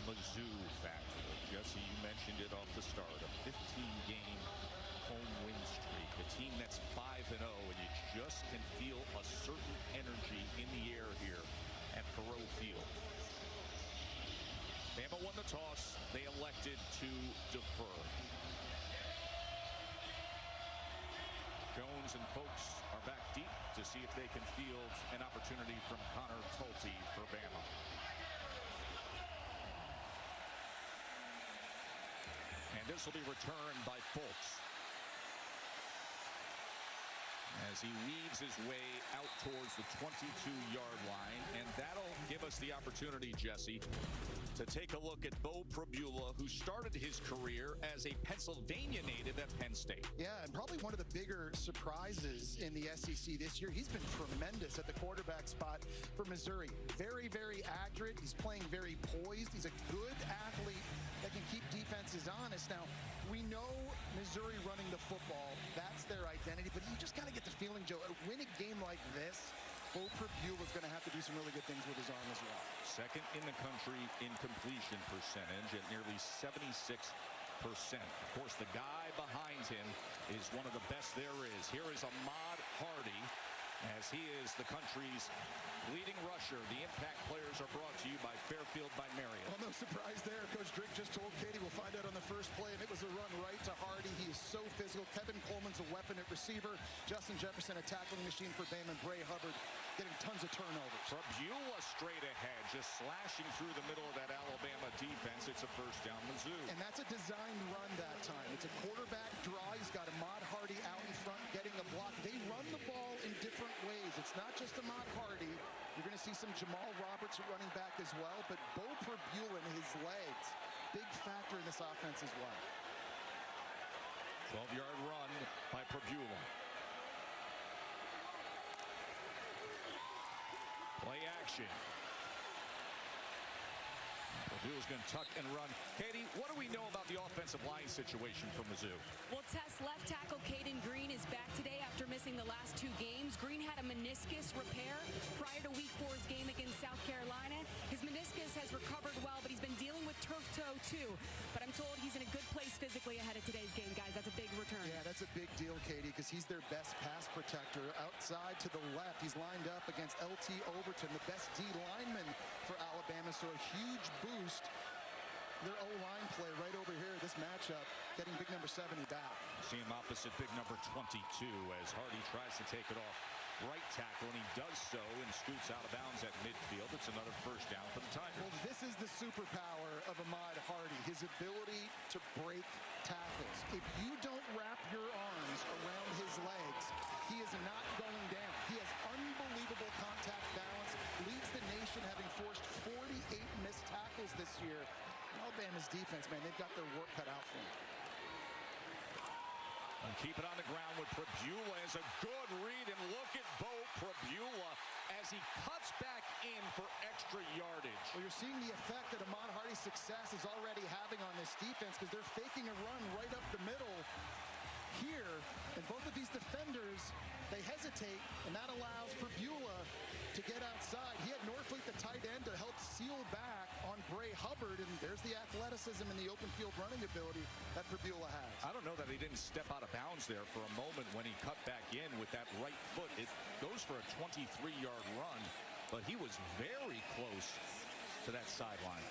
Mizzou factor. Jesse, you mentioned it off the start. A 15-game home win streak. A team that's 5-0, and you just can feel a certain energy in the air here at Faurot Field. Bama won the toss. They elected to defer. Jones and folks are back deep to see if they can field an opportunity from Connor Tulty for Bama. And this will be returned by Folks as he weaves his way out towards the 22-yard line. And that'll give us the opportunity, Jesse, to take a look at Bo Prabula, who started his career as a Pennsylvania native at Penn State. Yeah, and probably one of the bigger surprises in the SEC this year. He's been tremendous at the quarterback spot for Missouri. Very, very accurate. He's playing very poised. He's a good athlete that can keep defenses honest. Now, we know Missouri running the football. That's their identity. But you just got to get the feeling, Joe, win a game like this, Bo Prabula is going to have to do some really good things with his arm as well. Second in the country in completion percentage at nearly 76%. Of course, the guy behind him is one of the best there is. Here is Ahmad Hardy, as he is the country's leading rusher. The impact players are brought to you by Fairfield by Marriott. Well, no surprise there. Coach Drake just told Katie we'll find out on the first play, and it was a run right to Hardy. He is so physical. Kevin Coleman's a weapon at receiver. Justin Jefferson, a tackling machine for Bama. Bray Hubbard getting tons of turnovers. Prabula straight ahead, just slashing through the middle of that Alabama defense. It's a first down, Mizzou. And that's a designed run that time. It's a quarterback draw. He's got Ahmad Hardy out in front getting a block. They run the ball in different ways. It's not just Ahmad Hardy. You're going to see some Jamal Roberts running back as well, but Bo Prabula and his legs, big factor in this offense as well. 12-yard run by Prabula. Play action. Prabula's going to tuck and run. Katie, what do we know about the offensive line situation for Mizzou? Well, Tess, left tackle Caden Green is back today after missing the last 2 games. Green had a meniscus repair prior to Week 4's game against South Carolina. His meniscus has recovered well, but he's been dealing with turf toe too. But I'm told he's in a good place physically ahead of today's game, guys. That's a big return. Yeah, that's a big deal, Katie, because he's their best pass protector. Outside to the left, he's lined up against LT Overton, the best D lineman for Alabama, so a huge boost. Their O-line play right over here, this matchup, getting big number 70 back. See him opposite big number 22 as Hardy tries to take it off right tackle, and he does so and scoots out of bounds at midfield. It's another first down for the Tigers. Well, this is the superpower of Ahmad Hardy, his ability to break tackles. If you don't wrap your arms around his legs, he is not going down. He has unbelievable contact balance, leads the nation having forced 48 missed tackles this year. Alabama's defense, man, they've got their work cut out for them. And keep it on the ground with Prabula as a good read, and look at Bo Prabula as he cuts back in for extra yardage. Well, you're seeing the effect that Ahmad Hardy's success is already having on this defense because they're faking a run right up the middle here, and both of these defenders, they hesitate, and that allows Prabula to get outside. He had Norfleet, the tight end, to help seal back on Bray Hubbard, and there's the athleticism and the open field running ability that Prabula has. I don't know that he didn't step out of bounds there for a moment when he cut back in with that right foot. It goes for a 23-yard run, but he was very close to that sideline.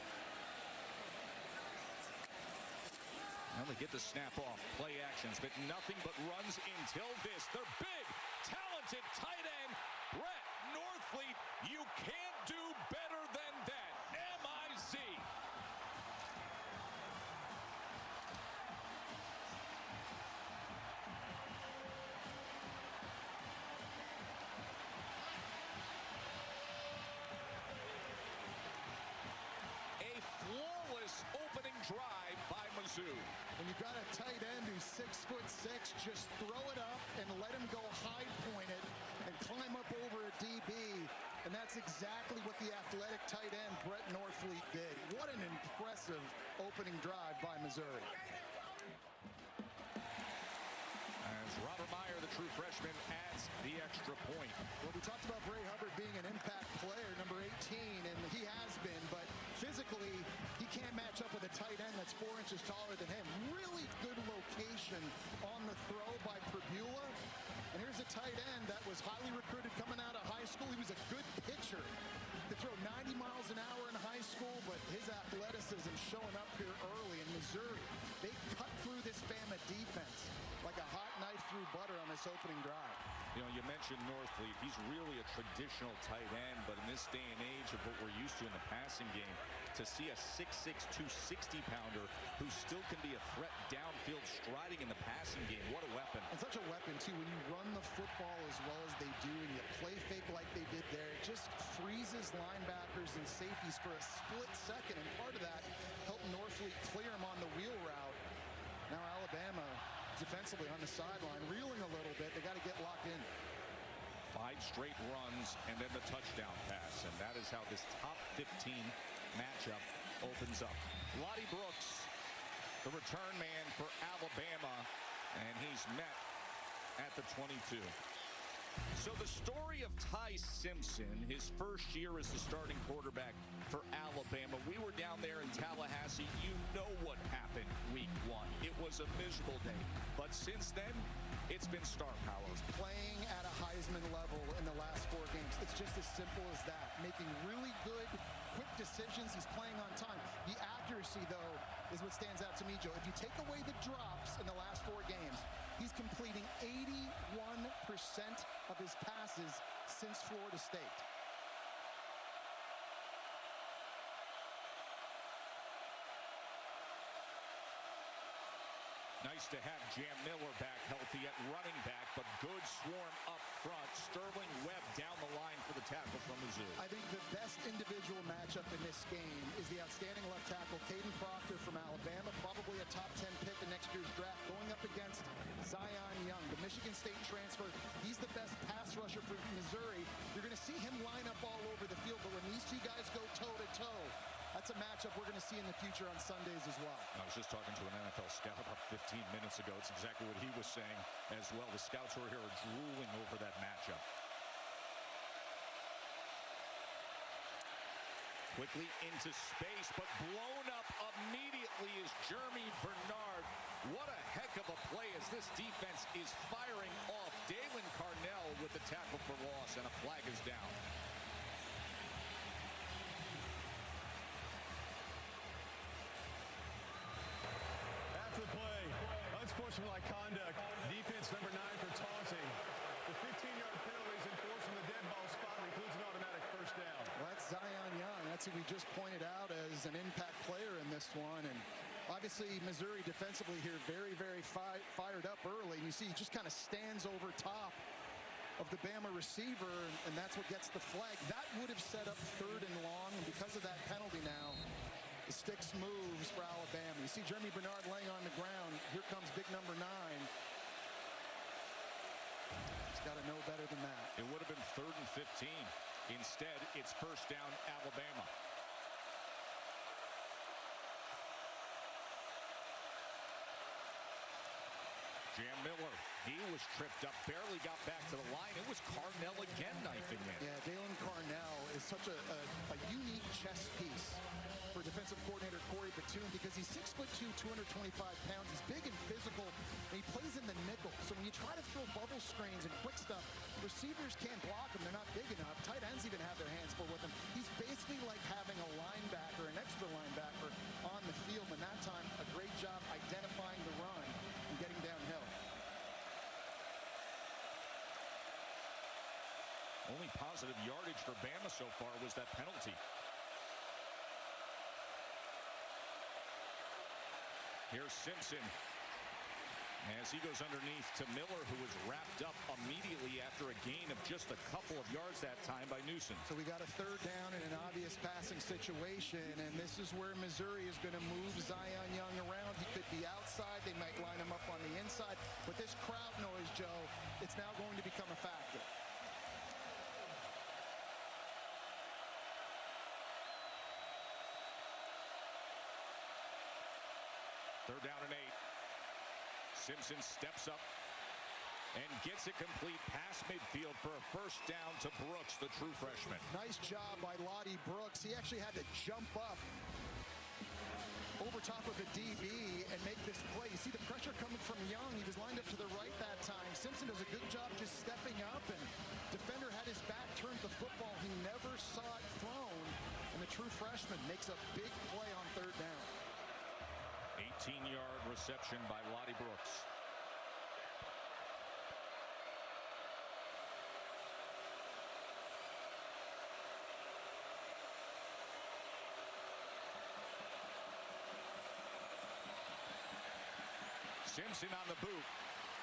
Now they get the snap off, play actions, but nothing but runs until this. Their big, talented tight end, Brett Norfleet. You can't do better than that. MIC. A flawless opening drive by Mizzou. When you've got a tight end who's 6'6", just throw it up and let him go high point it and climb up over a DB. And that's exactly what the athletic tight end Brett Norfleet did. What an impressive opening drive by Missouri. As Robert Meyer, the true freshman, adds the extra point. Well, we talked about Bray Hubbard being an impact player, number 18, and he has been, but physically, he can't 4 inches taller than him. Really good location on the throw by Prbula. And here's a tight end that was highly recruited coming out of high school. He was a good pitcher. Could throw 90 miles an hour in high school, but his athleticism showing up here early in Missouri. They cut through this Bama defense like a hot knife through butter on this opening drive. You know, you mentioned Northfleet. He's really a traditional tight end, but in this day and age of what we're used to in the passing game, to see a 6'6", 260-pounder who still can be a threat downfield striding in the passing game, what a weapon. And such a weapon, too, when you run the football as well as they do and you play fake like they did there, it just freezes linebackers and safeties for a split second, and part of that helped Northfleet clear him on the wheel route. Now Alabama defensively on the sideline, reeling a little bit. They got to get locked in. 5 straight runs and then the touchdown pass, and that is how this top 15 matchup opens up. Lottie Brooks, the return man for Alabama, and he's met at the 22. So the story of Ty Simpson, his first year as the starting quarterback for Alabama. We were down there in Tallahassee. You know what happened week 1. It was a miserable day. But since then, it's been star power. He's playing at a Heisman level in the last 4 games. It's just as simple as that. Making really good, quick decisions. He's playing on time. The accuracy, though, is what stands out to me, Joe. If you take away the drops in the last 4 games, he's completing 81% of his passes since Florida State. Nice to have Jam Miller back healthy at running back, but good swarm up front. Sterling Webb down the line for the tackle from Mizzou. I think the best individual matchup in this game is the outstanding left tackle, Caden Proctor from Alabama, probably a top 10 pick in next year's draft, going up against Zion Young, the Michigan State transfer. He's the best pass rusher for Missouri. You're going to see him line up all over the field, but when these two guys go toe-to-toe, that's a matchup we're going to see in the future on Sundays as well. I was just talking to an NFL scout about 15 minutes ago. It's exactly what he was saying as well. The scouts who are here are drooling over that matchup. Quickly into space, but blown up immediately is Jeremy Bernard. What a heck of a play as this defense is firing off. Dalen Carnell with the tackle for loss, and a flag is down. After the play, unsportsmanlike conduct. Defense number 9 for taunting. The 15-yard penalty is enforced from the dead ball spot and includes an automatic first down. Well, that's Zion Young. That's who we just pointed out as an impact player in this one. And obviously, Missouri defensively here very, very fired up early. And you see he just kind of stands over top of the Bama receiver, and that's what gets the flag. That would have set up 3rd and long, and because of that penalty now, the sticks moves for Alabama. You see Jeremy Bernard laying on the ground. Here comes big number 9. He's got to know better than that. It would have been 3rd and 15. Instead, it's first down, Alabama. Jam Miller, he was tripped up, barely got back to the line. It was Carnell again knifing in. Yeah, Dalen Carnell is such a unique chess piece for defensive coordinator Corey Batoon, because he's 6'2", 225 pounds. He's big and physical, and he plays in the nickel. So when you try to throw bubble screens and quick stuff, receivers can't block him. They're not big enough. Tight ends even have their hands full with him. He's basically like having a linebacker, an extra linebacker on the field, and that time a great job identifying the run and getting downhill. Only positive yardage for Bama so far was that penalty. Here's Simpson as he goes underneath to Miller, who was wrapped up immediately after a gain of just a couple of yards that time by Newsom. So we got a 3rd down in an obvious passing situation, and this is where Missouri is going to move Zion Young around. He could be outside. They might line him up on the inside. But this crowd noise, Joe, it's now going to become a factor. Third down and 8. Simpson steps up and gets it complete past midfield for a first down to Brooks, the true freshman. Nice job by Lottie Brooks. He actually had to jump up over top of a DB and make this play. You see the pressure coming from Young. He was lined up to the right that time. Simpson does a good job just stepping up, and defender had his back turned to the football. He never saw it thrown, and the true freshman makes a big play on third down. 18-yard reception by Lottie Brooks. Simpson on the boot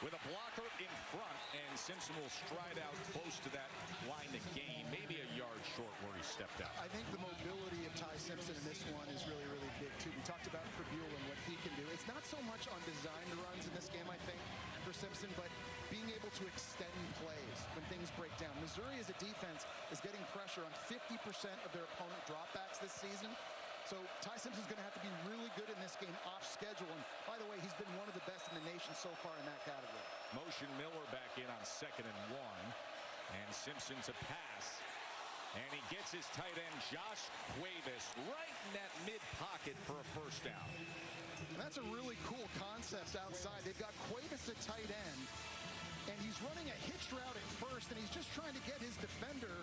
with a blocker in front, and Simpson will stride out close to that line to gain, maybe a yard short where he stepped out. I think the mobility of Ty Simpson in this one is really, really big, too. We talked about Perdue and what he can do. It's not so much on designed runs in this game, I think, for Simpson, but being able to extend plays when things break down. Missouri as a defense is getting pressure on 50% of their opponent dropbacks this season. So Ty Simpson's going to have to be really good in this game off schedule. And by the way, he's been one of the best in the nation so far in that category. Motion Miller back in on 2nd and 1. And Simpson to pass. And he gets his tight end, Josh Cuevas, right in that mid-pocket for a first down. And that's a really cool concept outside. They've got Cuevas at tight end. And he's running a hitch route at first, and he's just trying to get his defender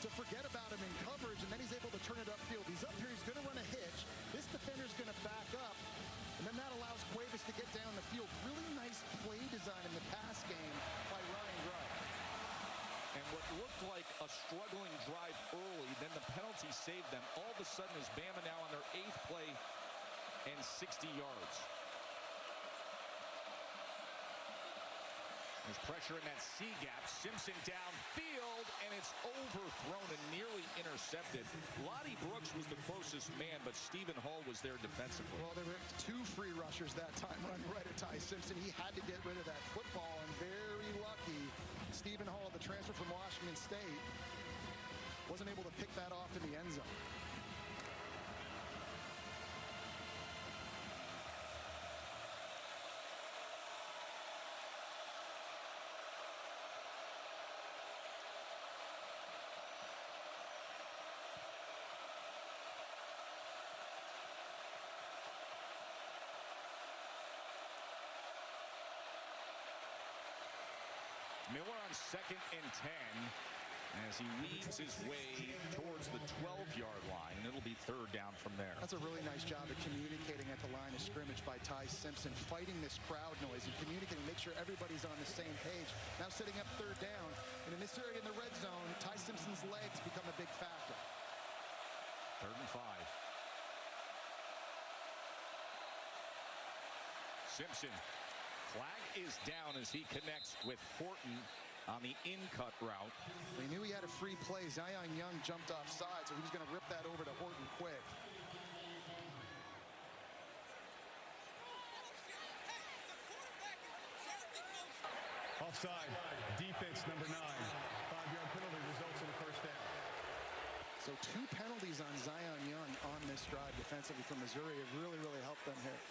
to forget about him in coverage, and then he's able to turn it upfield. He's up here, he's going to run a hitch. This defender's going to back up, and then that allows Cuevas to get down the field. Really nice play design in the pass game by Ryan Grubb. And what looked like a struggling drive early, then the penalty saved them. All of a sudden is Bama now on their 8th play and 60 yards. There's pressure in that C gap. Simpson downfield, and it's overthrown and nearly intercepted. Lottie Brooks was the closest man, but Stephen Hall was there defensively. Well, there were 2 free rushers that time running right at Ty Simpson. He had to get rid of that football, and very lucky, Stephen Hall, the transfer from Washington State, wasn't able to pick that off in the end zone. Miller on 2nd and 10 as he weaves his way towards the 12-yard line, and it'll be 3rd down from there. That's a really nice job of communicating at the line of scrimmage by Ty Simpson, fighting this crowd noise and communicating, make sure everybody's on the same page. Now setting up 3rd down, and in this area in the red zone, Ty Simpson's legs become a big factor. 3rd and 5. Simpson. Flag is down as he connects with Horton on the in-cut route. We knew he had a free play. Zion Young jumped offside, so he was going to rip that over to Horton quick. Offside. Defense number 9. 5-yard penalty results in a first down. So 2 penalties on Zion Young on this drive defensively from Missouri have really, really helped them here.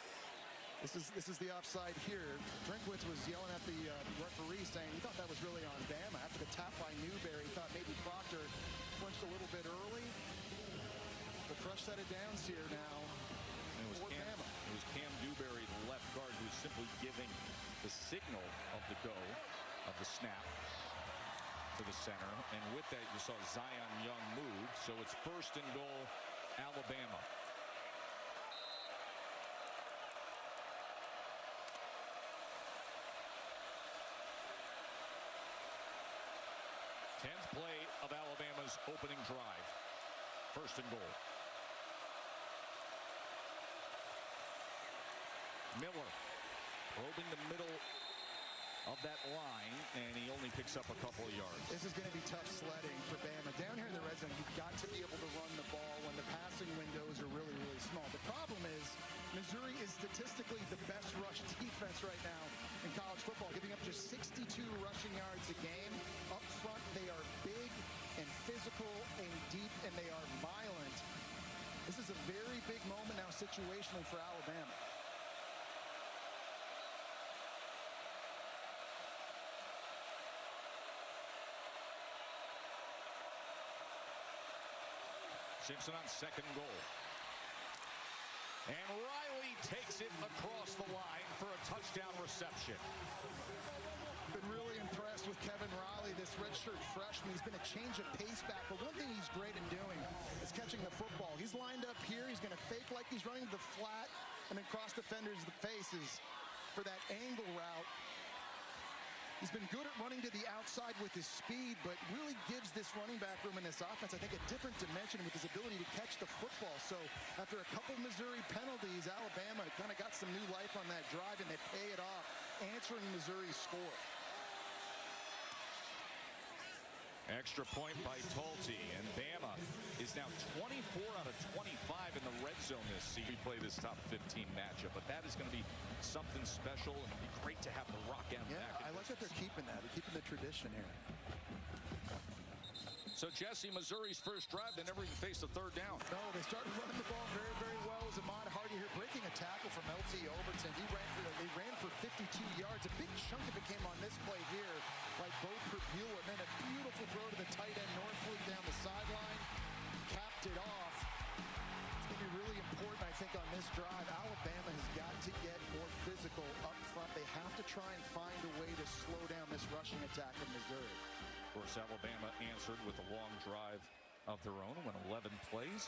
This is the offside here. Drinkwitz was yelling at the referee saying he thought that was really on Bama. After the tap by Newberry, he thought maybe Proctor flinched a little bit early. The fresh set of downs here now for Bama. It was Cam Newberry, the left guard, who was simply giving the signal of the go of the snap to the center. And with that, you saw Zion Young move. So it's 1st and goal, Alabama. Play of Alabama's opening drive. 1st and goal. Miller probing the middle of that line, and he only picks up a couple of yards. This is going to be tough sledding for Bama. Down here in the red zone, you've got to be able to run the ball when the passing windows are really, really small. The problem is Missouri is statistically the best rush defense right now in college football, giving up just 62 rushing yards a game. Up front, they are big and physical and deep, and they are violent. This is a very big moment now situationally for Alabama. Simpson on 2nd goal. And Riley takes it across the line for a touchdown reception. Been really impressed with Kevin Riley, this redshirt freshman. He's been a change of pace back, but one thing he's great at doing is catching the football. He's lined up here. He's going to fake like he's running the flat and then cross defenders the faces for that angle route. He's been good at running to the outside with his speed, but really gives this running back room in this offense, I think, a different dimension with his ability to catch the football. So after a couple Missouri penalties, Alabama kind of got some new life on that drive, and they pay it off, answering Missouri's score. Extra point by Talty, and Bama is now 24 out of 25 in the red zone this season. We play this top 15 matchup, but that is going to be something special, and it'll be great to have the Rock M back. Yeah, I like that they're keeping that. They're keeping the tradition here. So, Jesse, Missouri's first drive, they never even faced a third down. No, they started running the ball very, very well. It was Ahmad Hardy here breaking a tackle from LT Overton. They ran for 52 yards. A big chunk of it came on this play here by Bo Prabula. And then a beautiful throw to the tight end Northwood down the sideline. Capped it off. It's going to be really important, I think, on this drive. Alabama has got to get more physical up front. They have to try and find a way to slow down this rushing attack of Missouri. Of course, Alabama answered with a long drive of their own, went 11 plays.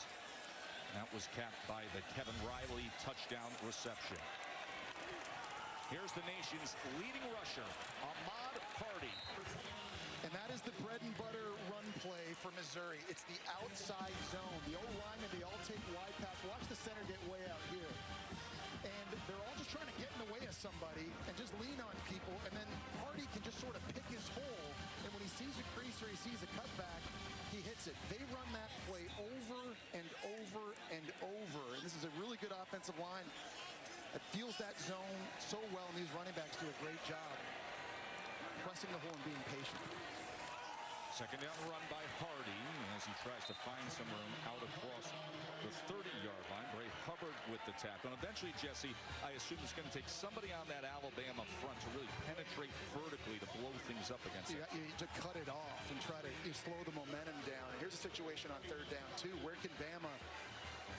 That was capped by the Kevin Riley touchdown reception. Here's the nation's leading rusher, Ahmad Hardy. And that is the bread and butter run play for Missouri. It's the outside zone. The O-line and they all take wide pass. Watch the center get way out here. And they're all just trying to get in the way of somebody and just lean on people. And then Hardy can just sort of pick his hole. And when he sees a crease or he sees a cutback, he hits it. They run that play over and over and over. And this is a really good offensive line that feels that zone so well, and these running backs do a great job pressing the hole and being patient. Second down run by Hardy as he tries to find some room out across the 30-yard line. Bray Hubbard with the tackle. And eventually, Jesse, I assume it's going to take somebody on that Alabama front to really penetrate vertically to blow things up against it. You need to cut it off and try to slow the momentum down. And here's a situation on third down, too. Where can Bama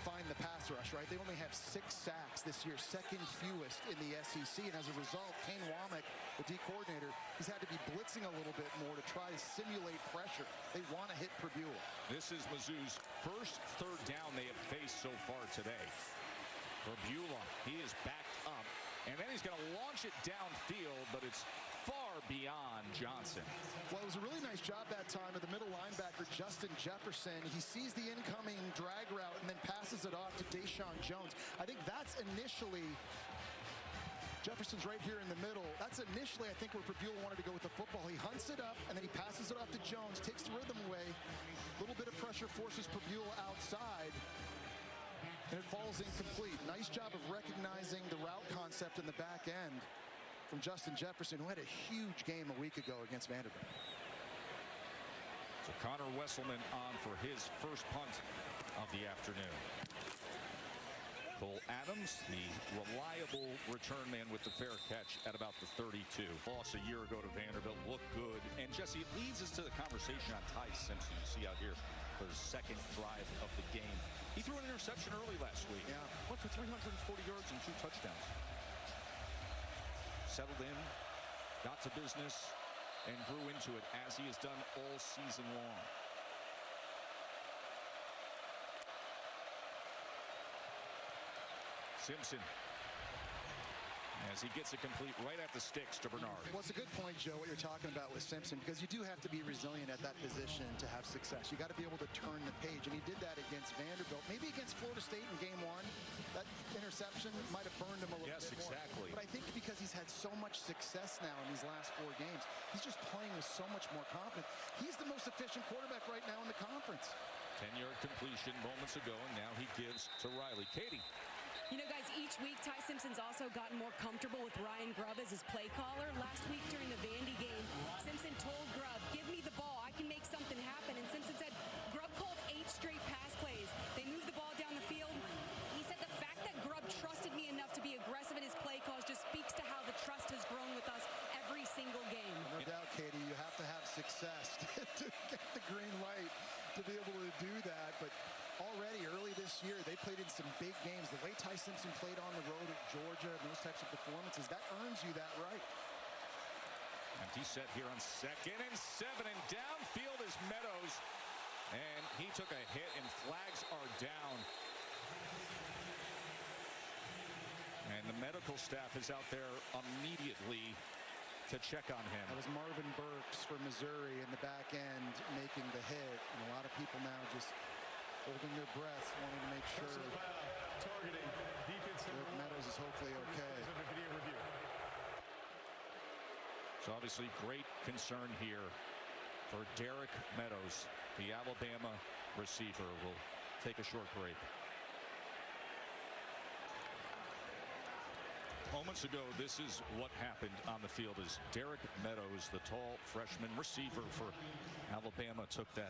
find the pass rush, right? They only have 6 sacks this year, second fewest in the SEC. And as a result, Kane Womack, the D coordinator, he's had to be blitzing a little bit more to try to simulate pressure. They want to hit Prabula. This is Mizzou's first third down they have faced so far today. Prabula, he is backed up, and then he's going to launch it downfield, but it's far beyond Johnson. Well, it was a really nice job that time of the middle linebacker, Justin Jefferson. He sees the incoming drag route and then passes it off to Deshaun Jones. I think that's initially, Jefferson's right here in the middle. That's initially, I think, where Prabula wanted to go with the football. He hunts it up, and then he passes it off to Jones, takes the rhythm away. A little bit of pressure forces Prabula outside, and it falls incomplete. Nice job of recognizing the route concept in the back end from Justin Jefferson, who had a huge game a week ago against Vanderbilt. So Connor Wesselman on for his first punt of the afternoon. Cole Adams, the reliable return man with the fair catch at about the 32. Loss a year ago to Vanderbilt, looked good. And Jesse, it leads us to the conversation on Ty Simpson. You see out here for the second drive of the game. He threw an interception early last week. Yeah. Went for 340 yards and 2 touchdowns. Settled in, got to business, and grew into it as he has done all season long. Simpson, as he gets it complete right at the sticks to Bernard. Well, it's a good point, Joe, what you're talking about with Simpson, because you do have to be resilient at that position to have success. You got to be able to turn the page, and he did that against Vanderbilt. Maybe against Florida State in game 1, that interception might have burned him a little bit more. Yes, exactly. But I think because he's had so much success now in these last 4 games, he's just playing with so much more confidence. He's the most efficient quarterback right now in the conference. 10-yard completion moments ago, and now he gives to Riley. Katie. You know, guys, each week Ty Simpson's also gotten more comfortable with Ryan Grubb as his play caller. Last week during the Vandy game, Simpson told Grubb, "Give me the ball. I can make something happen." And Simpson said Grubb called 8 straight pass plays. They moved the ball down the field. He said the fact that Grubb trusted me enough to be aggressive in his play calls just speaks to how the trust has grown with us every single game. No doubt, Katie, you have to have success to get the green light to be able to do that, but already early this year, they played in some big games. The way Ty Simpson played on the road at Georgia and those types of performances, that earns you that right. Empty set here on 2nd and 7, and downfield is Meadows, and he took a hit, and flags are down. And the medical staff is out there immediately to check on him. That was Marvin Burks for Missouri in the back end making the hit, and a lot of people now just holding their breath, wanting to make sure targeting defense. Meadows is hopefully okay. So obviously great concern here for Derek Meadows. The Alabama receiver will take a short break. Moments ago, this is what happened on the field as Derek Meadows, the tall freshman receiver for Alabama, took that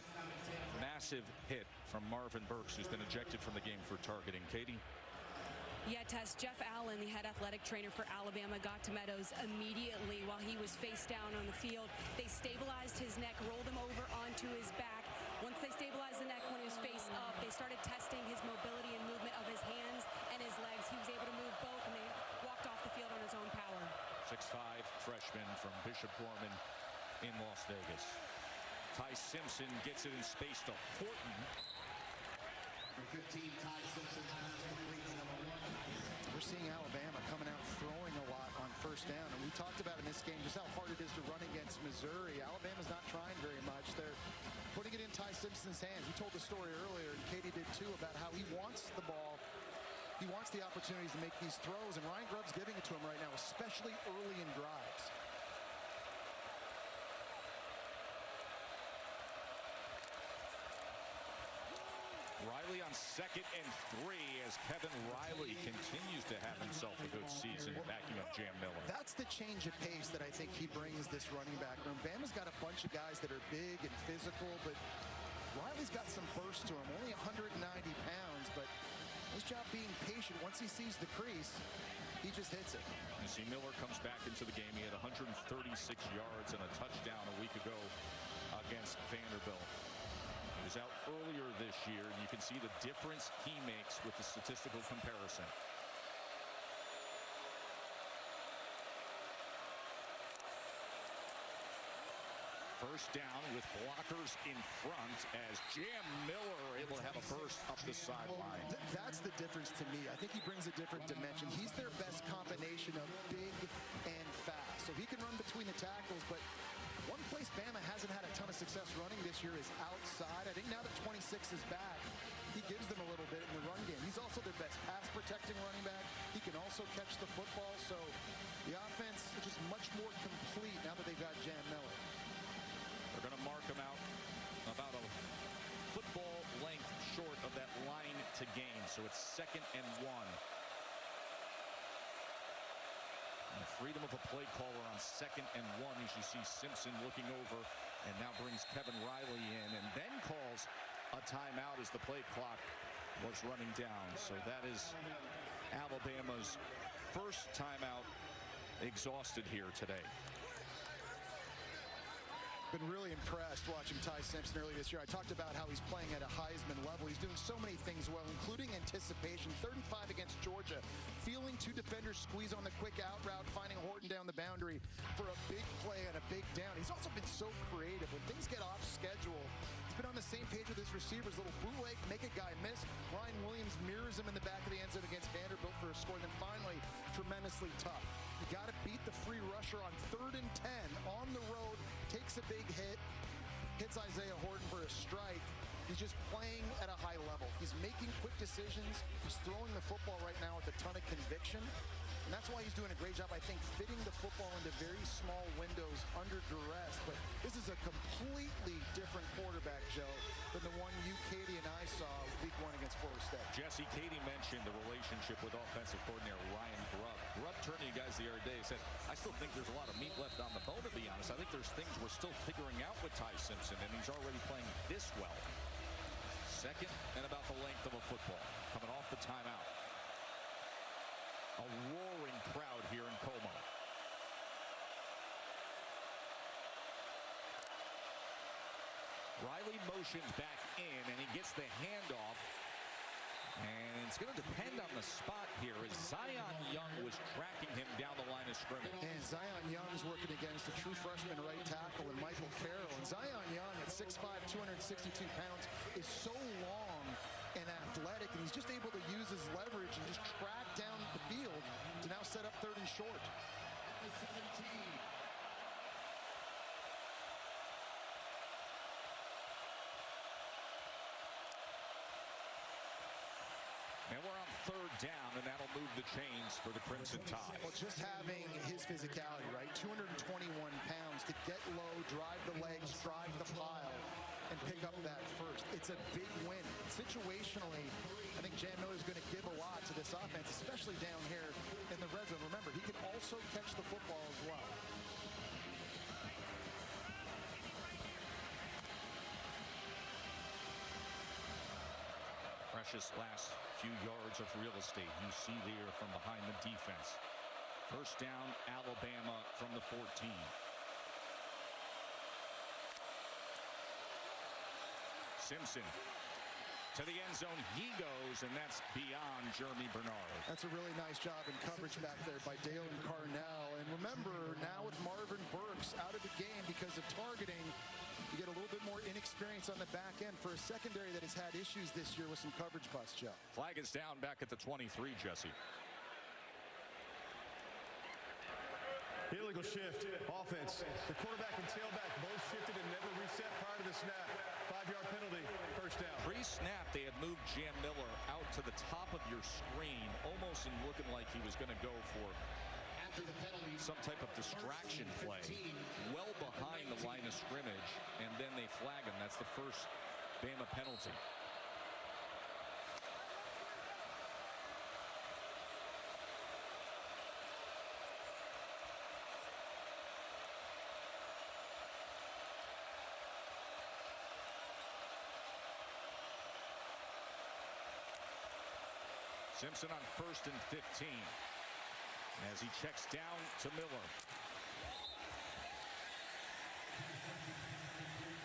massive hit from Marvin Burks, who's been ejected from the game for targeting. Katie? Yeah, Tess, Jeff Allen, the head athletic trainer for Alabama, got to Meadows immediately while he was face down on the field. They stabilized his neck, rolled him over onto his back. Once they stabilized the neck when he was face up, they started testing his mobility and movement of his hands and his legs. He was able to move both, and they walked off the field on his own power. 6'5" freshman from Bishop Gorman in Las Vegas. Ty Simpson gets it in space to Horton. For 15, Ty Simpson has completed number 1. We're seeing Alabama coming out throwing a lot on first down, and we talked about in this game just how hard it is to run against Missouri. Alabama's not trying very much. They're putting it in Ty Simpson's hands. He told the story earlier, and Katie did too, about how he wants the ball. He wants the opportunities to make these throws, and Ryan Grubb's giving it to him right now, especially early in drives. Riley on 2nd and 3 as Kevin Riley continues to have himself a good season backing up Jam Miller. That's the change of pace that I think he brings this running back room. Bama's got a bunch of guys that are big and physical, but Riley's got some burst to him. Only 190 pounds, but his job being patient. Once he sees the crease, he just hits it. You see Miller comes back into the game. He had 136 yards and a touchdown a week ago against Vanderbilt. He was out earlier this year, and you can see the difference he makes with the statistical comparison. First down with blockers in front as Jam Miller able to have a burst up the sideline. That's the difference to me. I think he brings a different dimension. He's their best combination of big and fast. So he can run between the tackles, but one place Bama hasn't had a ton of success running this year is outside. I think now that 26 is back, he gives them a little bit in the run game. He's also their best pass protecting running back. He can also catch the football. So the offense is just much more complete now that they've got Jam Miller. They're going to mark him out about a football length short of that line to gain. So it's 2nd and 1. And the freedom of a play caller on 2nd and 1 as you see Simpson looking over and now brings Kevin Riley in and then calls a timeout as the play clock was running down. So that is Alabama's first timeout exhausted here today. Been really impressed watching Ty Simpson early this year. I talked about how he's playing at a Heisman level. He's doing so many things well, including anticipation. 3rd and 5 against Georgia. Feeling 2 defenders squeeze on the quick out route, finding Horton down the boundary for a big play and a big down. He's also been so creative. When things get off schedule, he's been on the same page with his receivers. Little bootleg, make a guy miss. Ryan Williams mirrors him in the back of the end zone against Vanderbilt for a score. And then finally, tremendously tough. You got to beat the free rusher on 3rd and 10 on the road. Takes a big hit, hits Isaiah Horton for a strike. He's just playing at a high level. He's making quick decisions. He's throwing the football right now with a ton of conviction. And that's why he's doing a great job, I think, fitting the football into very small windows under duress. But this is a completely different quarterback, Joe, than the one you, Katie, and I saw week 1 against Florida State. Jesse, Katie mentioned the relationship with offensive coordinator Ryan Grubb. Grubb turned to you guys the other day and said, I still think there's a lot of meat left on the bone, to be honest. I think there's things we're still figuring out with Ty Simpson, and he's already playing this well. 2nd and about the length of a football. Coming off the timeout. A roaring crowd here in Como. Riley motions back in, and he gets the handoff. And it's going to depend on the spot here as Zion Young was tracking him down the line of scrimmage. And Zion Young's working against a true freshman right tackle in Michael Carroll. And Zion Young at 6'5", 262 pounds is so long and athletic, and he's just able to use his leverage and just track down the field to now set up 3rd and short. And we're on 3rd down, and that'll move the chains for the Crimson Tide. Well, just having his physicality, right? 221 pounds to get low, drive the legs, drive the pile, and pick up that first. It's a big win. Situationally, I think Jan Miller's going to give a lot to this offense, especially down here in the red zone. Remember, he can also catch the football as well. Precious last few yards of real estate you see there from behind the defense. 1st down, Alabama from the 14. Simpson to the end zone. He goes, and that's beyond Jeremy Bernard. That's a really nice job in coverage back there by Dalen Carnell. And remember, now with Marvin Burks out of the game because of targeting, you get a little bit more inexperience on the back end for a secondary that has had issues this year with some coverage busts, Joe. Flag is down back at the 23, Jesse. Illegal shift. Offense. The quarterback and tailback both shifted and never reset prior to the snap. 5-yard penalty. 1st down. Pre-snap, they had moved Jan Miller out to the top of your screen, almost in looking like he was going to go for some type of distraction play well behind the line of scrimmage, and then they flag him. That's the first Bama penalty. Simpson on 1st and 15 as he checks down to Miller.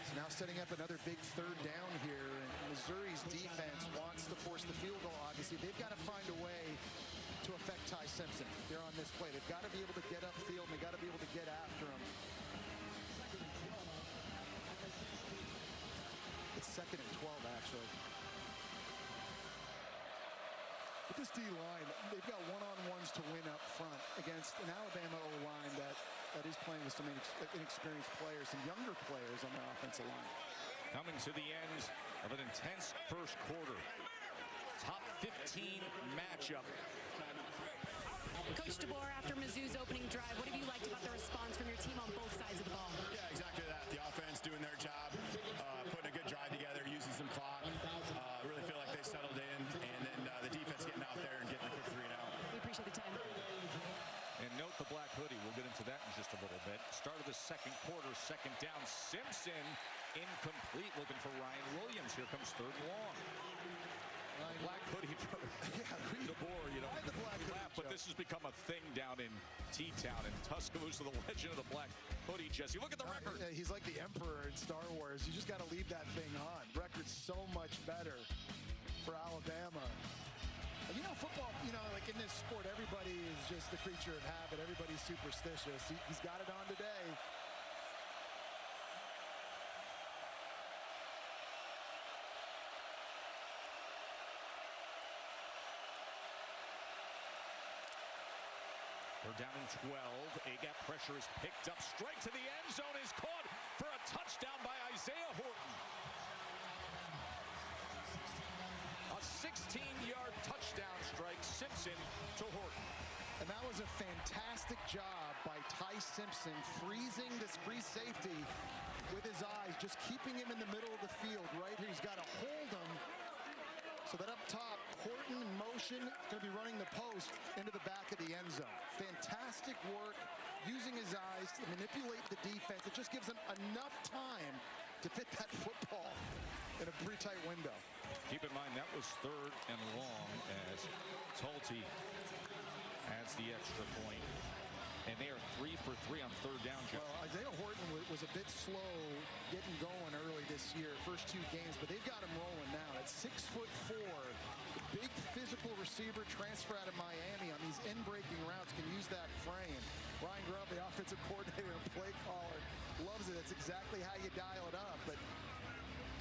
So now setting up another big 3rd down here. And Missouri's defense wants to force the field goal, obviously. They've got to find a way to affect Ty Simpson here on this play. They've got to be able to get upfield, and they've got to be able to get after him. It's 2nd and 12, actually. With this D-line, they've got one-on-ones to win up front against an Alabama O-line that is playing with some inexperienced players, some younger players on their offensive line. Coming to the end of an intense 1st quarter. Top 15 matchup. Coach DeBoer, after Mizzou's opening drive, what have you liked about the response from your team on both sides of the ball? Yeah, exactly that. The offense doing their job, putting a good drive together, using some clock. Really feel like they settled in, and then the defense getting out there and getting the quick 3 and out. We appreciate the time. And note the black hoodie. We'll get into that in just a little bit. Start of the 2nd quarter, 2nd down. Simpson incomplete, looking for Ryan Williams. Here comes 3rd and long. Black hoodie for DeBoer, you know. We laugh, but this has become a thing down in T-Town, in Tuscaloosa, the legend of the black hoodie, Jesse. Look at the record. He's like the Emperor in Star Wars. You just got to leave that thing on. Record's so much better for Alabama. You know, football, you know, like in this sport, everybody is just a creature of habit. Everybody's superstitious. He's got it on today. They're down in 12. A-gap pressure is picked up. Straight to the end zone is caught for a touchdown by Isaiah Horton. A 16-yard touchdown strike, Simpson to Horton. And that was a fantastic job by Ty Simpson, freezing this free safety with his eyes, just keeping him in the middle of the field right here. He's got to hold him so that up top, Horton in motion, going to be running the post into the back of the end zone. Fantastic work, using his eyes to manipulate the defense. It just gives him enough time to fit that football in a pretty tight window. Keep in mind, that was 3rd and long as Tulty adds the extra point. And they are 3 for 3 on third down, Jeff. Well, Isaiah Horton was a bit slow getting going early this year, first 2 games, but they've got him rolling now. At 6'4", big physical receiver transfer out of Miami on these in-breaking routes can use that frame. Ryan Grubb, the offensive coordinator and play caller, loves it. That's exactly how you dial it up. But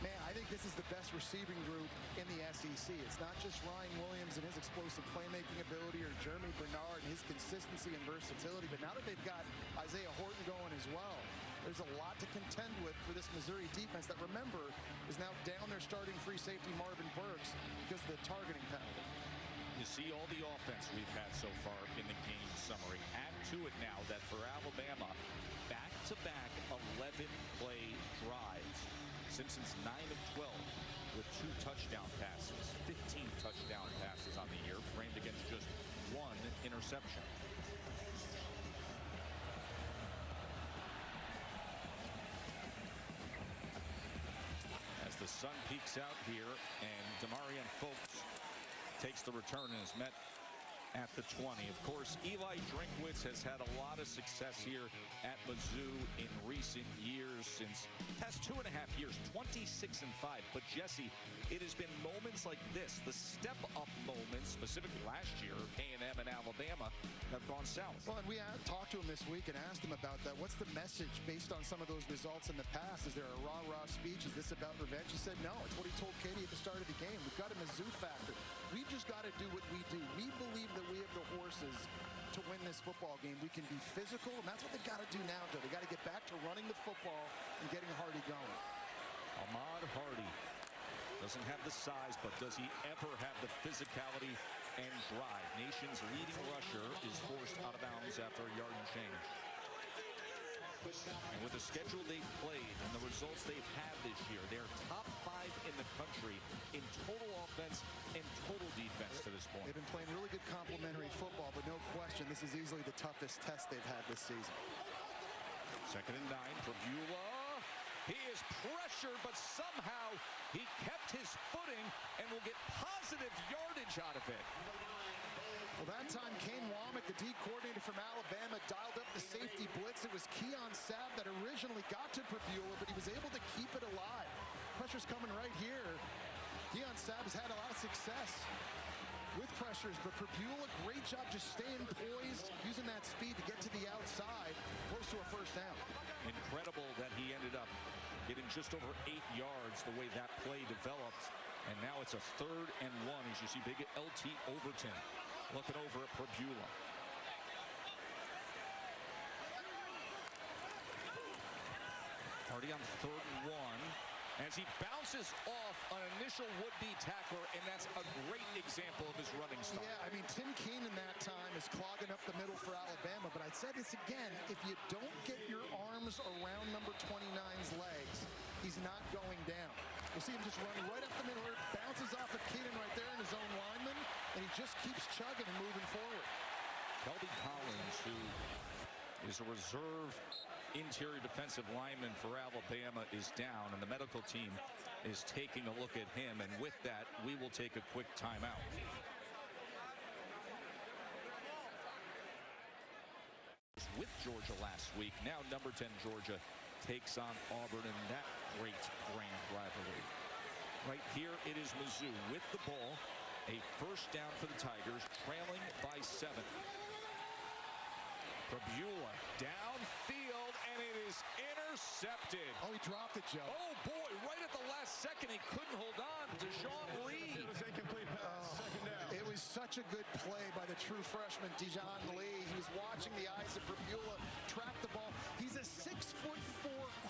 man, I think this is the best receiving group in the SEC. It's not just Ryan Williams and his explosive playmaking ability or Jeremy Bernard and his consistency and versatility, but now that they've got Isaiah Horton going as well, there's a lot to contend with for this Missouri defense that, remember, is now down their starting free safety Marvin Burks because of the targeting penalty. You see all the offense we've had so far in the game summary. Add to it now that for Alabama, back-to-back 11-play drives. Simpsons 9 of 12 with 2 touchdown passes, 15 touchdown passes on the year, framed against just 1 interception. As the sun peeks out here, and Demarion Folks takes the return and is met at the 20. Of course, Eli Drinkwitz has had a lot of success here at Mizzou in recent years, since past 2.5 years, 26-5. But Jesse, it has been moments like this, the step-up moments, specifically last year, A&M and Alabama, have gone south. Well, and we talked to him this week and asked him about that. What's the message based on some of those results in the past? Is there a rah-rah speech? Is this about revenge? He said no. It's what he told Katie at the start of the game. We've got a Mizzou factor. We've just got to do what we do. We believe that we have the horses to win this football game. We can be physical, and that's what they've got to do now, Joe. They got to get back to running the football and getting Hardy going. Ahmad Hardy doesn't have the size, but does he ever have the physicality and drive? Nation's leading rusher is forced out of bounds after a yard and change. And with the schedule they've played and the results they've had this year, they're top 5 in the country in total offense and total defense to this point. They've been playing really good complementary football, but no question, this is easily the toughest test they've had this season. 2nd and 9, Prabula. He is pressured, but somehow he kept his footing and will get positive yardage out of it. Well, that time, Kane Womack, the D coordinator from Alabama, dialed up the safety blitz. It was Keon Sabb that originally got to Prabula, but he was able to keep it alive. Pressure's coming right here. Keon Sabb has had a lot of success with pressures, but Prabula, great job just staying poised, using that speed to get to the outside, close to a first down. Incredible that he ended up getting just over 8 yards the way that play developed. And now it's a 3rd and 1 as you see big LT Overton looking over at Prabula. Hardy on 3rd and 1 as he bounces off an initial would-be tackler, and that's a great example of his running style. Yeah, I mean, Tim Keenan that time is clogging up the middle for Alabama, but I'd say this again, if you don't get your arms around number 29's legs, he's not going down. You'll see him just running right up the middle, bounces off of Keenan right there in his own lineman, and he just keeps chugging and moving forward. Kelby Collins, who is a reserve interior defensive lineman for Alabama, is down, and the medical team is taking a look at him, and with that, we will take a quick timeout. With Georgia last week, now number 10 Georgia takes on Auburn in that great grand rivalry. Right here, it is Mizzou with the ball, a first down for the Tigers, trailing by 7. Prabula downfield, and it is intercepted. Oh, he dropped it, Joe. Oh, boy, right at the last second, he couldn't hold on. Dijon Lee. It was incomplete pass. 2nd down. It was such a good play by the true freshman, Dijon Lee. He was watching the eyes of Prabula track the ball. He's a 6'4"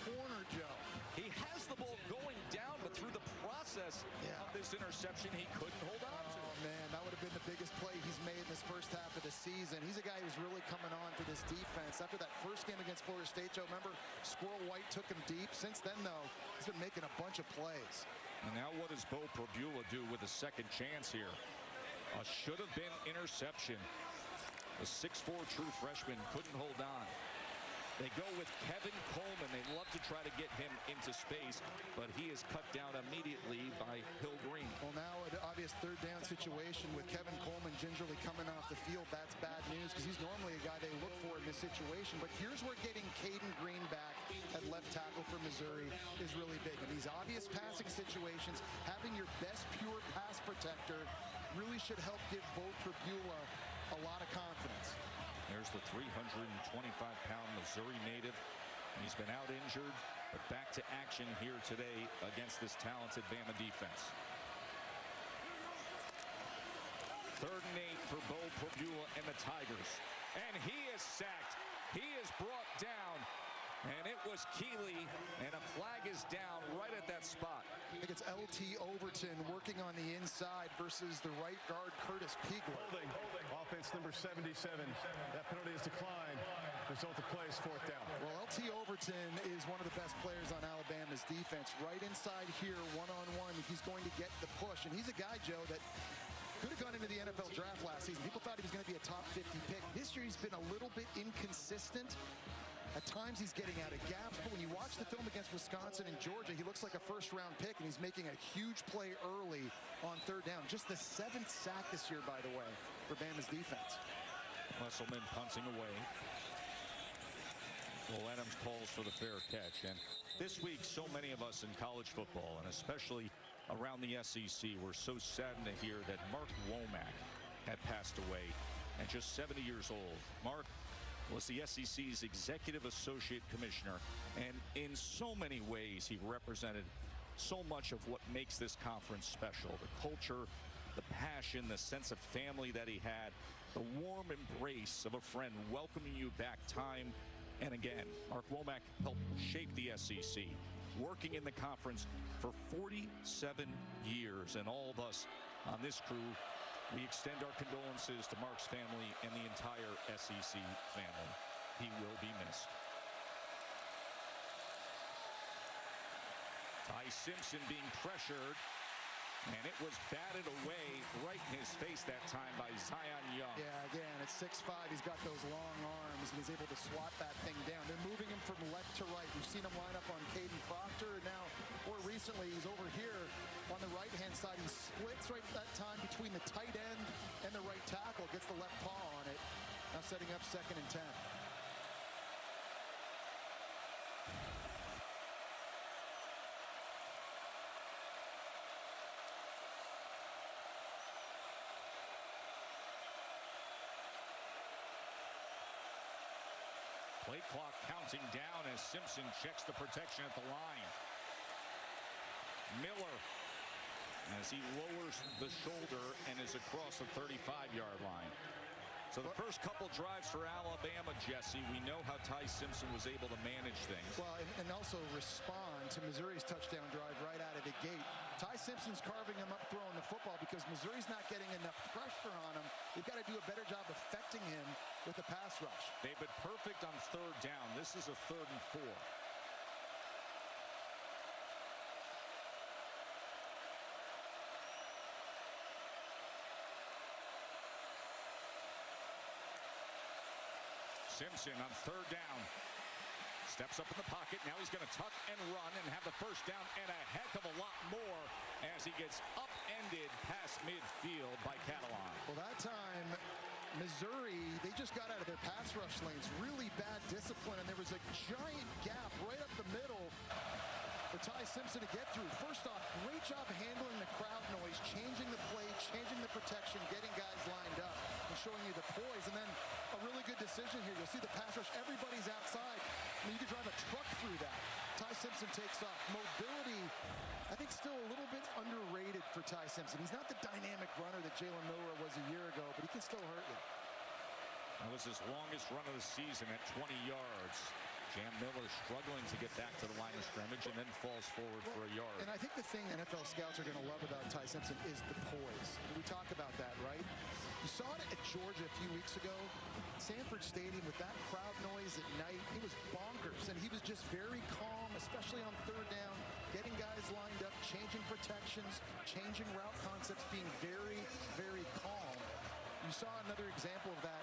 corner, Joe. He has the ball going down, but through the process of this interception, he couldn't hold on to. Oh, man, that would have been the biggest play he's made in this first half of the season. He's a guy who's really coming on for this defense. After that first game against Florida State, Joe, remember, Squirrel White took him deep. Since then, though, he's been making a bunch of plays. And now what does Bo Prabula do with a second chance here? A should-have-been interception. The 6'4" true freshman couldn't hold on. They go with Kevin Coleman. They love to try to get him into space, but he is cut down immediately by Hill Green. Well, now an obvious third down situation with Kevin Coleman gingerly coming off the field. That's bad news because he's normally a guy they look for in this situation. But here's where getting Caden Green back at left tackle for Missouri is really big. In these obvious passing situations, having your best pure pass protector really should help give Bo Pribula a lot of confidence. There's the 325-pound Missouri native. He's been out injured, but back to action here today against this talented Bama defense. 3rd and 8 for Bo Pribula and the Tigers. And he is sacked. He is brought down. And it was Keeley, and a flag is down right at that spot. I think it's LT Overton working on the inside versus the right guard, Curtis Pigler. Holding. Offense number 77. That penalty is declined. Result of play is 4th down. Well, LT Overton is one of the best players on Alabama's defense. Right inside here, one-on-one, he's going to get the push. And he's a guy, Joe, that could have gone into the NFL draft last season. People thought he was going to be a top 50 pick. This year, he's been a little bit inconsistent. At times, he's getting out of gaps, but when you watch the film against Wisconsin and Georgia, he looks like a first-round pick, and he's making a huge play early on 3rd down. Just the 7th sack this year, by the way, for Bama's defense. Musselman punting away. Will Adams calls for the fair catch. And this week, so many of us in college football, and especially around the SEC, were so saddened to hear that Mark Womack had passed away at just 70 years old. Mark was the SEC's executive associate commissioner, and in so many ways he represented so much of what makes this conference special. The culture, the passion, the sense of family that he had, the warm embrace of a friend welcoming you back time and again. Mark Womack helped shape the SEC, working in the conference for 47 years, and all of us on this crew, we extend our condolences to Mark's family and the entire SEC family. He will be missed. Ty Simpson being pressured, and it was batted away right in his face that time by Zion Young. Yeah, again, at 6'5", he's got those long arms, and he's able to swat that thing down. They're moving him from left to right. We've seen him line up on Caden Proctor, and now, more recently, he's over here on the right-hand side. He splits right that time between the tight end and the right tackle, gets the left paw on it. Now setting up 2nd and 10. Play clock counting down as Simpson checks the protection at the line. Miller, as he lowers the shoulder and is across the 35-yard line. So the first couple drives for Alabama, Jesse, we know how Ty Simpson was able to manage things. Well, and also respond to Missouri's touchdown drive right out of the gate. Ty Simpson's carving him up throwing the football because Missouri's not getting enough pressure on him. They've got to do a better job affecting him with the pass rush. They've been perfect on 3rd down. This is a 3rd and 4. Simpson on 3rd down. Steps up in the pocket. Now he's going to tuck and run and have the first down and a heck of a lot more as he gets upended past midfield by Catalan. Well, that time, Missouri, they just got out of their pass rush lanes. Really bad discipline, and there was a giant gap right up the middle for Ty Simpson to get through. First off, great job handling the crowd noise, changing the play, changing the protection, getting guys lined up, and showing you the poise. And then a really good decision here. You'll see the pass rush. Everybody's outside. I mean, you could drive a truck through that. Ty Simpson takes off. Mobility, I think, still a little bit underrated for Ty Simpson. He's not the dynamic runner that Jalen Milroe was a year ago, but he can still hurt you. That was his longest run of the season at 20 yards. Jam Miller struggling to get back to the line of scrimmage and then falls forward for a yard. And I think the thing NFL scouts are going to love about Ty Simpson is the poise. We talk about that, right? You saw it at Georgia a few weeks ago. Sanford Stadium with that crowd noise at night. It was bonkers, and he was just very calm, especially on 3rd down, getting guys lined up, changing protections, changing route concepts, being very, very calm. You saw another example of that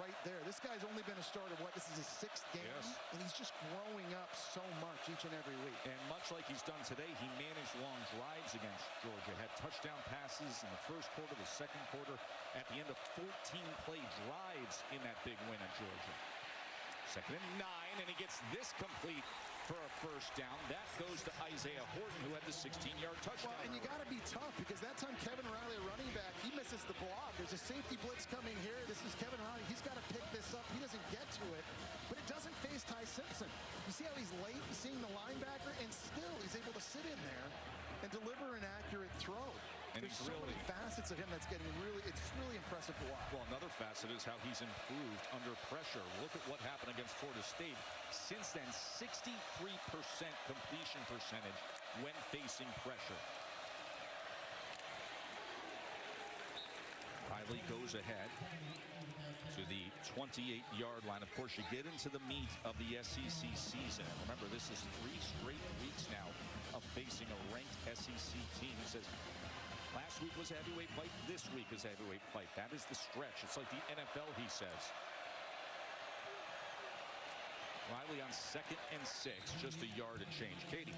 right there. This guy's only been a starter, this is his 6th game? Yes. And he's just growing up so much each and every week. And much like he's done today, he managed long drives against Georgia. Had touchdown passes in the first quarter, the second quarter, at the end of 14-play drives in that big win at Georgia. 2nd and 9, and he gets this complete for a first down. That goes to Isaiah Horton, who had the 16-yard touchdown. Well, and you got to be tough, because that time Kevin Riley, a running back, he misses the block. There's a safety blitz coming here. This is Kevin Riley. He's got to pick this up. He doesn't get to it, but it doesn't phase Ty Simpson. You see how he's late seeing the linebacker, and still he's able to sit in there and deliver an accurate throw. And There's so many facets of him that's getting it's really impressive to watch. Well, another facet is how he's improved under pressure. Look at what happened against Florida State. Since then, 63% completion percentage when facing pressure. Riley goes ahead to the 28-yard line. Of course, you get into the meat of the SEC season. Remember, this is 3 straight weeks now of facing a ranked SEC team. He says, last week was a heavyweight fight. This week is a heavyweight fight. That is the stretch. It's like the NFL, he says. Riley on 2nd and 6, just a yard and change. Katie.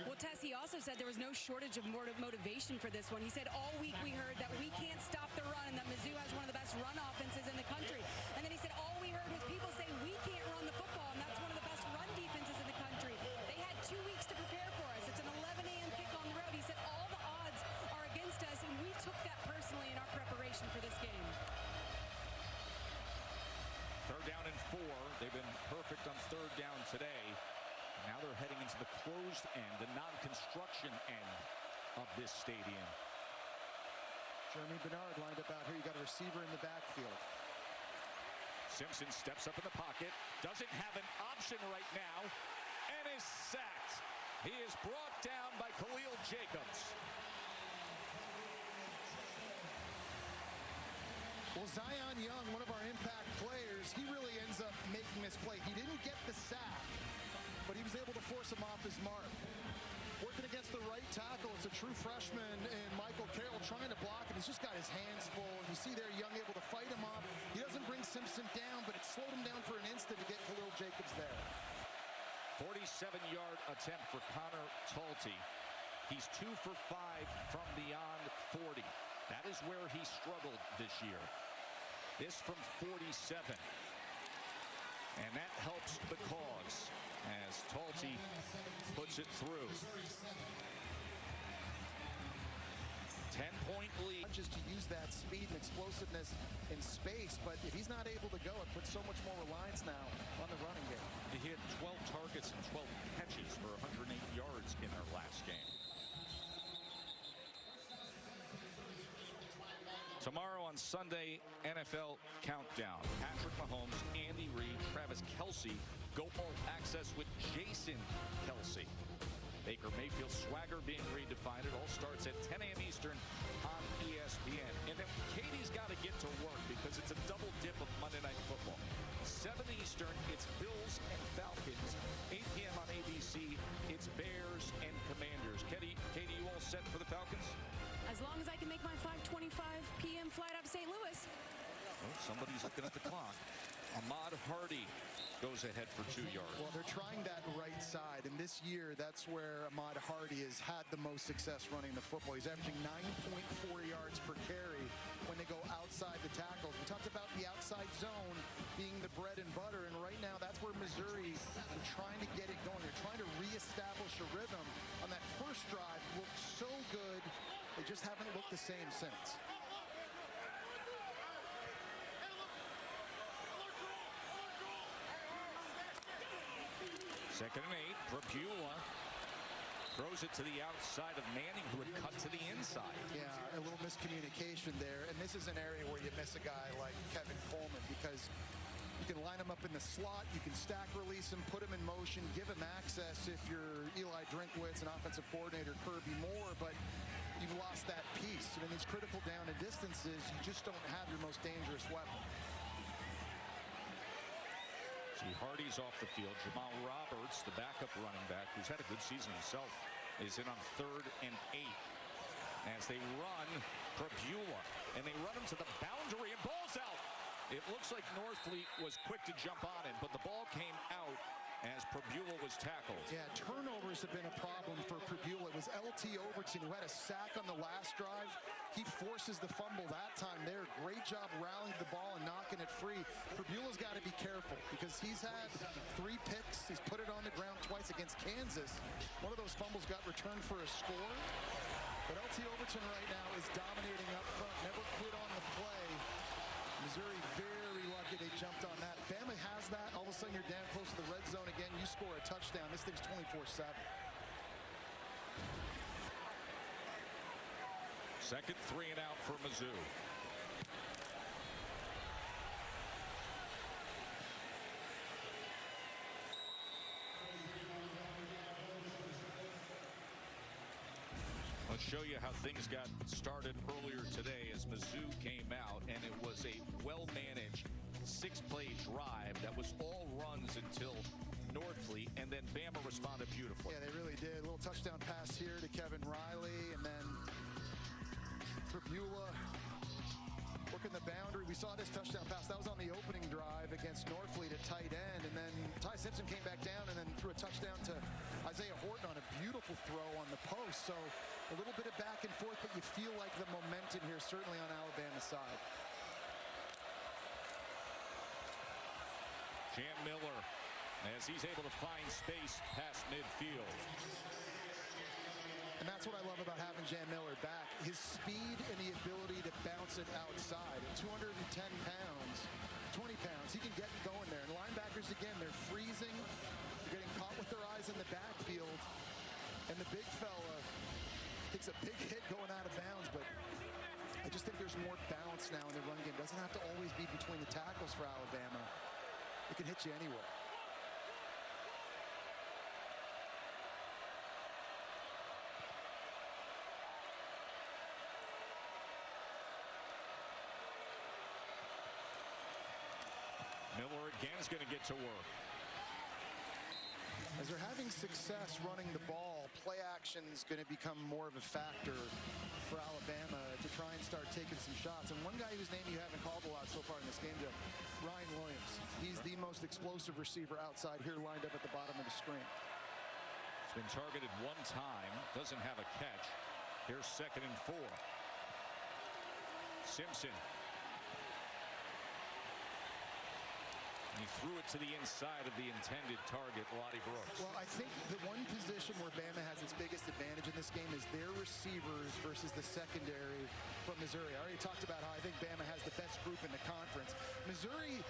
Well, Tess, he also said there was no shortage of motivation for this one. He said all week we heard that we can't stop the run and that Mizzou has one of the best run offenses in the country. And then he said all we heard was people say we can't run the football, and that's one of the best run defenses in the country. They had 2 weeks to prepare for us. It's an 11 a.m. kick on the road. He said all the odds are against us, and we took that personally in our preparation for this game. 3rd down and 4. They've been perfect on 3rd down today. Now they're heading into the closed end, the non-construction end of this stadium. Jeremy Bernard lined up out here. You got a receiver in the backfield. Simpson steps up in the pocket, doesn't have an option right now, and is sacked. He is brought down by Khalil Jacobs. Well, Zion Young, one of our impact players, he really ends up making this play. He didn't get the sack, but he was able to force him off his mark. Working against the right tackle, it's a true freshman in Michael Carroll trying to block him. He's just got his hands full. And you see there Young able to fight him off. He doesn't bring Simpson down, but it slowed him down for an instant to get Khalil Jacobs there. 47-yard attempt for Connor Talty. He's 2 for 5 from beyond 40. That is where he struggled this year. This from 47. And that helps the cause as Talty puts it through. 10-point lead. Just to use that speed and explosiveness in space, but if he's not able to go, it puts so much more reliance now on the running game. He had 12 targets and 12 catches for 108 yards in their last game. Tomorrow on Sunday, NFL Countdown. Patrick Mahomes, Andy Reid, Travis Kelce go all access with Jason Kelce. Baker Mayfield swagger being redefined. It all starts at 10 a.m. Eastern on ESPN. And then Katie's got to get to work because it's a double dip of Monday Night Football. 7 Eastern, it's Bills and Falcons. 8 p.m. on ABC, it's Bears and Commanders. Katie, you all set for the Falcons? As long as I can make my 5:25 p.m. flight out of St. Louis. Oh, somebody's looking at the clock. Ahmad Hardy goes ahead for 2 yards. Well, they're trying that right side, and this year, that's where Ahmad Hardy has had the most success running the football. He's averaging 9.4 yards per carry when they go outside the tackles. We talked about the outside zone being the bread and butter, and right now, that's where Missouri are trying to get it going. They're trying to reestablish a rhythm. On that first drive, looked so good. They just haven't looked the same since. Second and 8. Prabula throws it to the outside of Manning, who had cut to the inside. Yeah, a little miscommunication there. And this is an area where you miss a guy like Kevin Coleman, because you can line him up in the slot, you can stack release him, put him in motion, give him access if you're Eli Drinkwitz and offensive coordinator Kirby Moore, but you've lost that piece. And in these critical down and distances, you just don't have your most dangerous weapon. See, Hardy's off the field. Jamal Roberts, the backup running back, who's had a good season himself, is in on 3rd and 8. As they run Prabula, and they run him to the boundary, and ball's out. It looks like Northfleet was quick to jump on it, but the ball came out as Prabula was tackled. Yeah, turnovers have been a problem for Prabula. It was LT Overton who had a sack on the last drive. He forces the fumble that time there. Great job rallying the ball and knocking it free. Prabula's got to be careful because he's had 3 picks. He's put it on the ground twice against Kansas. One of those fumbles got returned for a score. But LT Overton right now is dominating up front. Never quit on the play. Missouri very lucky they jumped on that. Bama has that. All of a sudden you're damn close to the red zone again. You score a touchdown. This thing's 24-7. Second 3 and out for Mizzou. Let's show you how things got started earlier today as Mizzou came out, and it was a well-managed 6-play drive that was all runs until Northfleet, and then Bama responded beautifully. Yeah, they really did. A little touchdown pass here to Kevin Riley, and then Prabula working the boundary. We saw this touchdown pass. That was on the opening drive against Northfleet at tight end, and then Ty Simpson came back down and then threw a touchdown to Isaiah Horton on a beautiful throw on the post. So a little bit of back and forth, but you feel like the momentum here certainly on Alabama's side. Jam Miller, as he's able to find space past midfield. And that's what I love about having Jam Miller back. His speed and the ability to bounce it outside. At 210 pounds, 20 pounds, he can get going there. And linebackers, again, they're freezing. They're getting caught with their eyes in the backfield. And the big fella takes a big hit going out of bounds, but I just think there's more balance now in the run game. It doesn't have to always be between the tackles for Alabama. It can hit you anywhere. Miller again is going to get to work. As they're having success running the ball, play action is going to become more of a factor for Alabama to try and start taking some shots. And one guy whose name you haven't called a lot so far in this game, Joe, Ryan Williams. He's the most explosive receiver outside here, lined up at the bottom of the screen. He's been targeted 1 time, doesn't have a catch. Here's 2nd and 4. Simpson. He threw it to the inside of the intended target, Lottie Brooks. Well, I think the one position where Bama has its biggest advantage in this game is their receivers versus the secondary from Missouri. I already talked about how I think Bama has the best group in the conference. Missouri,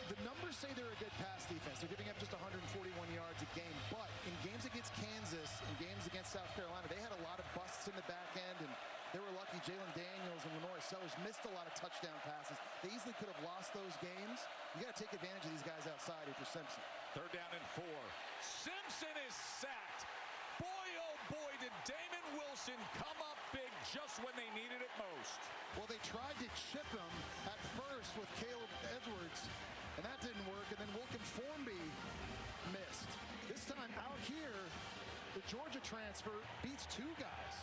the numbers say they're a good pass defense. They're giving up just 141 yards a game. But in games against Kansas and games against South Carolina, they had a lot of busts in the back end, and they were lucky. Jalen Daniels and Lenore Sellers missed a lot of touchdown passes. They easily could have lost those games. You got to take advantage of these guys outside if you're Simpson. 3rd down and 4. Simpson is sacked. Boy, oh boy, did Damon Wilson come up big just when they needed it most. Well, they tried to chip him at first with Caleb Edwards, and that didn't work. And then Wilkin Formby missed. This time out here, the Georgia transfer beats 2 guys.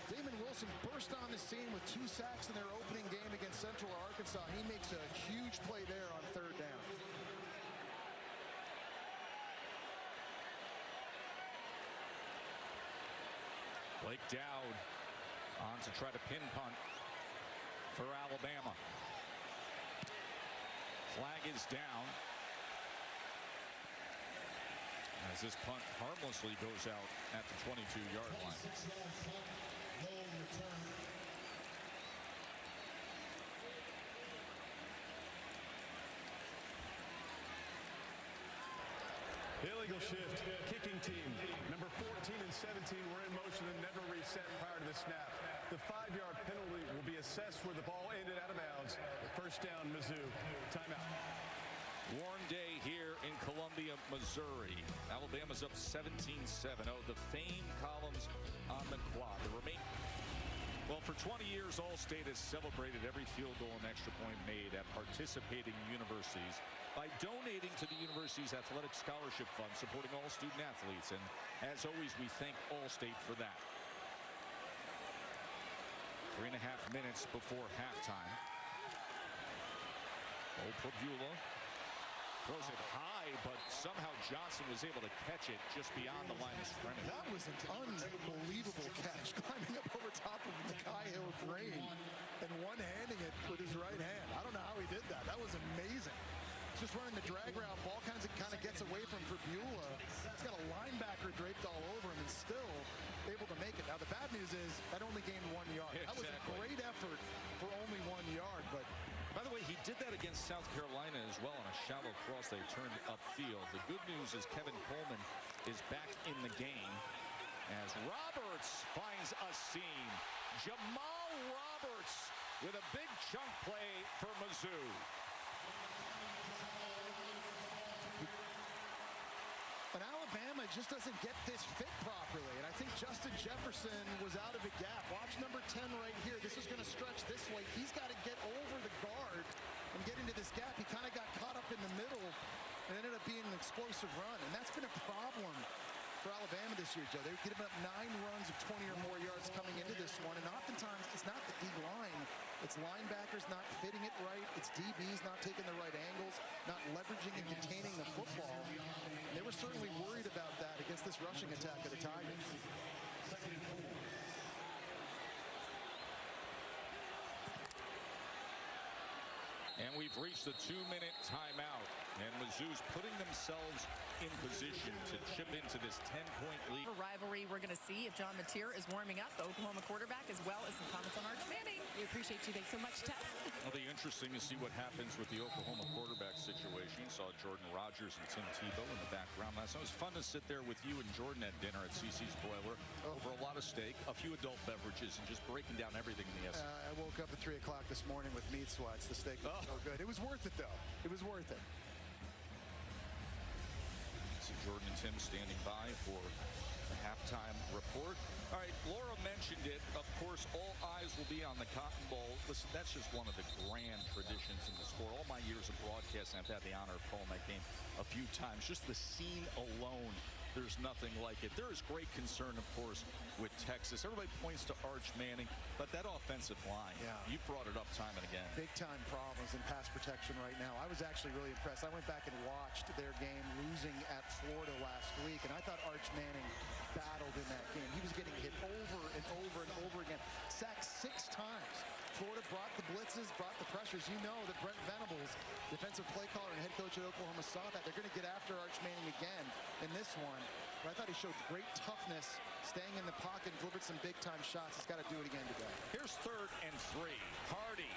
Damon Wilson burst on the scene with 2 sacks in their opening game against Central Arkansas. He makes a huge play there on 3rd down. Blake Dowd on to try to pin punt for Alabama. Flag is down as this punt harmlessly goes out at the 22-yard line. Illegal shift, kicking team. Number 14 and 17 were in motion and never reset prior to the snap. The 5-yard penalty will be assessed where the ball ended out of bounds. 1st down, Mizzou. Timeout. Warm day here in Columbia, Missouri. Alabama's up 17-7. Oh, the famed columns on the quad. Well, for 20 years, All-State has celebrated every field goal and extra point made at participating universities by donating to the university's athletic scholarship fund, supporting all student athletes. And as always, we thank All-State for that. 3.5 minutes before halftime. Pabula throws it high, but somehow Johnson was able to catch it just beyond the line of scrimmage. That was an unbelievable catch, climbing up over top of Mikhail Green and one-handing it with his right hand. I don't know how he did that. That was amazing. Just running the drag route, ball kind of gets away from Pabula. He's got a linebacker draped all over him and still able to make it. Now the bad news is that only gained 1 yard. Yeah, that was a great effort for only 1 yard, but by the way, he did that against South Carolina as well on a shallow cross they turned upfield. The good news is Kevin Coleman is back in the game as Roberts finds a seam. Jamal Roberts with a big chunk play for Mizzou. But Alabama just doesn't get this fit properly, and I think Justin Jefferson was out of the gap. Watch number 10 right here. This is going to stretch this way. He's got to get over the guard and get into this gap. He kind of got caught up in the middle and ended up being an explosive run, and that's been a problem for Alabama this year, Joe. They've given up 9 runs of 20 or more yards coming into this one, and oftentimes it's not the D-line. It's linebackers not fitting it right. It's DBs not taking the right angles, not leveraging and containing the football. And they were certainly worried about that against this rushing attack of the Tigers. And we've reached the 2-minute timeout. And Mizzou's putting themselves in position to chip into this 10-point lead. A rivalry we're going to see if John Mateer is warming up, the Oklahoma quarterback, as well as some comments on Arch Manning. We appreciate you. Thanks so much, Tess. It'll be interesting to see what happens with the Oklahoma quarterback situation. You saw Jordan Rodgers and Tim Tebow in the background last night. It was fun to sit there with you and Jordan at dinner at CC's Boiler over a lot of steak, a few adult beverages, and just breaking down everything in the SEC. I woke up at 3 o'clock this morning with meat sweats. The steak was so good. It was worth it, though. It was worth it. So Jordan and Tim standing by for the halftime report. All right, Laura mentioned it. Of course, all eyes will be on the Cotton Bowl. Listen, that's just one of the grand traditions in the sport. All my years of broadcasting, I've had the honor of calling that game a few times. Just the scene alone, there's nothing like it. There is great concern, of course, with Texas. Everybody points to Arch Manning, but that offensive line, you brought it up time and again. Big-time problems in pass protection right now. I was actually really impressed. I went back and watched their game losing at Florida last week, and I thought Arch Manning battled in that game. He was getting hit over and over and over again. Sacked 6 times. Florida brought the blitzes, brought the pressures. You know that Brent Venables, defensive play caller and head coach at Oklahoma, saw that. They're going to get after Arch Manning again in this one. But I thought he showed great toughness, staying in the pocket, delivered some big-time shots. He's got to do it again today. Here's 3rd and 3. Hardy.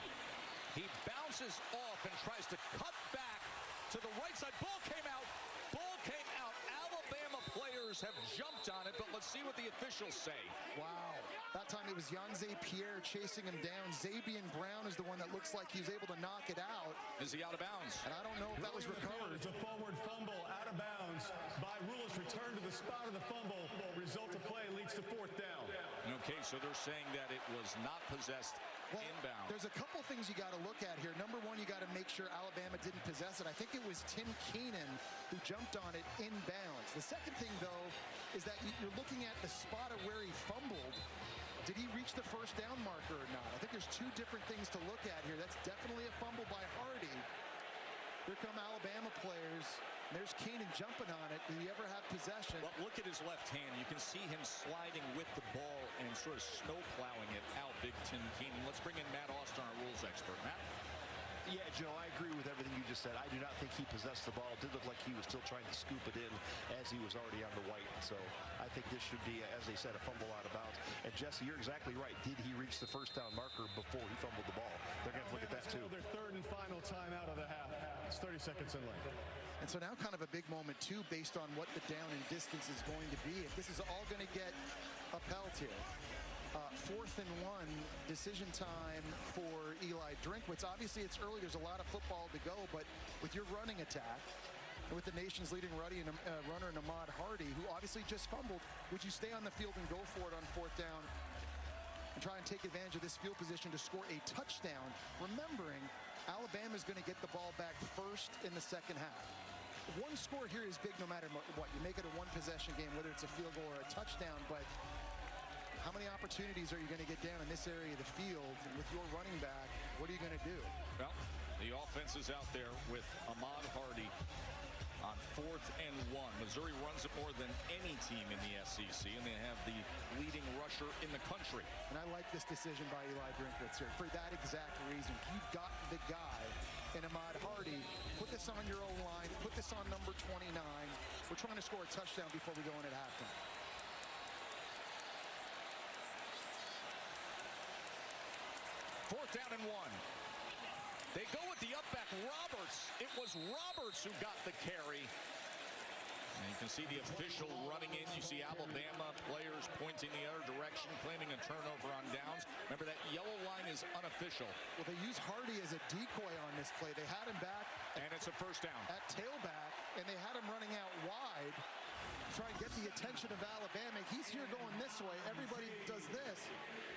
He bounces off and tries to cut back to the right side. Ball came out. Ball came out. Alabama players have jumped on it, but let's see what the officials say. Wow. That time it was Yanze Pierre chasing him down. Zabian Brown is the one that looks like he was able to knock it out. Is he out of bounds? And I don't know if that was recovered. It's a forward fumble out of bounds by Rules. Return to the spot of the fumble. Result of play leads to 4th down. Okay, so they're saying that it was not possessed inbound. There's a couple things you got to look at here. Number one, you got to make sure Alabama didn't possess it. I think it was Tim Keenan who jumped on it inbounds. The second thing, though, is that you're looking at the spot of where he fumbled. Did he reach the 1st down marker or not? I think there's 2 different things to look at here. That's definitely a fumble by Hardy. Here come Alabama players. There's Keenan jumping on it. Did he ever have possession? Well, look at his left hand. You can see him sliding with the ball and sort of snow plowing it out, Big Tim Keenan. Let's bring in Matt Austin, our rules expert. Matt? Yeah, Joe, I agree with everything you just said. I do not think he possessed the ball. It did look like he was still trying to scoop it in as he was already on the white. So I think this should be, as they said, a fumble out of bounds. And Jesse, you're exactly right. Did he reach the 1st down marker before he fumbled the ball? They're going to look at that too. Their 3rd and final timeout of the half. It's 30 seconds in length. And so now kind of a big moment, too, based on what the down and distance is going to be. If this is all going to get upheld here. 4th and 1, decision time for Eli Drinkwitz. Obviously, it's early. There's a lot of football to go. But with your running attack, and with the nation's leading runner, Ahmad Hardy, who obviously just fumbled, would you stay on the field and go for it on 4th down and try and take advantage of this field position to score a touchdown, remembering Alabama's going to get the ball back first in the 2nd half? One score here is big no matter what. You make it a 1-possession game, whether it's a field goal or a touchdown, but How many opportunities are you going to get down in this area of the field? And with your running back, what are you going to do? Well, the offense is out there with Ahmad Hardy on 4th and 1. Missouri runs it more than any team in the SEC, and they have the leading rusher in the country. And I like this decision by Eli Drinkwitz here for that exact reason. You've got the guy in Ahmad Hardy. Put this on your own line. Put this on number 29. We're trying to score a touchdown before we go in at halftime. Fourth down and 1. They go with the up back, Roberts. It was Roberts who got the carry. And you can see the official running in. You see Alabama players pointing the other direction, claiming a turnover on downs. Remember, that yellow line is unofficial. Well, they use Hardy as a decoy on this play. They had him back. And it's a first down. At tailback, and they had him running out wide to try and get the attention of Alabama. He's here going this way. Everybody does this.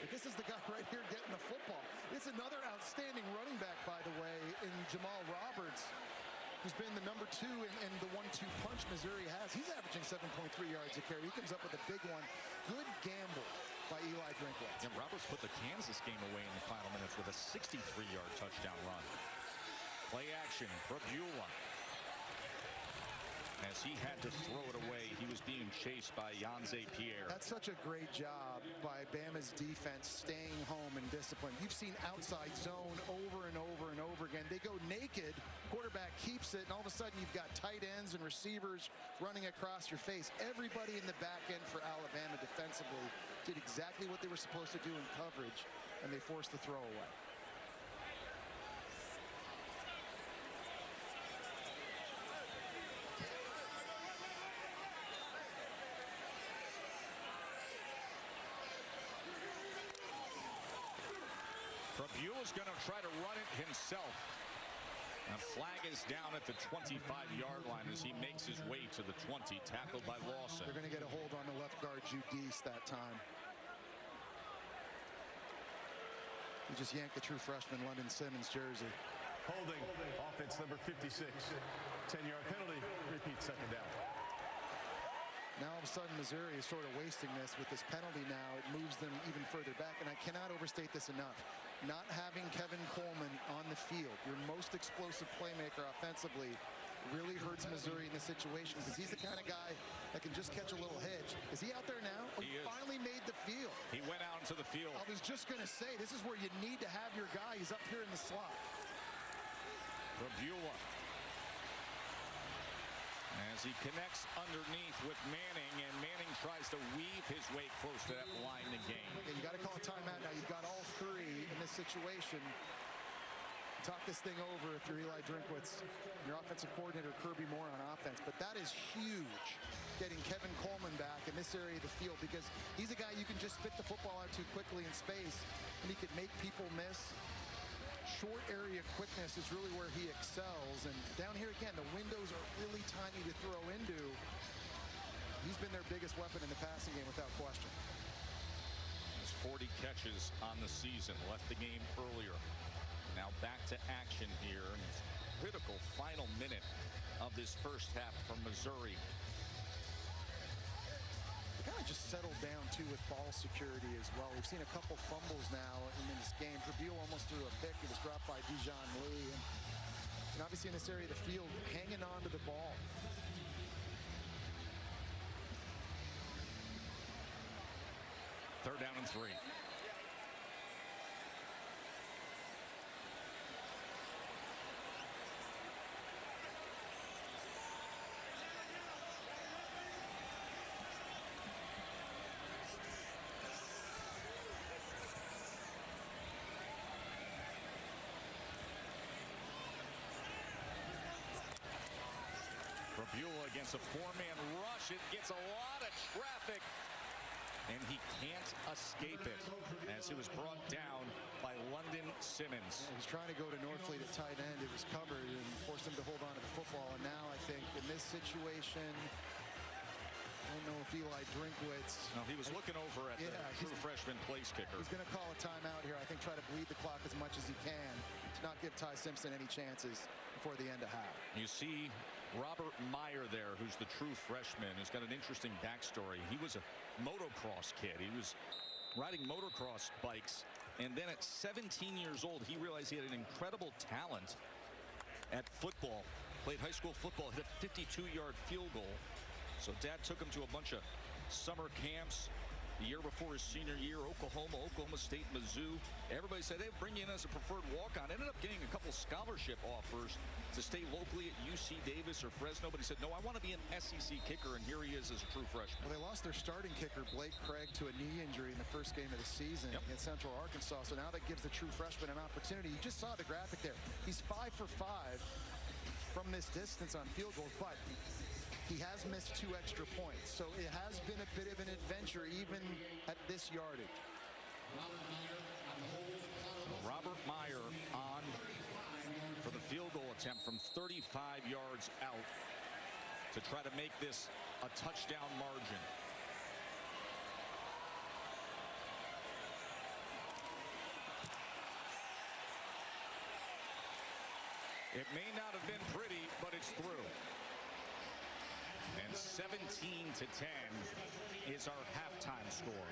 But this is the guy right here getting the football. It's another outstanding running back, by the way, in Jamal Roberts, who's been the number 2 in the 1-2 punch Missouri has. He's averaging 7.3 yards a carry. He comes up with a big one. Good gamble by Eli Drinkwitz. And Roberts put the Kansas game away in the final minutes with a 63-yard touchdown run. Play action, Brabula. As he had to throw it away, he was being chased by Yanze Pierre. That's such a great job by Bama's defense, staying home and disciplined. You've seen outside zone over and over and over again. They go naked, quarterback keeps it, and all of a sudden you've got tight ends and receivers running across your face. Everybody in the back end for Alabama defensively did exactly what they were supposed to do in coverage, and they forced the throw away. Brabula's going to try to run it himself. And a flag is down at the 25-yard line as he makes his way to the 20, tackled by Lawson. They're going to get a hold on the left guard, Judice, that time. He just yanked the true freshman London Simmons jersey. Holding, offense number 56. 10-yard penalty, repeat second down. Now all of a sudden Missouri is sort of wasting this with this penalty now. It moves them even further back, and I cannot overstate this enough. Not having Kevin Coleman on the field, your most explosive playmaker offensively, really hurts Missouri in this situation because he's the kind of guy that can just catch a little hedge. Is he out there now? Oh, he finally made the field. He went out into the field. I was just going to say, this is where you need to have your guy. He's up here in the slot. Brabula. As he connects underneath with Manning, and Manning tries to weave his way close to that line again. Yeah, you got to call a timeout now. You've got all 3 in this situation. Talk this thing over if you're Eli Drinkwitz, your offensive coordinator Kirby Moore on offense. But that is huge, getting Kevin Coleman back in this area of the field, because he's a guy you can just spit the football out too quickly in space, and he could make people miss. Short area quickness is really where he excels, and down here again the windows are really tiny to throw into. He's been their biggest weapon in the passing game without question. Has 40 catches on the season, left the game earlier. Now back to action here in this critical final minute of this first half from Missouri. They kind of just settled down too with ball security as well. We've seen a couple fumbles now in this game. Trabule almost threw a pick. It was dropped by Dijon Lee. And obviously in this area of the field, hanging on to the ball. Third down and 3. Brabula against a 4-man rush. It gets a lot of traffic, and he can't escape it as he was brought down by London Simmons. He was trying to go to Norfleet at tight end. It was covered and forced him to hold on to the football. And now I think in this situation, I don't know if Eli Drinkwitz. No, he was looking over at the true freshman place kicker. He's going to call a timeout here. I think try to bleed the clock as much as he can to not give Ty Simpson any chances before the end of half. You see Robert Meyer there, who's the true freshman, who's got an interesting backstory. He was a motocross kid. He was riding motocross bikes. And then at 17 years old, he realized he had an incredible talent at football. Played high school football, hit a 52-yard field goal. So Dad took him to a bunch of summer camps. The year before his senior year, Oklahoma, Oklahoma State, Mizzou. Everybody said, hey, bring you in as a preferred walk-on. Ended up getting a couple scholarship offers to stay locally at UC Davis or Fresno. But he said, no, I want to be an SEC kicker, and here he is as a true freshman. Well, they lost their starting kicker, Blake Craig, to a knee injury in the first game of the season against Central Arkansas. So now that gives the true freshman an opportunity. You just saw the graphic there. He's 5 for 5 from this distance on field goals, but he has missed 2 extra points, so it has been a bit of an adventure even at this yardage. Robert Meyer on for the field goal attempt from 35 yards out to try to make this a touchdown margin. It may not have been pretty, but it's through. And 17-10 is our halftime score.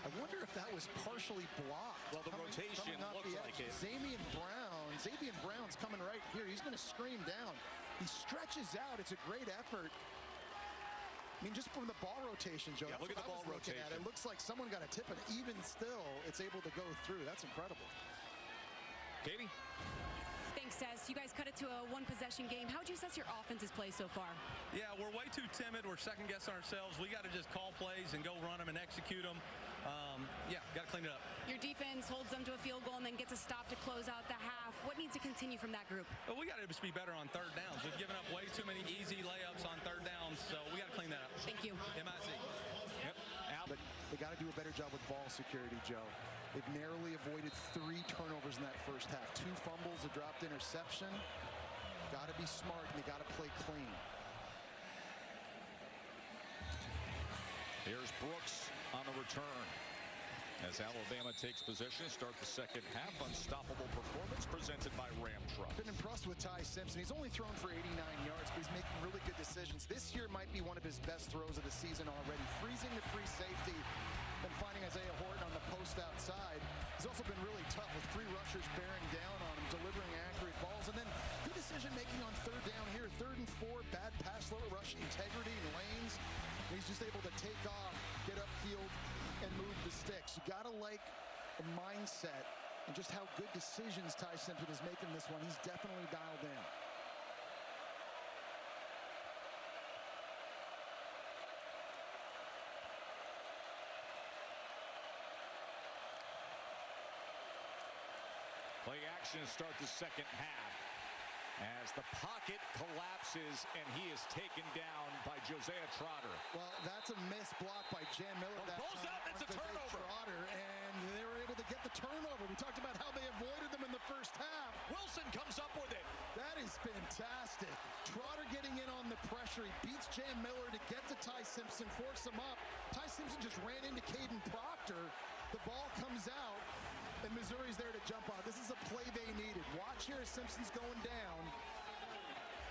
I wonder if that was partially blocked. Well, the rotation looks like it. Xavier Brown's coming right here. He's going to scream down. He stretches out. It's a great effort. I mean, just from the ball rotation, Joe. Yeah, look at the ball rotation. It looks like someone got a tip, and even still, it's able to go through. That's incredible. Katie? Thanks, Tess. You guys cut it to a one-possession game. How would you assess your offense's play so far? Yeah, we're way too timid. We're second-guessing ourselves. We got to just call plays and go run them and execute them. Yeah, got to clean it up. Your defense holds them to a field goal and then gets a stop to close out the half. What needs to continue from that group? Well, we got to just be better on third downs. We've given up way too many easy layups on third downs, so we got to clean that up. Thank you. MIC. Yep. But they got to do a better job with ball security, Joe. They've narrowly avoided 3 turnovers in that first half. 2 fumbles, a dropped interception. Got to be smart, and they got to play clean. Here's Brooks on the return. As Alabama takes possession, start the second half. Unstoppable performance presented by Ram Truck. Been impressed with Ty Simpson. He's only thrown for 89 yards, but he's making really good decisions. This year might be one of his best throws of the season already. Freezing the free safety and finding Isaiah Horton on the post outside. He's also been really tough with 3 rushers bearing down on him, delivering accurate balls. And then good decision-making on third down here. 3rd and 4, bad pass, lower rush integrity in lanes. And he's just able to take off, get upfield, and move the sticks. You got to like the mindset and just how good decisions Ty Simpson is making this one. He's definitely dialed in. Play action to start the second half as the pocket collapses and he is taken down by Josiah Trotter. Well, that's a missed block by Jan Miller. That Ball's time out, it's a turnover. Trotter, and they were able to get the turnover. We talked about how they avoided them in the first half. Wilson comes up with it. That is fantastic. Trotter getting in on the pressure. He beats Jan Miller to get to Ty Simpson, force him up. Ty Simpson just ran into Caden Proctor. The ball comes out, and Missouri's there to jump on. This is a play they needed. Watch here as Simpson's going down.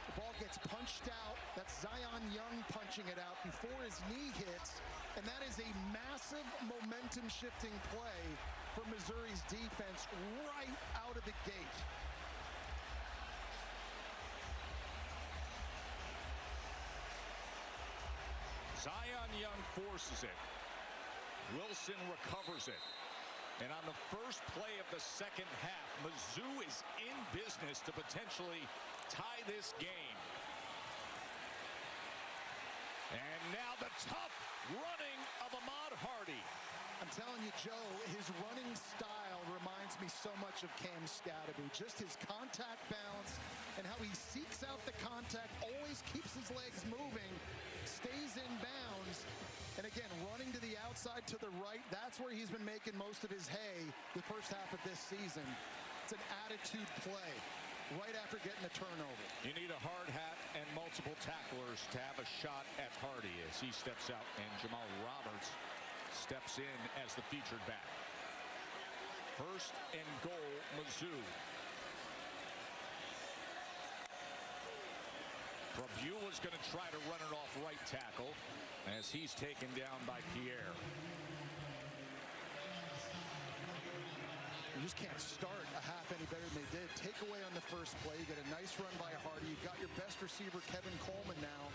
The ball gets punched out. That's Zion Young punching it out before his knee hits. And that is a massive momentum-shifting play for Missouri's defense right out of the gate. Zion Young forces it. Wilson recovers it. And on the first play of the second half, Mizzou is in business to potentially tie this game. And now the tough running of Ahmad Hardy. I'm telling you, Joe, his running style reminds me so much of Cam Scadaboo. Just his contact balance and how he seeks out the contact, always keeps his legs moving, stays in bounds. And again, running to the outside to the right, that's where he's been making most of his hay the first half of this season. It's an attitude play right after getting the turnover. You need a hard hat and multiple tacklers to have a shot at Hardy as he steps out, and Jamal Roberts steps in as the featured back. 1st and goal, Mizzou. Brabula's going to try to run it off right tackle as he's taken down by Pierre. You just can't start a half any better than they did. Take away on the first play. You get a nice run by Hardy. You've got your best receiver, Kevin Coleman, now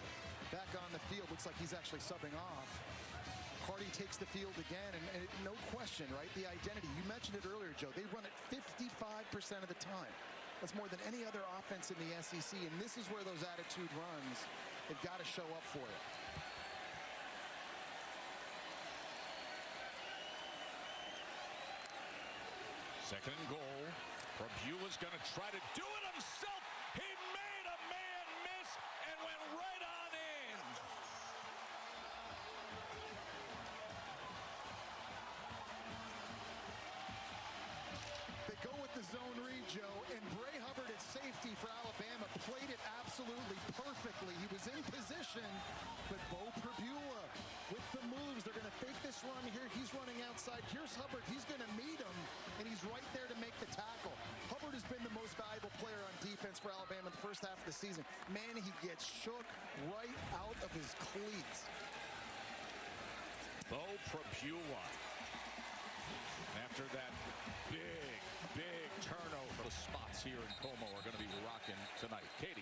back on the field. Looks like he's actually subbing off. Hardy takes the field again, and no question, right? The identity. You mentioned it earlier, Joe. They run it 55% of the time. That's more than any other offense in the SEC, and this is where those attitude runs have got to show up for you. Second and goal. Prabula's going to try to do it himself. He made a man miss and went right on in. They go with the zone read, Joe, and Bray Hubbard at safety for Alabama played it absolutely perfectly. He was in position, but Bo Prabula with the moves. They're going to fake this run here. He's running outside. Here's Hubbard. He's going to meet him, and he's right there to make the tackle. Hubbard has been the most valuable player on defense for Alabama in the first half of the season. Man, he gets shook right out of his cleats. Bo Prabula. After that big turnover, the spots here in Como are going to be rocking tonight. Katie.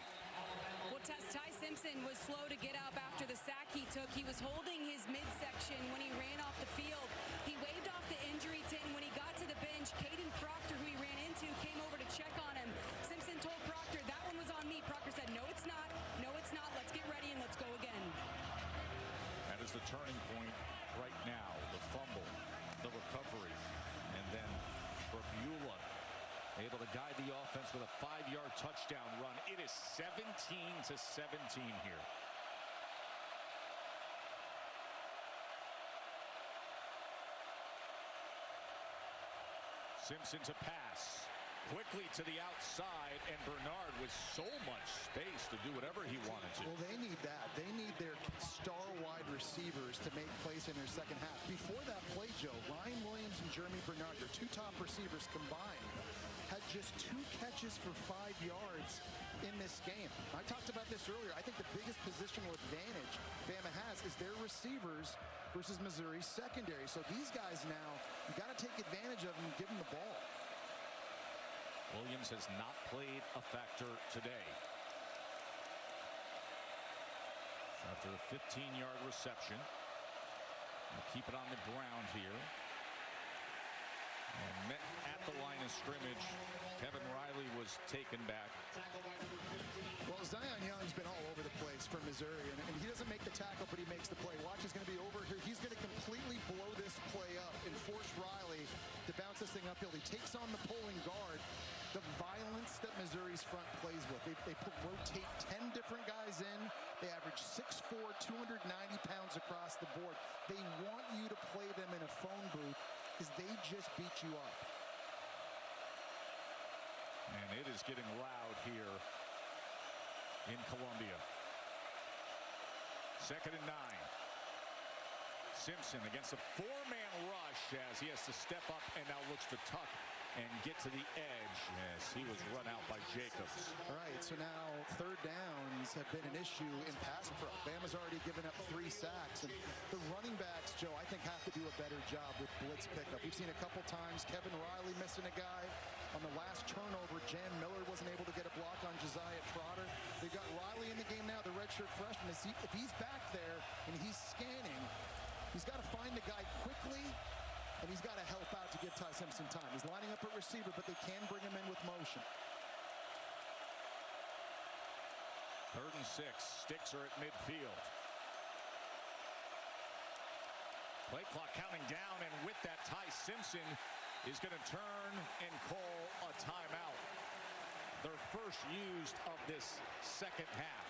Well, Ty Simpson was slow to get up after the sack he took. He was holding his midsection when he ran off the field. He waved off the injury tin. When he got to the bench, Caden Proctor, who he ran into, came over to check on him. Simpson told Proctor, that one was on me. Proctor said, no, it's not. No, it's not. Let's get ready and let's go again. That is the turning point right now. The fumble, the recovery, and then Prabula able to guide the offense with a 5-yard touchdown run. It is 17-17 here. Simpson to pass. Quickly to the outside, and Bernard with so much space to do whatever he wanted to. Well, they need that. They need their star wide receivers to make plays in their second half. Before that play, Joe, Ryan Williams and Jeremy Bernard, their two top receivers combined, had just 2 catches for 5 yards in this game. I talked about this earlier. I think the biggest positional advantage Bama has is their receivers versus Missouri's secondary. So these guys now, you got to take advantage of them and give them the ball. Williams has not played a factor today. After a 15-yard reception, we'll keep it on the ground here. And met at the line of scrimmage, Kevin Riley was taken back. Well, Zion Young's been all over the place for Missouri, and he doesn't make the tackle, but he makes the play. Watch is going to be over here. He's going to completely blow this play up and force Riley to bounce this thing upfield. He takes on the pulling guard. The violence that Missouri's front plays with. They rotate 10 different guys in. They average 6'4", 290 pounds across the board. They want you to play them in a phone booth because they just beat you up. And it is getting loud here in Columbia. 2nd and 9. Simpson against a 4-man rush as he has to step up and now looks to tuck and get to the edge as he was run out by Jacobs. All right, so now 3rd downs have been an issue in pass pro. Bama's already given up 3 sacks, and the running backs, Joe, I think have to do a better job with blitz pickup. We've seen a couple times Kevin Riley missing a guy. On the last turnover, Jan Miller wasn't able to get a block on Josiah Trotter. They've got Riley in the game now, the redshirt freshman. If he's back there and he's scanning, he's got to find the guy quickly, and he's got to help out to give Ty Simpson time. He's lining up at receiver, but they can bring him in with motion. 3rd and 6. Sticks are at midfield. Play clock counting down, and with that, Ty Simpson is going to turn and call a timeout. Their first used of this second half.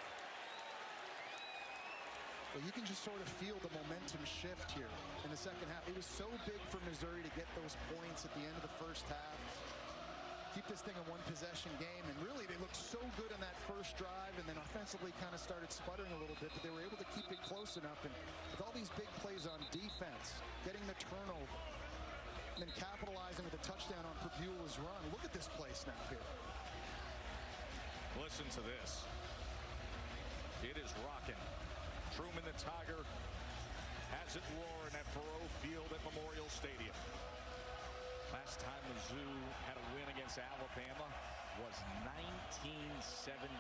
Well, you can just sort of feel the momentum shift here in the second half. It was so big for Missouri to get those points at the end of the first half. Keep this thing a 1-possession game, and really they looked so good on that first drive, and then offensively kind of started sputtering a little bit, but they were able to keep it close enough. And with all these big plays on defense, getting the turnover, and then capitalizing with a touchdown on Prabula's run. Look at this play snap here. Listen to this. It is rocking. Truman the Tiger has it roaring at Faurot Field at Memorial Stadium. Last time Mizzou had a win against Alabama was 1975.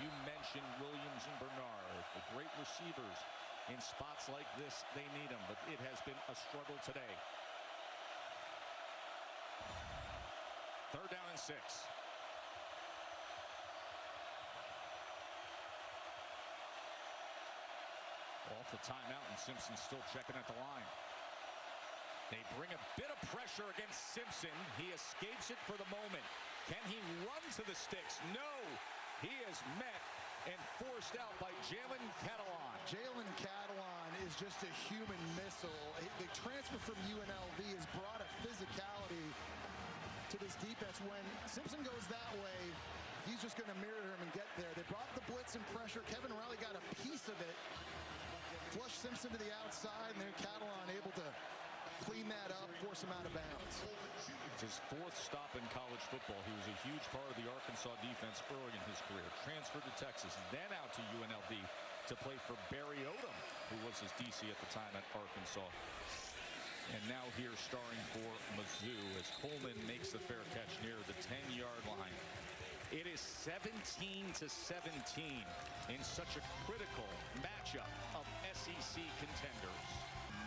You mentioned Williams and Bernard, the great receivers. In spots like this, they need them, but it has been a struggle today. 3rd down and 6. Off the timeout, and Simpson still checking at the line. They bring a bit of pressure against Simpson. He escapes it for the moment. Can he run to the sticks? No. He is met and forced out by Jalen Catalon. Jalen Catalon is just a human missile. The transfer from UNLV has brought a physicality to this defense. When Simpson goes that way, he's just going to mirror him and get there. They brought the blitz and pressure. Kevin Riley got a piece of it. Flush Simpson to the outside, and then Catalon able to clean that up, force him out of bounds. It's his 4th stop in college football. He was a huge part of the Arkansas defense early in his career. Transferred to Texas, then out to UNLV to play for Barry Odom, who was his DC at the time at Arkansas. And now here starring for Mizzou as Coleman makes the fair catch near the 10-yard line. It is 17-17 in such a critical matchup of SEC contenders.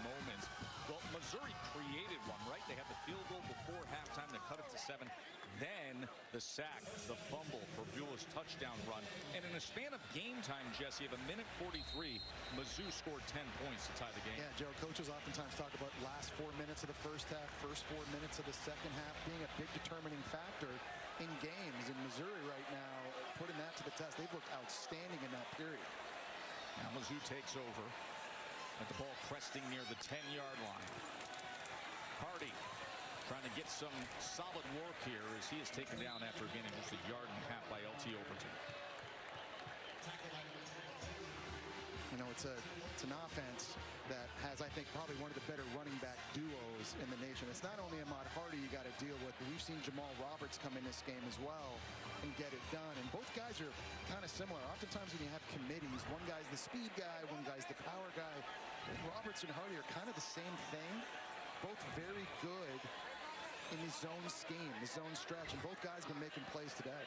Moments. Well, Missouri created one, right? They had the field goal before halftime to cut it to 7. Then the sack, the fumble for Buell's touchdown run. And in a span of game time, Jesse, of 1:43, Mizzou scored 10 points to tie the game. Yeah, Joe, coaches oftentimes talk about last 4 minutes of the first half, first 4 minutes of the second half being a big determining factor in games. And Missouri right now putting that to the test. They've looked outstanding in that period. Now Mizzou takes over at the ball cresting near the 10-yard line. Hardy trying to get some solid work here as he is taken down after gaining just a yard and a half by LT Overton. You know, it's an offense that has, I think, probably one of the better running back duos in the nation. It's not only Ahmad Hardy you got to deal with, but we've seen Jamal Roberts come in this game as well and get it done. And both guys are kind of similar. Oftentimes when you have committees, one guy's the speed guy, one guy's the power guy. Roberts and Hardy are kind of the same thing. Both very good in the zone scheme, the zone stretch, and both guys been making plays today.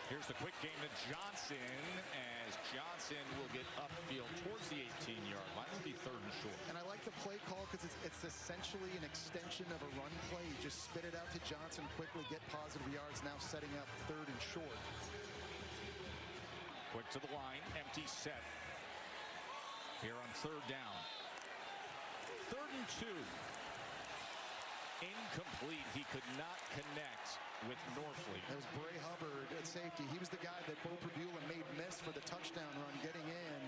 Here's the quick game to Johnson, as Johnson will get upfield towards the 18-yard line. It'll be 3rd and short. And I like the play call because it's essentially an extension of a run play. You just spit it out to Johnson quickly, get positive yards, now setting up 3rd and short. Quick to the line, empty set. Here on 3rd down. 3rd and 2. Incomplete. He could not connect with Norfleet. That was Bray Hubbard at safety. He was the guy that Bo Perdula made miss for the touchdown run, getting in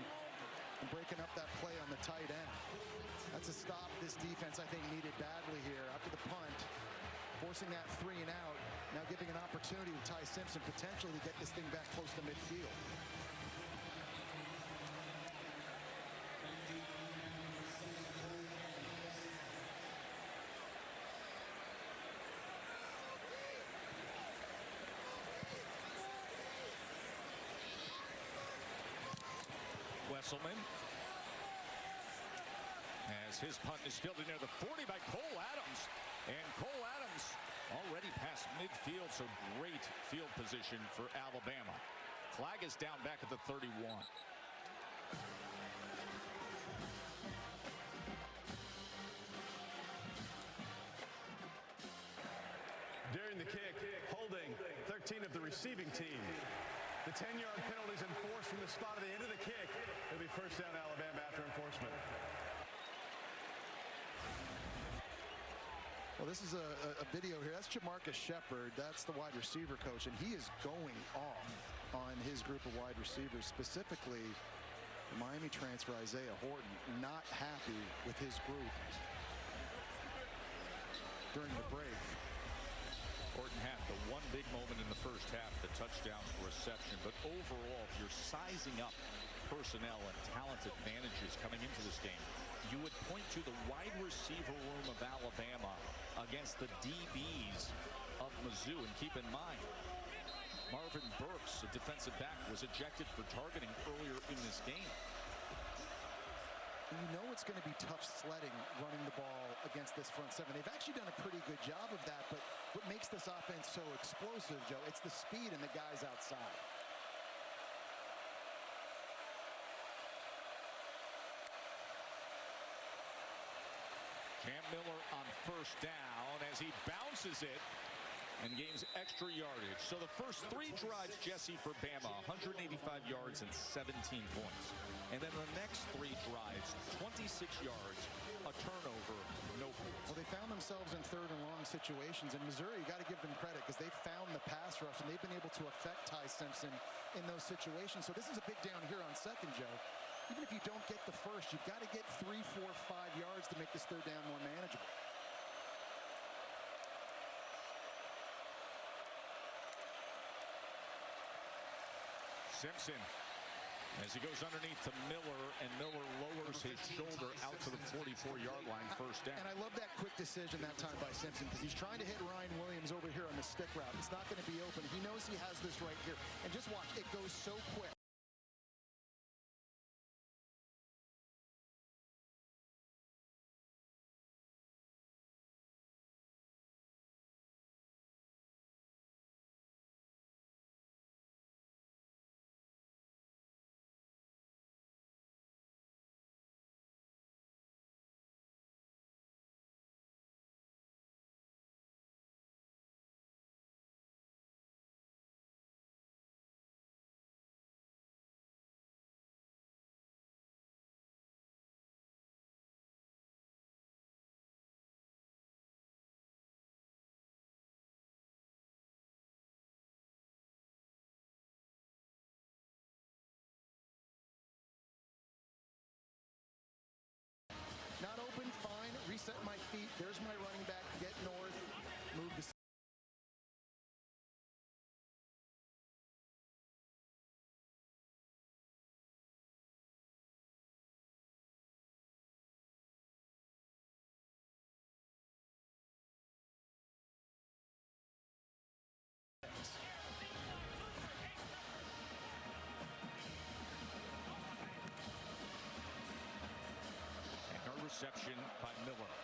and breaking up that play on the tight end. That's a stop this defense, I think, needed badly here. After the punt, forcing that 3 and out, now giving an opportunity to Ty Simpson potentially to get this thing back close to midfield. Wesselman, as his punt is fielded near the 40 by Cole Adams, and Cole Adams already past midfield, so great field position for Alabama. Flag is down back at the 31. During the kick, holding 13 of the receiving team. The 10-yard penalty is enforced from the spot at the end of the kick. It'll be 1st down Alabama after enforcement. Well, this is a video here. That's Jamarcus Shepard. That's the wide receiver coach, and he is going off on his group of wide receivers, specifically the Miami transfer Isaiah Horton, not happy with his group during the break. Horton had the one big moment in the first half, the touchdown reception. But overall, if you're sizing up personnel and talent advantages coming into this game, you would point to the wide receiver room of Alabama against the DBs of Mizzou. And keep in mind, Marvin Burks, a defensive back, was ejected for targeting earlier in this game. You know it's going to be tough sledding running the ball against this front seven. They've actually done a pretty good job of that, but what makes this offense so explosive, Joe, it's the speed and the guys outside. Cam Miller on first down as he bounces it and gains extra yardage. So the first 3 drives, Jesse, for Bama, 185 yards and 17 points. And then the next 3 drives, 26 yards, a turnover, no points. Well, they found themselves in 3rd and long situations. And Missouri, you got to give them credit because they found the pass rush and they've been able to affect Ty Simpson in those situations. So this is a big down here on 2nd, Joe. Even if you don't get the first, you've got to get 3, 4, 5 yards to make this 3rd down more manageable. Simpson, as he goes underneath to Miller, and Miller lowers his shoulder out to the 44-yard line, first down. And I love that quick decision that time by Simpson because he's trying to hit Ryan Williams over here on the stick route. It's not going to be open. He knows he has this right here. And just watch, it goes so quick. Not open, fine. Reset my feet. There's my running back. Get north. Move the... Reception by Miller.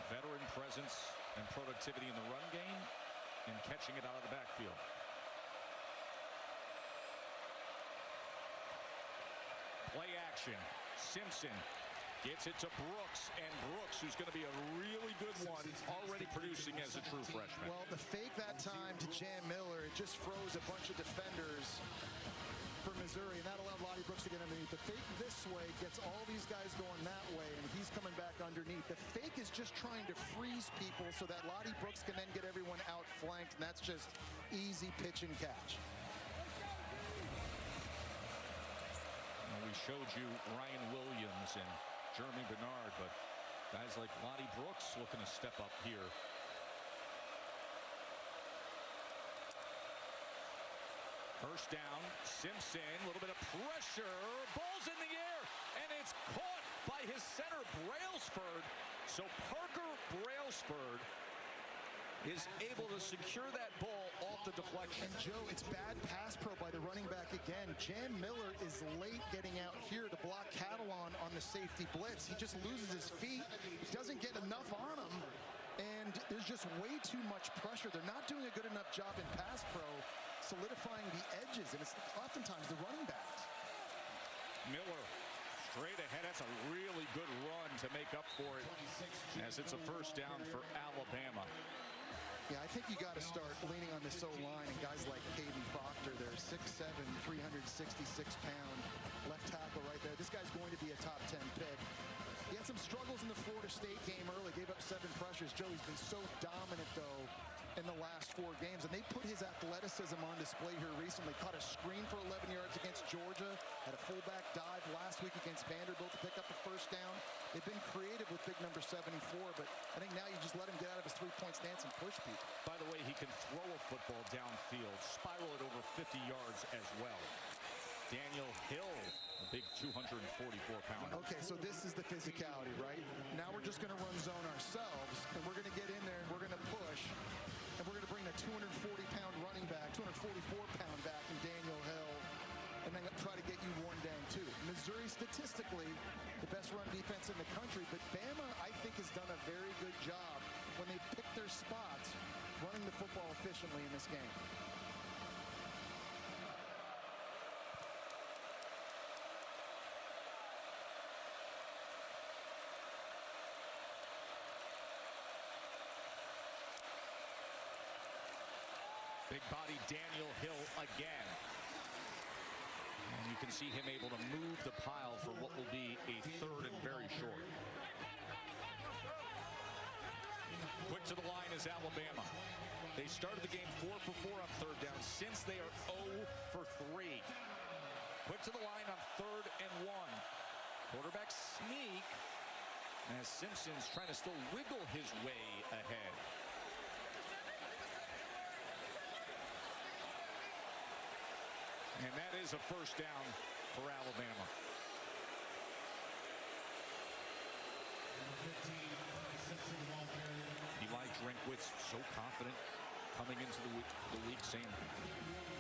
Veteran presence and productivity in the run game and catching it out of the backfield. Play action. Simpson gets it to Brooks, and Brooks, who's going to be a really good one, already producing as a true freshman. Well, the fake that time to Jam Miller, it just froze a bunch of defenders for Missouri, and that allowed Lottie Brooks to get underneath. The fake this way gets all these guys going that way, and he's coming back underneath. The fake is just trying to freeze people so that Lottie Brooks can then get everyone outflanked, and that's just easy pitch and catch. Well, we showed you Ryan Williams and Jeremy Bernard, but guys like Lottie Brooks looking to step up here. First down, Simpson, a little bit of pressure, ball's in the air, and it's caught by his center, Brailsford. So Parker Brailsford is able to secure that ball off the deflection. And Joe, it's bad pass pro by the running back again. Jam Miller is late getting out here to block Catalan on the safety blitz. He just loses his feet, doesn't get enough on him, and there's just way too much pressure. They're not doing a good enough job in pass pro, solidifying the edges, and it's oftentimes the running backs. Miller straight ahead. That's a really good run to make up for it, as it's a first down for Alabama. Yeah, I think you got to start leaning on this O-line, and guys like Caden Proctor, they're 6'7", 366-pound left tackle right there. This guy's going to be a top 10 pick. He had some struggles in the Florida State game early, gave up 7 pressures. Joey's been so dominant, though, in the last 4 games, and they put his athleticism on display here recently. Caught a screen for 11 yards against Georgia, had a fullback dive last week against Vanderbilt to pick up a first down. They've been creative with big number 74, but I think now you just let him get out of his three-point stance and push people. By the way, he can throw a football downfield, spiral it over 50 yards as well. Daniel Hill, a big 244-pounder. Okay, so this is the physicality, right? Now we're just going to run zone ourselves, and we're going to get in there, and we're going to push, and we're going to bring a 240-pound running back, 244-pound back in Daniel Hill, and then try to get you worn down too. Missouri, statistically, the best run defense in the country, but Bama, I think, has done a very good job when they pick their spots running the football efficiently in this game. Big body Daniel Hill again. And you can see him able to move the pile for what will be a third and very short. Quick to the line is Alabama. They started the game 4 for 4 on third down. Since they are 0 for 3. Quick to the line on 3rd and 1. Quarterback sneak as Simpson's trying to still wiggle his way ahead. And that is a first down for Alabama. Eli Drinkwitz, so confident coming into the week, saying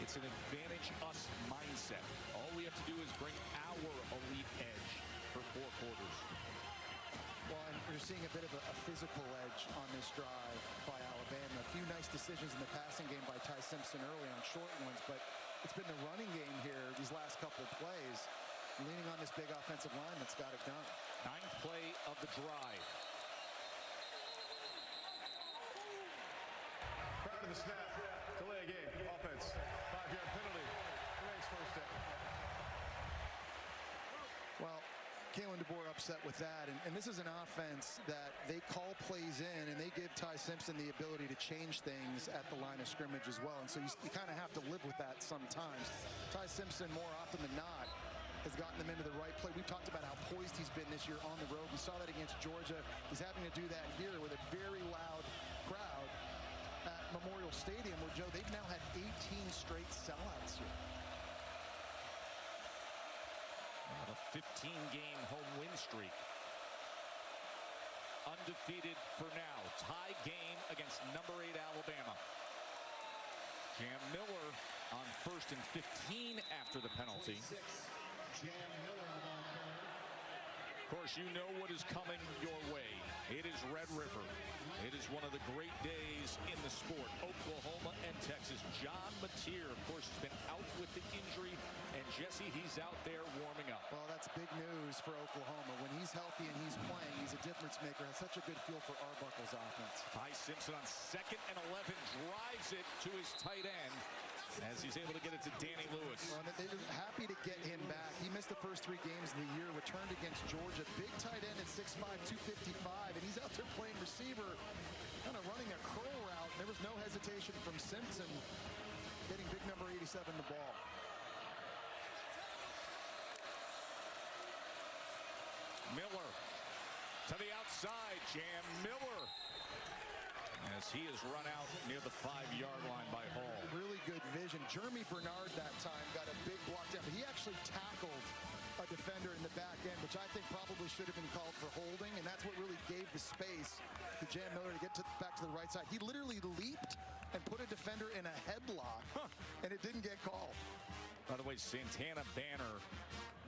it's an advantage us mindset. All we have to do is bring our elite edge for 4 quarters. Well, and you're seeing a bit of a physical edge on this drive by Alabama. A few nice decisions in the passing game by Ty Simpson early on short ones, but it's been the running game here these last couple of plays, leaning on this big offensive line that's got it done. 9th play of the drive. Prior to the snap, delay a game, offense, 5-yard penalty, remains first down. Well, Kalen DeBoer upset with that, and this is an offense that they call plays in, and they give Ty Simpson the ability to change things at the line of scrimmage as well, and so you kind of have to live with that sometimes. Ty Simpson, more often than not, has gotten them into the right play. We've talked about how poised he's been this year on the road. We saw that against Georgia. He's having to do that here with a very loud crowd at Memorial Stadium, where, Joe, they've now had 18 straight sellouts here. A 15-game home win streak. Undefeated for now. Tie game against number 8 Alabama. Jam Miller on 1st and 15 after the penalty. Of course, you know what is coming your way. It is Red River. It is one of the great days in the sport. Oklahoma and Texas. John Mateer, of course, has been out with the injury. And Jesse, he's out there warming up. Well, that's big news for Oklahoma. When he's healthy and he's playing, he's a difference maker. Has such a good feel for Arbuckle's offense. Ty Simpson on 2nd and 11 drives it to his tight end as he's able to get it to Danny Lewis. Well, they're happy to get him back. He missed the first 3 games of the year, returned against Georgia. Big tight end at 6'5", 255, and he's out there playing receiver, kind of running a curl route. There was no hesitation from Simpson getting big number 87 the ball. Miller to the outside. Jam Miller as he is run out near the 5-yard line by Hall. Really good vision. Jeremy Bernard that time got a big block down, but he actually tackled a defender in the back end, which I think probably should have been called for holding, and that's what really gave the space to Jam Miller to get back to the right side. He literally leaped and put a defender in a headlock, and it didn't get called. By the way, Santana Banner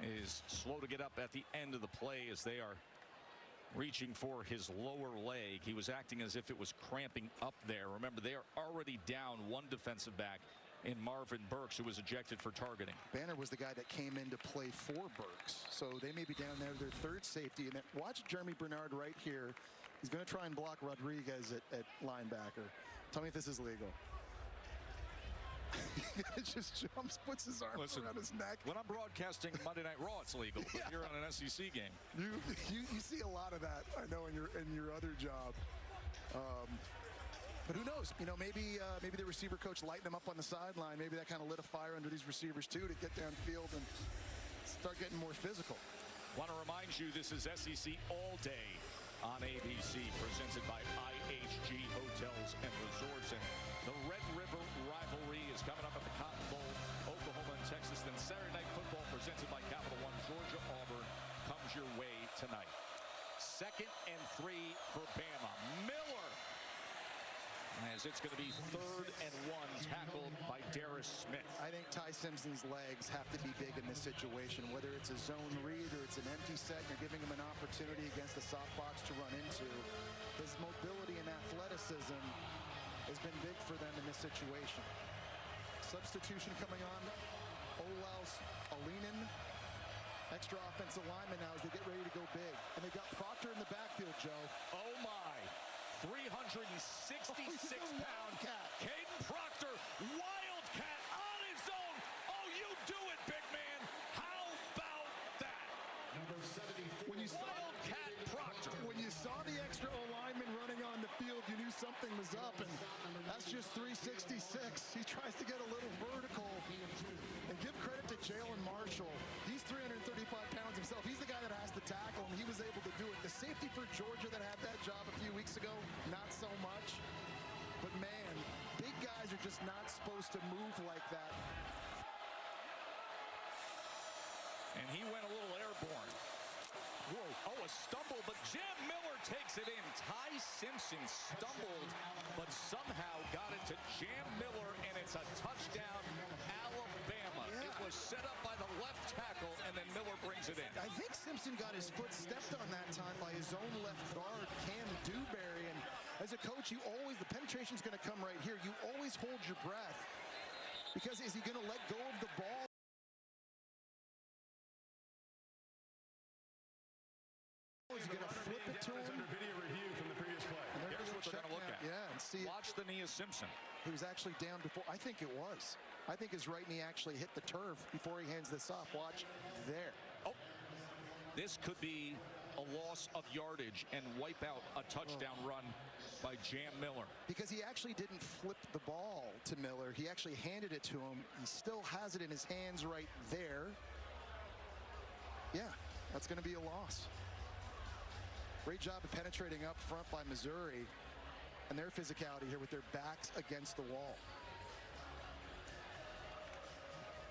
is slow to get up at the end of the play as they are reaching for his lower leg. He was acting as if it was cramping up there. Remember, they are already down 1 defensive back in Marvin Burks, who was ejected for targeting. Banner was the guy that came in to play for Burks, so they may be down there, their 3rd safety. And then watch Jeremy Bernard right here. He's going to try and block Rodriguez at linebacker. Tell me if this is legal. He just jumps, puts his arm around his neck. When I'm broadcasting Monday Night Raw, it's legal. But you're on an SEC game. You see a lot of that, I know, in your other job. But who knows? You know, maybe the receiver coach lightened him up on the sideline. Maybe that kind of lit a fire under these receivers too to get downfield and start getting more physical. Want to remind you, this is SEC All Day on ABC, presented by IHG Hotels and Resorts. And the Red River rivalry is coming up at the Cotton Bowl, Oklahoma and Texas. Then Saturday Night Football, presented by Capital One, Georgia Auburn, comes your way tonight. 2nd and 3 for Bama. Miller as it's going to be 3rd and 1, tackled by Darius Smith. I think Ty Simpson's legs have to be big in this situation, whether it's a zone read or it's an empty set. You're giving him an opportunity against the soft box to run into. His mobility and athleticism has been big for them in this situation. Substitution coming on. Olaus Alinen, extra offensive lineman now as they get ready to go big. And they got Proctor in the backfield, Joe. Oh my, 366-pound Caden Proctor, wildcat on his own. Oh, you do it, big man. How about that? Number 74. When you saw Wildcat Proctor. When you saw the extra O-lineman running on the field, you knew something was up, and that's just 366. He tries to get a little vertical. And give credit to Jalen Marshall. He's 335 pounds himself. He's the guy that has to tackle him. He was able to do it. The safety for Georgia that had that job a few weeks ago, not so much. But man, big guys are just not supposed to move like that. And he went a little airborne. Whoa, oh, a stumble, but Jam Miller takes it in. Ty Simpson stumbled, but somehow got it to Jam Miller, and it's a touchdown, Alabama. Yeah. It was set up by the left tackle, and then Miller brings it in. I think Simpson got his foot stepped on that time by his own left guard, Cam Dewberry. And as a coach, you always, the penetration's going to come right here. You always hold your breath, because is he going to let go of the ball? Is he going to flip it to him? Under video review from the previous play. And they're Here's what they're going to look at. Yeah, and see. Watch the knee of Simpson. He was actually down before. I think it was. I think his right knee actually hit the turf before he hands this off. Watch there. Oh, this could be a loss of yardage and wipe out a touchdown run by Jam Miller. Because he actually didn't flip the ball to Miller. He actually handed it to him. He still has it in his hands right there. Yeah, that's going to be a loss. Great job of penetrating up front by Missouri and their physicality here with their backs against the wall.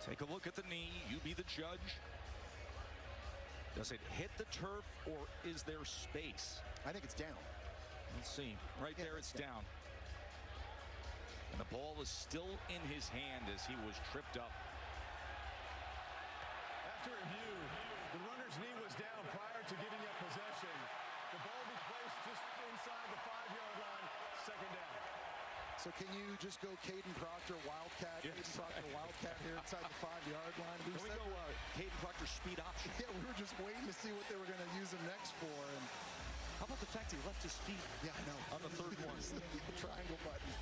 Take a look at the knee. You be the judge. Does it hit the turf, or is there space? I think it's down. Let's see. Right there, it's down. And the ball is still in his hand as he was tripped up. After review, the runner's knee was down prior to giving up possession. The ball will be placed just inside the 5-yard line, second down. So can you just go Caden Proctor Wildcat? Yes. Caden Proctor Wildcat here inside the 5-yard line. Here we go, Caden Proctor speed option. Yeah, we were just waiting to see what they were going to use him next for. And how about the fact he left his feet? Yeah, I know. On the third one. The triangle button.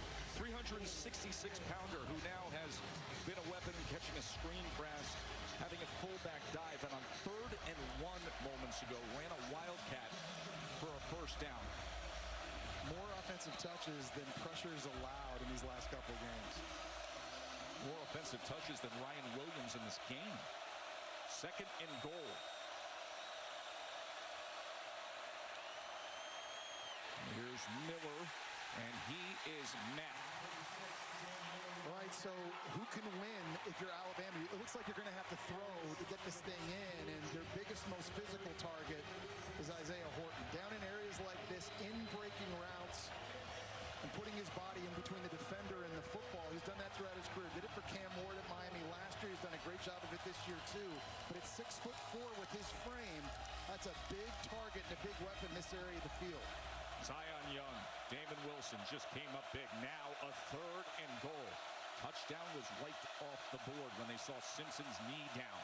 366-pounder who now has been a weapon catching a screen pass, having a fullback dive, and on 3rd and 1 moments ago ran a wildcat for a first down. More offensive touches than pressures allowed in these last couple games. More offensive touches than Ryan Williams in this game. 2nd and goal. Here's Miller, and he is met. All right, so who can win if you're Alabama? It looks like you're going to have to throw to get this thing in, and their biggest, most physical target is Isaiah Horton. Down in areas like this, in breaking routes, and putting his body in between the defender and the football. He's done that throughout his career. Did it for Cam Ward at Miami last year. He's done a great job of it this year, too. But at 6'4" with his frame, that's a big target and a big weapon in this area of the field. Zion Young, Damon Wilson just came up big. Now a 3rd and goal. Touchdown was wiped off the board when they saw Simpson's knee down.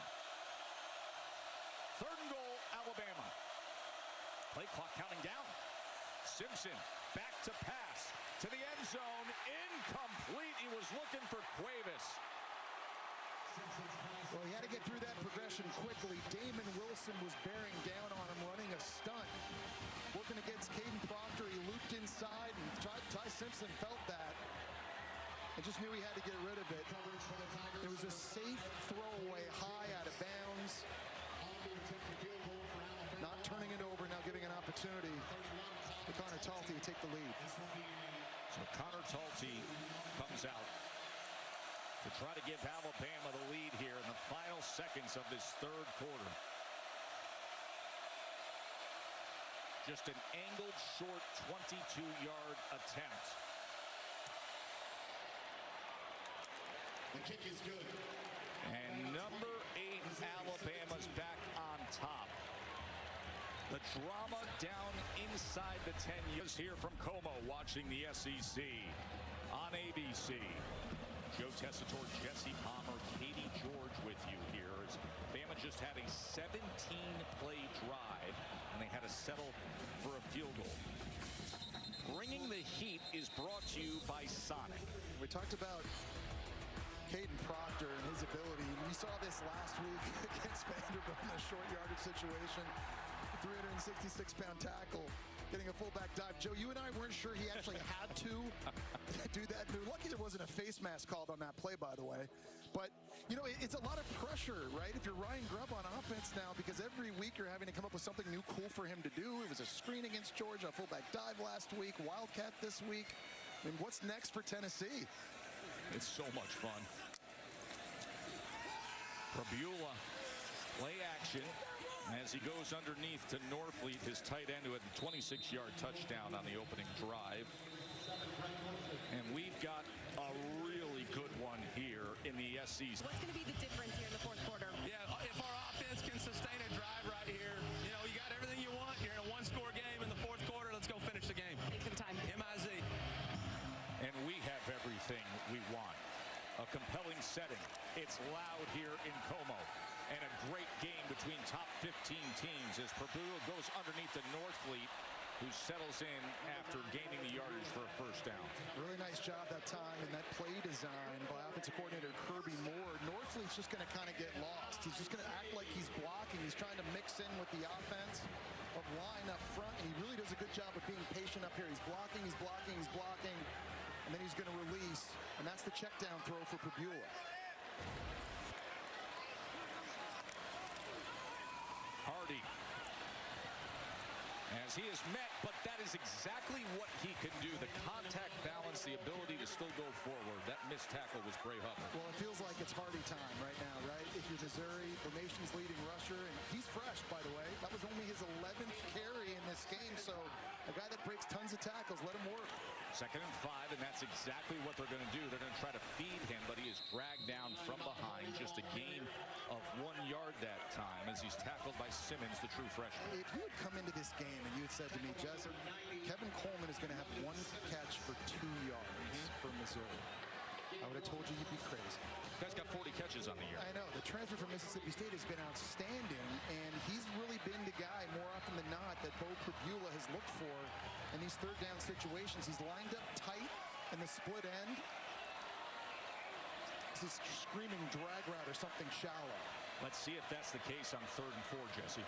3rd and goal, Alabama. Play clock counting down. Simpson back to pass to the end zone. Incomplete. He was looking for Cuevas. Well, he had to get through that progression quickly. Damon Wilson was bearing down on him, running a stunt. Working against Caden Proctor, he looped inside, and Ty Simpson felt that. I just knew he had to get rid of it. It was a safe throwaway high out of bounds. Not turning it over, now giving an opportunity to Connor Talty to take the lead. So Connor Talty comes out to try to give Alabama the lead here in the final seconds of this 3rd quarter. Just an angled short 22-yard attempt. The kick is good. And number 8, Alabama's back on top. The drama down inside the 10 years here from Como, watching the SEC on ABC. Joe Tessitore, Jesse Palmer, Katie George with you here. As Bama just had a 17-play drive, and they had to settle for a field goal. Bringing the heat is brought to you by Sonic. We talked about Caden Proctor and his ability. We saw this last week against Vanderbilt in a short yardage situation. 366-pound tackle, getting a fullback dive. Joe, you and I weren't sure he actually had to do that. We're lucky there wasn't a face mask called on that play, by the way. But, you know, it's a lot of pressure, right? If you're Ryan Grubb on offense now, because every week you're having to come up with something new cool for him to do. It was a screen against Georgia, a fullback dive last week, Wildcat this week. I mean, what's next for Tennessee? It's so much fun. Prabula, play action. As he goes underneath to Norfleet, his tight end, who had a 26-yard touchdown on the opening drive. And we've got a really good one here in the SEC. What's going to be the difference here in the fourth quarter? Yeah, if our offense can sustain a drive right here, you know, you got everything you want. You're in a one-score game in the fourth quarter. Let's go finish the game. Take some time. MIZ. And we have everything we want. A compelling setting. It's loud here in Como. And a great game between top 15 teams as Prabula goes underneath to Norfleet, who settles in after gaining the yardage for a first down. Really nice job that time, and that play design by offensive coordinator Kirby Moore. Norfleet's just going to kind of get lost. He's just going to act like he's blocking. He's trying to mix in with the offense of line up front, and he really does a good job of being patient up here. He's blocking, he's blocking, he's blocking, and then he's going to release, and that's the check down throw for Prabula. Hardy, as he is met, but that is exactly what he can do. The contact balance, the ability to still go forward. That missed tackle was Bray Hubbard. Well, it feels like it's Hardy time right now, right? If you're Missouri, the nation's leading rusher, and he's fresh, by the way. That was only his 11th carry in this game, so a guy that breaks tons of tackles, let him work. 2nd and 5, and that's exactly what they're going to do. They're going to try to feed him, but he is dragged down from behind. Just a gain of 1 yard that time as he's tackled by Simmons, the true freshman. If you had come into this game and you had said to me, Jesse, Kevin Coleman is going to have 1 catch for 2 yards for Missouri, I would have told you you'd be crazy. Guy's got 40 catches on the year. I know. The transfer from Mississippi State has been outstanding, and he's really been the guy more often than not that Bo Prabula has looked for in these third down situations. He's lined up tight in the split end. This is screaming drag route or something shallow. Let's see if that's the case on 3rd and 4, Jesse.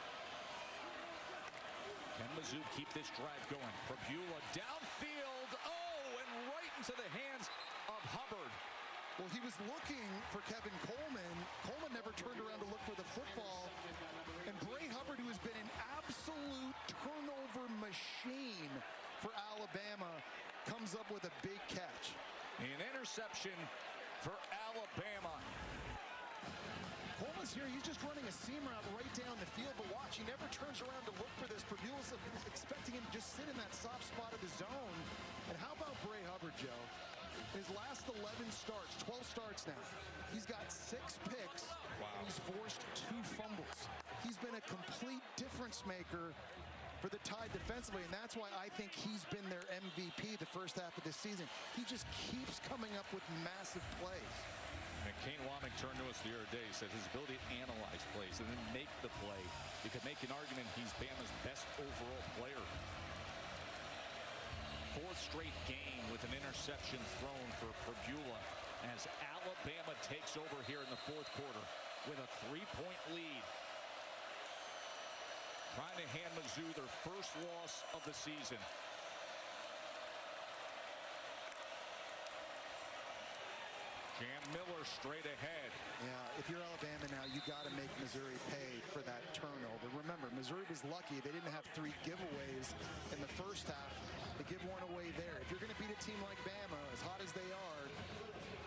Can Mizzou keep this drive going? Prabula downfield. Oh, and right into the hands of Hubbard. Well, he was looking for Kevin Coleman. Coleman never turned around to look for the football. And Bray Hubbard, who has been an absolute turnover machine for Alabama, comes up with a big catch. An interception for Alabama. Coleman's here. He's just running a seam route right down the field. But watch, he never turns around to look for this. Purdue's expecting him to just sit in that soft spot of the zone. And how about Bray Hubbard, Joe? His last 11 starts, 12 starts now. He's got 6 picks, and he's forced 2 fumbles. He's been a complete difference maker for the Tide defensively, and that's why I think he's been their MVP the first half of this season. He just keeps coming up with massive plays. And Kane Womack turned to us the other day, said his ability to analyze plays and then make the play. You could make an argument he's Bama's best overall player. 4th straight game with an interception thrown for Prabula as Alabama takes over here in the 4th quarter with a 3-point lead. Trying to hand Mizzou their first loss of the season. Jam Miller straight ahead. Yeah, if you're Alabama now, you got to make Missouri pay for that turnover. Remember, Missouri was lucky. They didn't have 3 giveaways in the first half. They give 1 away there. If you're going to beat a team like Bama, as hot as they are,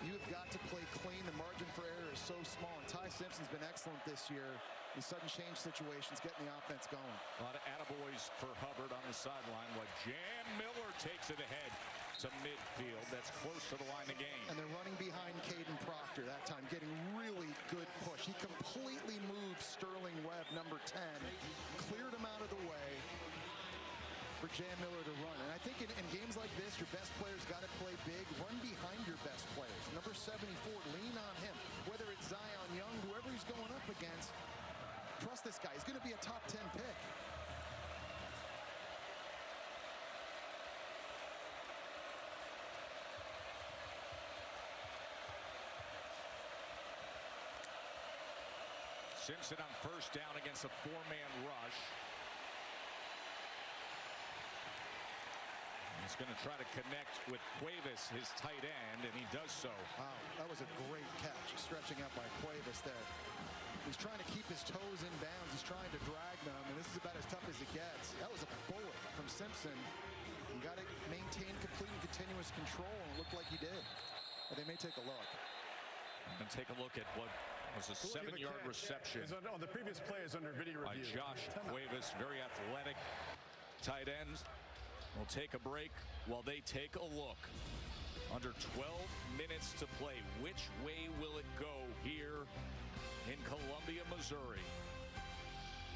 you have got to play clean. The margin for error is so small. And Ty Simpson's been excellent this year in sudden change situations, getting the offense going. A lot of attaboys for Hubbard on the sideline, while Jam Miller takes it ahead to midfield. That's close to the line of game. And they're running behind Caden Proctor that time, getting really good push. He completely moved Sterling Webb, number 10, cleared him out of the way for Jam Miller to run. And I think in games like this, your best players got to play big. Run behind your best players. Number 74, lean on him. Whether it's Zion Young, whoever he's going up against, trust this guy. He's going to be a top 10 pick. Simpson on first down against a four-man rush. He's going to try to connect with Cuevas, his tight end, and he does so. Wow, that was a great catch, stretching out by Cuevas there. He's trying to keep his toes in bounds. He's trying to drag them, and this is about as tough as it gets. That was a bullet from Simpson. You got to maintain complete and continuous control, and it looked like he did. But they may take a look. And take a look at what was a 7-yard reception. On the previous play is under video by review. Josh Cuevas, very athletic tight ends. We'll take a break while they take a look. Under 12 minutes to play. Which way will it go here in Columbia, Missouri?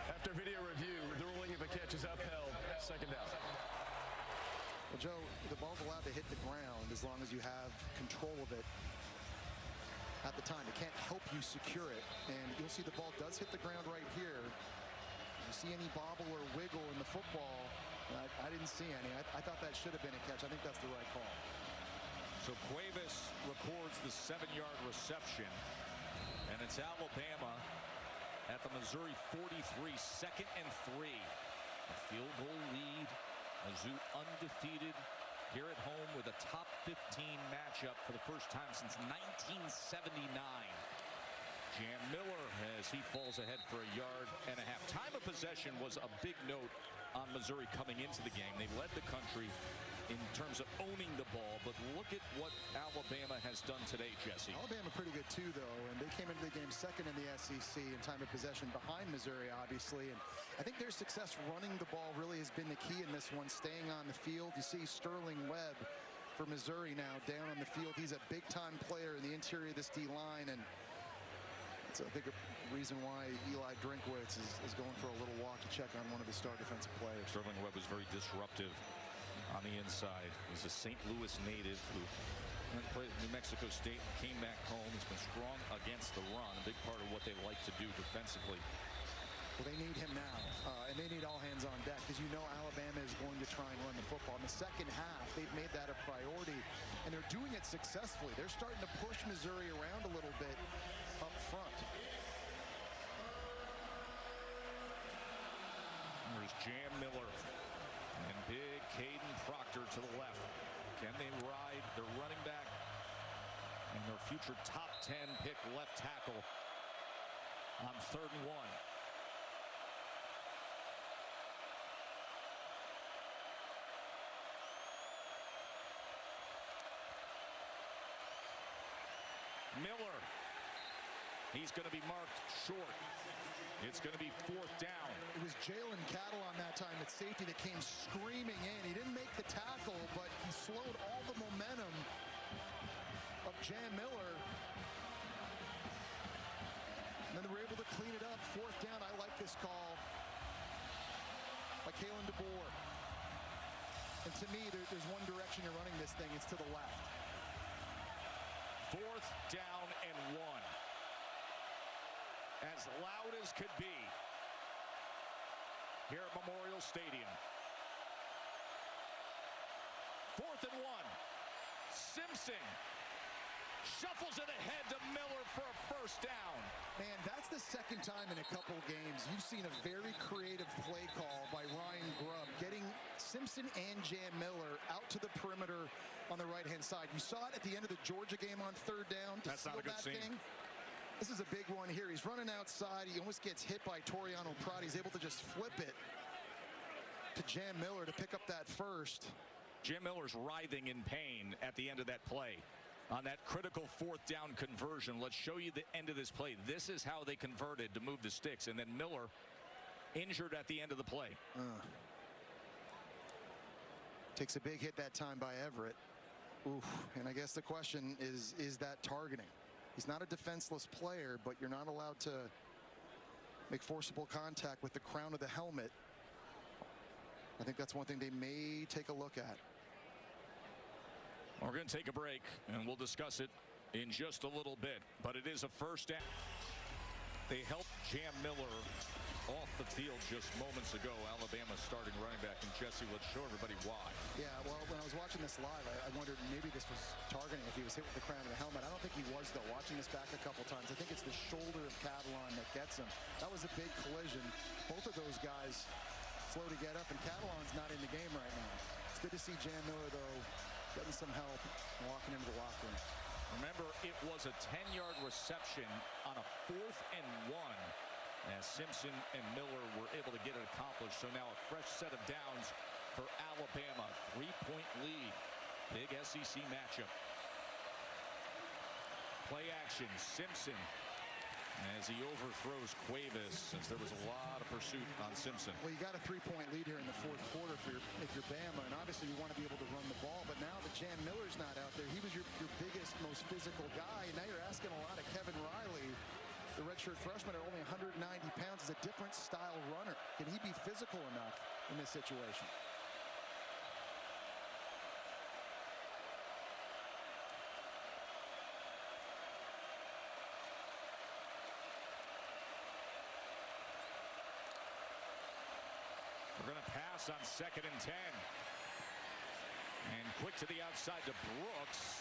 After video review, the ruling if a catch is upheld, second down. Well, Joe, the ball's allowed to hit the ground as long as you have control of it at the time. It can't help you secure it. And you'll see the ball does hit the ground right here. You see any bobble or wiggle in the football? I didn't see any. I thought that should have been a catch. I think that's the right call. So Cuevas records the 7-yard reception. And it's Alabama at the Missouri 43, 2nd and 3. A field goal lead. Mizzou undefeated here at home with a top 15 matchup for the first time since 1979. Jam Miller as he falls ahead for a yard and a half. Time of possession was a big note on Missouri coming into the game. They led the country in terms of owning the ball, but look at what Alabama has done today, Jesse. Alabama pretty good too, though, and they came into the game second in the SEC in time of possession behind Missouri, obviously, and I think their success running the ball really has been the key in this one, staying on the field. You see Sterling Webb for Missouri now down on the field. He's a big-time player in the interior of this D-line, and it's, I think, a reason why Eli Drinkwitz is going for a little walk to check on one of the star defensive players. Sterling Webb was very disruptive on the inside. He's a St. Louis native who played at New Mexico State and came back home. He's been strong against the run, a big part of what they like to do defensively. Well, they need him now, and they need all hands on deck, because you know Alabama is going to try and run the football. In the second half, they've made that a priority, and they're doing it successfully. They're starting to push Missouri around a little bit up front. There's Jam Miller and big Caden Proctor to the left. Can they ride their running back and their future top 10 pick left tackle on 3rd and 1? Miller, he's going to be marked short. It's going to be 4th down. It was Jalen Cattle on that time at safety that came screaming in. He didn't make the tackle, but he slowed all the momentum of Jam Miller. And then they were able to clean it up. 4th down. I like this call by Kalen DeBoer. And to me, there's one direction you're running this thing. It's to the left. 4th down and 1. As loud as could be here at Memorial Stadium. 4th and 1. Simpson shuffles it ahead to Miller for a 1st down. Man, that's the second time in a couple games you've seen a very creative play call by Ryan Grubb, getting Simpson and Jam Miller out to the perimeter on the right-hand side. You saw it at the end of the Georgia game on 3rd down. That's not a good scene. This is a big one here. He's running outside. He almost gets hit by Toriano Pride. He's able to just flip it to Jam Miller to pick up that 1st. Jam Miller's writhing in pain at the end of that play. On that critical fourth down conversion, let's show you the end of this play. This is how they converted to move the sticks, and then Miller injured at the end of the play. Takes a big hit that time by Everett. Oof. And I guess the question is that targeting? He's not a defenseless player, but you're not allowed to make forcible contact with the crown of the helmet. I think that's one thing they may take a look at. We're going to take a break, and we'll discuss it in just a little bit. But it is a first down. They helped Jam Miller off the field just moments ago. Alabama's starting running back. And Jesse, let's show everybody why. Yeah, well, when I was watching this live, I wondered maybe this was targeting if he was hit with the crown of the helmet. I don't think he was, though. Watching this back a couple times, I think it's the shoulder of Catalan that gets him. That was a big collision. Both of those guys slow to get up, and Catalan's not in the game right now. It's good to see Jam Miller, though, getting some help walking into the locker room. Remember, it was a 10-yard reception on a 4th and 1 as Simpson and Miller were able to get it accomplished. So now a fresh set of downs for Alabama. 3-point lead. Big SEC matchup. Play action. Simpson as he overthrows Cuevas, since there was a lot of pursuit on Simpson. Well, you got a 3-point lead here in the fourth quarter if you're Bama, and obviously you want to be able to run the ball, but now that Jam Miller's not out there, he was your biggest, most physical guy, and now you're asking a lot of Kevin Riley. The redshirt freshman at only 190 pounds is a different style runner. Can he be physical enough in this situation? We're going to pass on 2nd and 10. And quick to the outside to Brooks.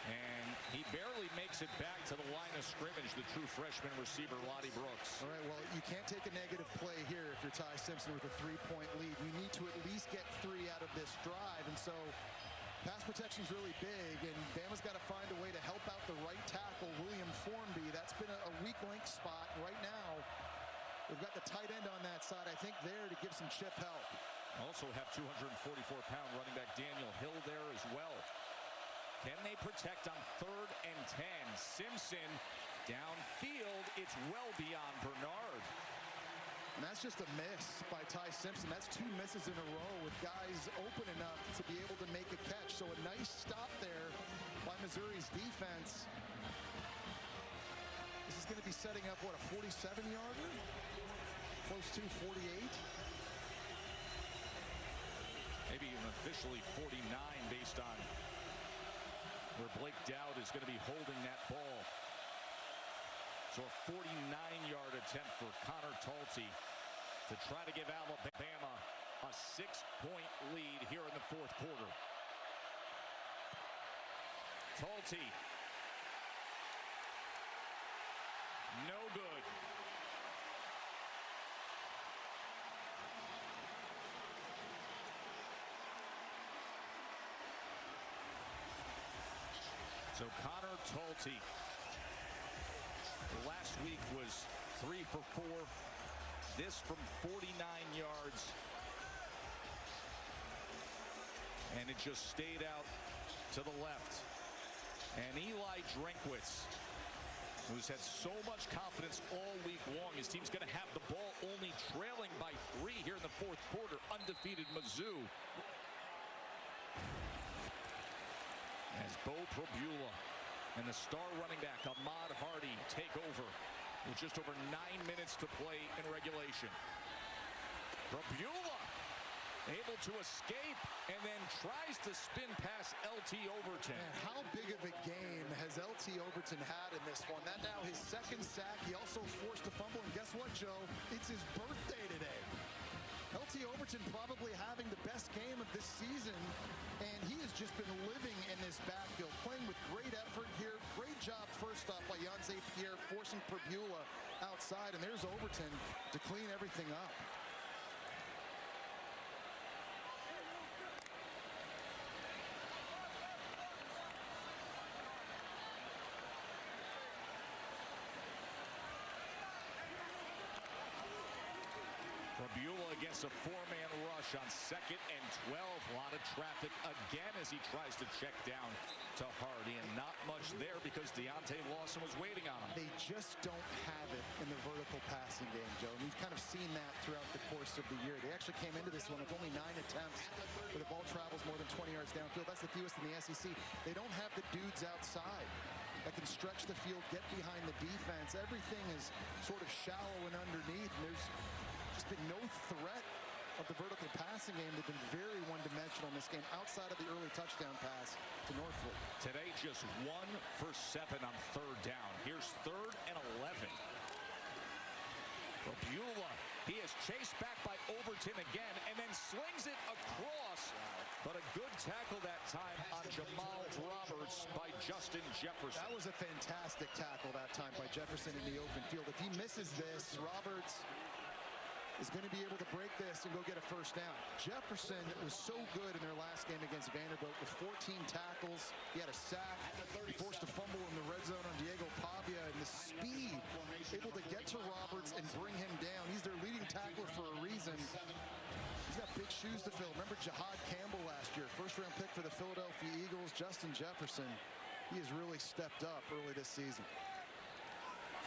And he barely makes it back to the line of scrimmage, the true freshman receiver, Lonnie Brooks. All right, well, you can't take a negative play here if you're Ty Simpson with a 3-point lead. You need to at least get 3 out of this drive. And so pass protection is really big, and Bama's got to find a way to help out the right tackle, William Formby. That's been a weak link spot right now. We've got the tight end on that side, I think, there to give some chip help. Also have 244-pound running back Daniel Hill there as well. Can they protect on 3rd and 10? Simpson downfield. It's well beyond Bernard. And that's just a miss by Ty Simpson. That's 2 misses in a row with guys open enough to be able to make a catch. So a nice stop there by Missouri's defense. This is going to be setting up, what, a 47-yarder? Close to 48. Maybe even officially 49 based on where Blake Dowd is going to be holding that ball. So a 49-yard attempt for Connor Talty to try to give Alabama a 6-point lead here in the fourth quarter. Talty. No good. So Connor Talty last week was 3 for 4. This from 49 yards. And it just stayed out to the left. And Eli Drinkwitz, who's had so much confidence all week long. His team's going to have the ball only trailing by 3 here in the fourth quarter. Undefeated Mizzou. As Bo Probula and the star running back Ahmad Hardy take over with just over 9 minutes to play in regulation. Probula able to escape and then tries to spin past LT Overton. Man, how big of a game has LT Overton had in this one? That now his 2nd sack. He also forced a fumble, and guess what, Joe? It's his birthday today. LT Overton probably having the best game of this season, and he has just been living in this backfield, playing with great effort here. Great job first off by Yonze Pierre, forcing Probula outside, and there's Overton to clean everything up. Probula against a 4-man rush rush on 2nd and 12. A lot of traffic again as he tries to check down to Hardy, and not much there because Deontay Lawson was waiting on him. They just don't have it in the vertical passing game, Joe. And we've kind of seen that throughout the course of the year. They actually came into this one with only 9 attempts where the ball travels more than 20 yards downfield. That's the fewest in the SEC. They don't have the dudes outside that can stretch the field, get behind the defense. Everything is sort of shallow and underneath, and there's just been no threat of the vertical passing game. They've been very one-dimensional in this game outside of the early touchdown pass to Norfolk. Today, just 1 for 7 on 3rd down. Here's 3rd and 11. Beulah, he is chased back by Overton again and then slings it across. But a good tackle that time on Jamal Roberts by Justin Jefferson. That was a fantastic tackle that time by Jefferson in the open field. If he misses this, Roberts is going to be able to break this and go get a first down. Jefferson was so good in their last game against Vanderbilt with 14 tackles. He had a sack. He forced a fumble in the red zone on Diego Pavia, and the speed, able to get to Roberts and bring him down. He's their leading tackler for a reason. He's got big shoes to fill. Remember Jahad Campbell last year, first-round pick for the Philadelphia Eagles. Justin Jefferson, he has really stepped up early this season.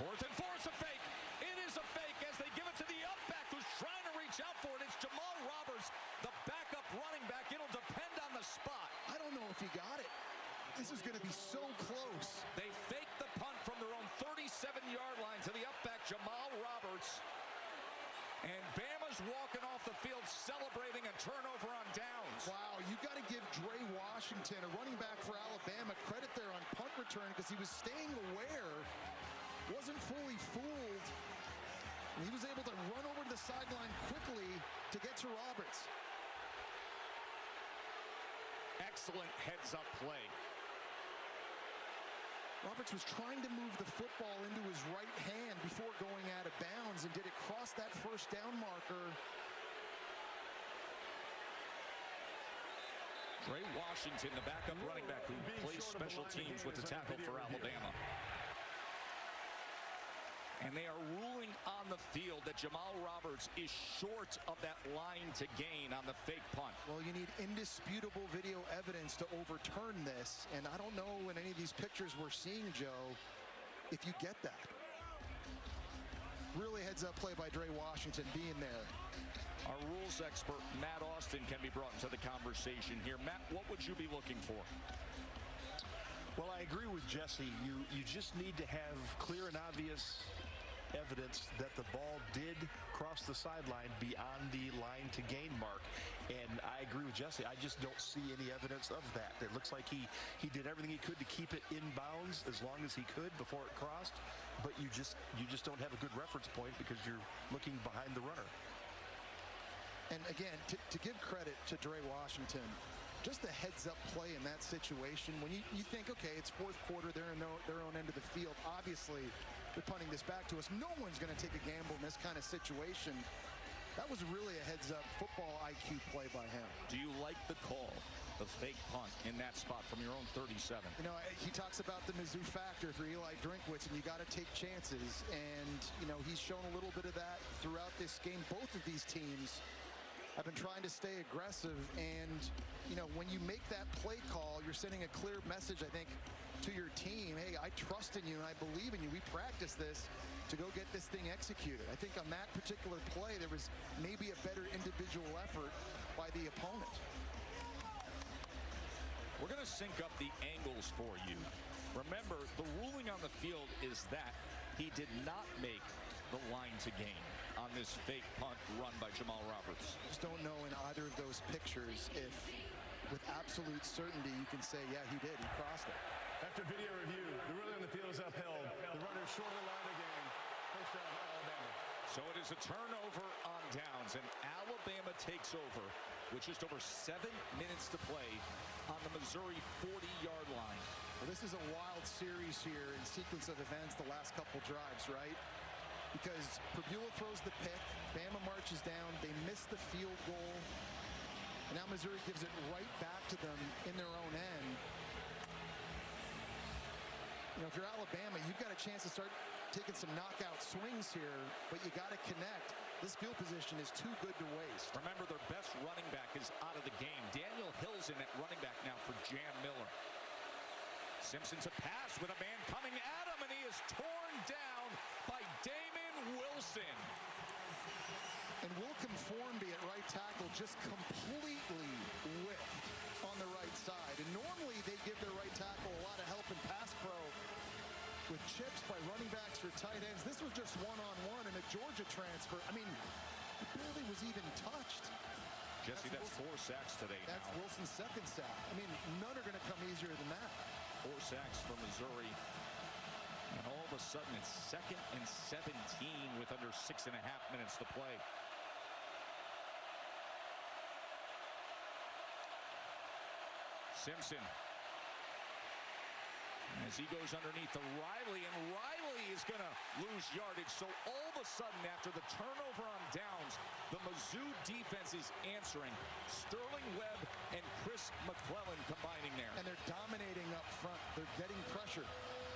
4th and 4, it's a fake. It is a fake as they give it to the up-back who's trying to reach out for it. It's Jamal Roberts, the backup running back. It'll depend on the spot. I don't know if he got it. This is going to be so close. They fake the punt from their own 37-yard line to the up-back Jamal Roberts. And Bama's walking off the field celebrating a turnover on downs. Wow, you got to give Dre Washington, a running back for Alabama, credit there on punt return because he was staying aware, wasn't fully fooled. And he was able to run over to the sideline quickly to get to Roberts. Excellent heads-up play. Roberts was trying to move the football into his right hand before going out of bounds, and did it cross that first down marker? Dre Washington, the backup running back who plays special teams with the tackle for Alabama. And they are ruling on the field that Jamal Roberts is short of that line to gain on the fake punt. Well, you need indisputable video evidence to overturn this, and I don't know in any of these pictures we're seeing, Joe, if you get that. Really heads-up play by Dre Washington being there. Our rules expert, Matt Austin, can be brought into the conversation here. Matt, what would you be looking for? Well, I agree with Jesse. You just need to have clear and obvious evidence that the ball did cross the sideline beyond the line to gain mark. And I agree with Jesse. I just don't see any evidence of that. It looks like he did everything he could to keep it in bounds as long as he could before it crossed. But you just don't have a good reference point because you're looking behind the runner. And again, to give credit to Dre Washington, just the heads-up play in that situation, when you think, okay, it's 4th quarter, they're in their own end of the field. Obviously, they're punting this back to us. No one's going to take a gamble in this kind of situation. That was really a heads-up football IQ play by him. Do you like the call, the fake punt in that spot from your own 37? You know, he talks about the Mizzou factor for Eli Drinkwitz, and you got to take chances. And, you know, he's shown a little bit of that throughout this game. Both of these teams have been trying to stay aggressive, and you know, when you make that play call, you're sending a clear message, I think, to your team. Hey, I trust in you and I believe in you. We practice this to go get this thing executed. I think on that particular play, there was maybe a better individual effort by the opponent. We're going to sync up the angles for you. Remember, the ruling on the field is that he did not make the line to gain on this fake punt run by Jamal Roberts. Just don't know in either of those pictures if, with absolute certainty, you can say, yeah, he did. He crossed it. After video review, the ruling on the field is upheld. The runner is short of the line again. First down, Alabama. So it is a turnover on downs, and Alabama takes over with just over 7 minutes to play on the Missouri 40-yard line. Well, this is a wild series here in sequence of events the last couple drives, right? Because Beulah throws the pick, Bama marches down, they miss the field goal, and now Missouri gives it right back to them in their own end. You know, if you're Alabama, you've got a chance to start taking some knockout swings here, but you got to connect. This field position is too good to waste. Remember, their best running back is out of the game. Daniel Hill's in at running back now for Jan Miller. Simpson's a pass with a man coming at him, and he is torn down by Damon Wilson. And Wilcom Formby at right tackle just completely whiffed on the right side. And normally they give their right tackle a lot of help in pass pro with chips by running backs for tight ends. This was just one-on-one in a Georgia transfer. I mean, it barely was even touched. Jesse, that's 4 sacks today now. That's Wilson's second sack. I mean, none are going to come easier than that. 4 sacks for Missouri. And all of a sudden, it's 2nd and 17 with under 6.5 minutes to play. Simpson, as he goes underneath to Riley, and Riley is going to lose yardage. So all of a sudden, after the turnover on downs, the Mizzou defense is answering. Sterling Webb and Chris McClellan combining there. And they're dominating up front. They're getting pressure.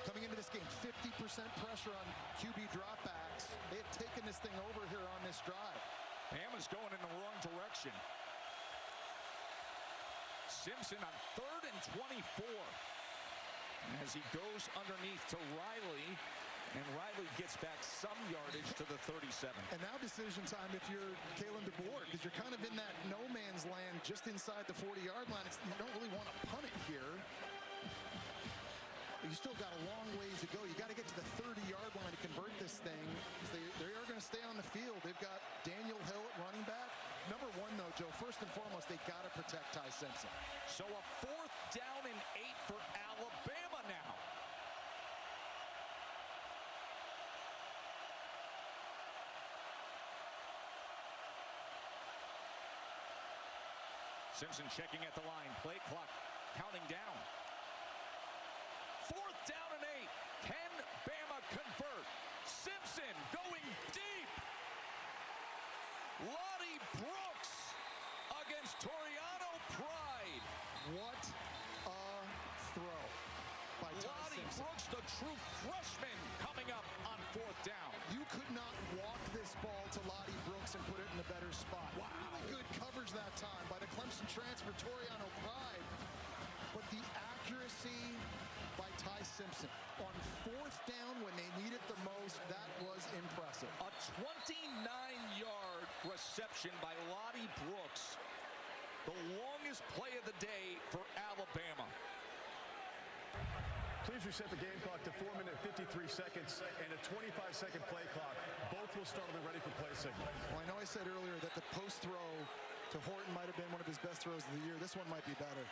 Coming into this game, 50% pressure on QB dropbacks. They have taken this thing over here on this drive. Bama's going in the wrong direction. Simpson on 3rd and 24. As he goes underneath to Riley, and Riley gets back some yardage to the 37. And now decision time if you're Kalen DeBoer, because you're kind of in that no man's land just inside the 40-yard line. You don't really want to punt it here. But you still got a long ways to go. You got to get to the 30-yard line to convert this thing. They are going to stay on the field. They've got Daniel Hill at running back. Number one, though, Joe, first and foremost, they got to protect Ty Simpson. So a 4th down and 8 for Alabama now. Simpson checking at the line. Play clock counting down. 4th down and 8. Can Bama convert? Simpson going deep. Lonnie Brooks against Toriano Pride. What a throw by Ty Lonnie Simpson. Brooks, the true freshman, coming up on 4th down. You could not walk this ball to Lottie Brooks and put it in a better spot. Wow. Really good coverage that time by the Clemson transfer, Toriano Pride. But the accuracy by Ty Simpson on 4th down when they need it the most, that was impressive. A 29-yard reception by Lottie Brooks. The longest play of the day for Alabama. Please reset the game clock to 4 minutes 53 seconds and a 25-second play clock. Both will start on the ready for play signal. Well, I know I said earlier that the post throw to Horton might have been one of his best throws of the year. This one might be better.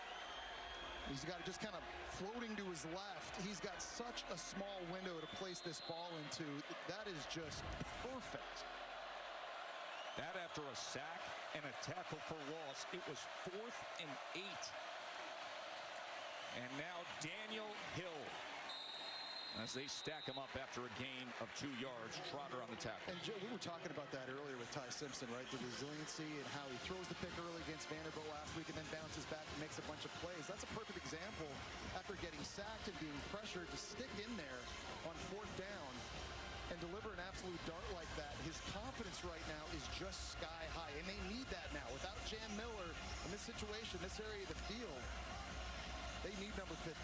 He's got it just kind of floating to his left. He's got such a small window to place this ball into. That is just perfect. That after a sack and a tackle for loss, it was 4th and 8. And now Daniel Hill, as they stack him up after a gain of 2 yards. Trotter on the tackle. And Joe, we were talking about that earlier with Ty Simpson, right? The resiliency and how he throws the pick early against Vanderbilt last week and then bounces back and makes a bunch of plays. That's a perfect example after getting sacked and being pressured to stick in there on 4th down and deliver an absolute dart like that. His confidence right now is just sky high, and they need that now. Without Jan Miller in this situation, this area of the field, they need number 15.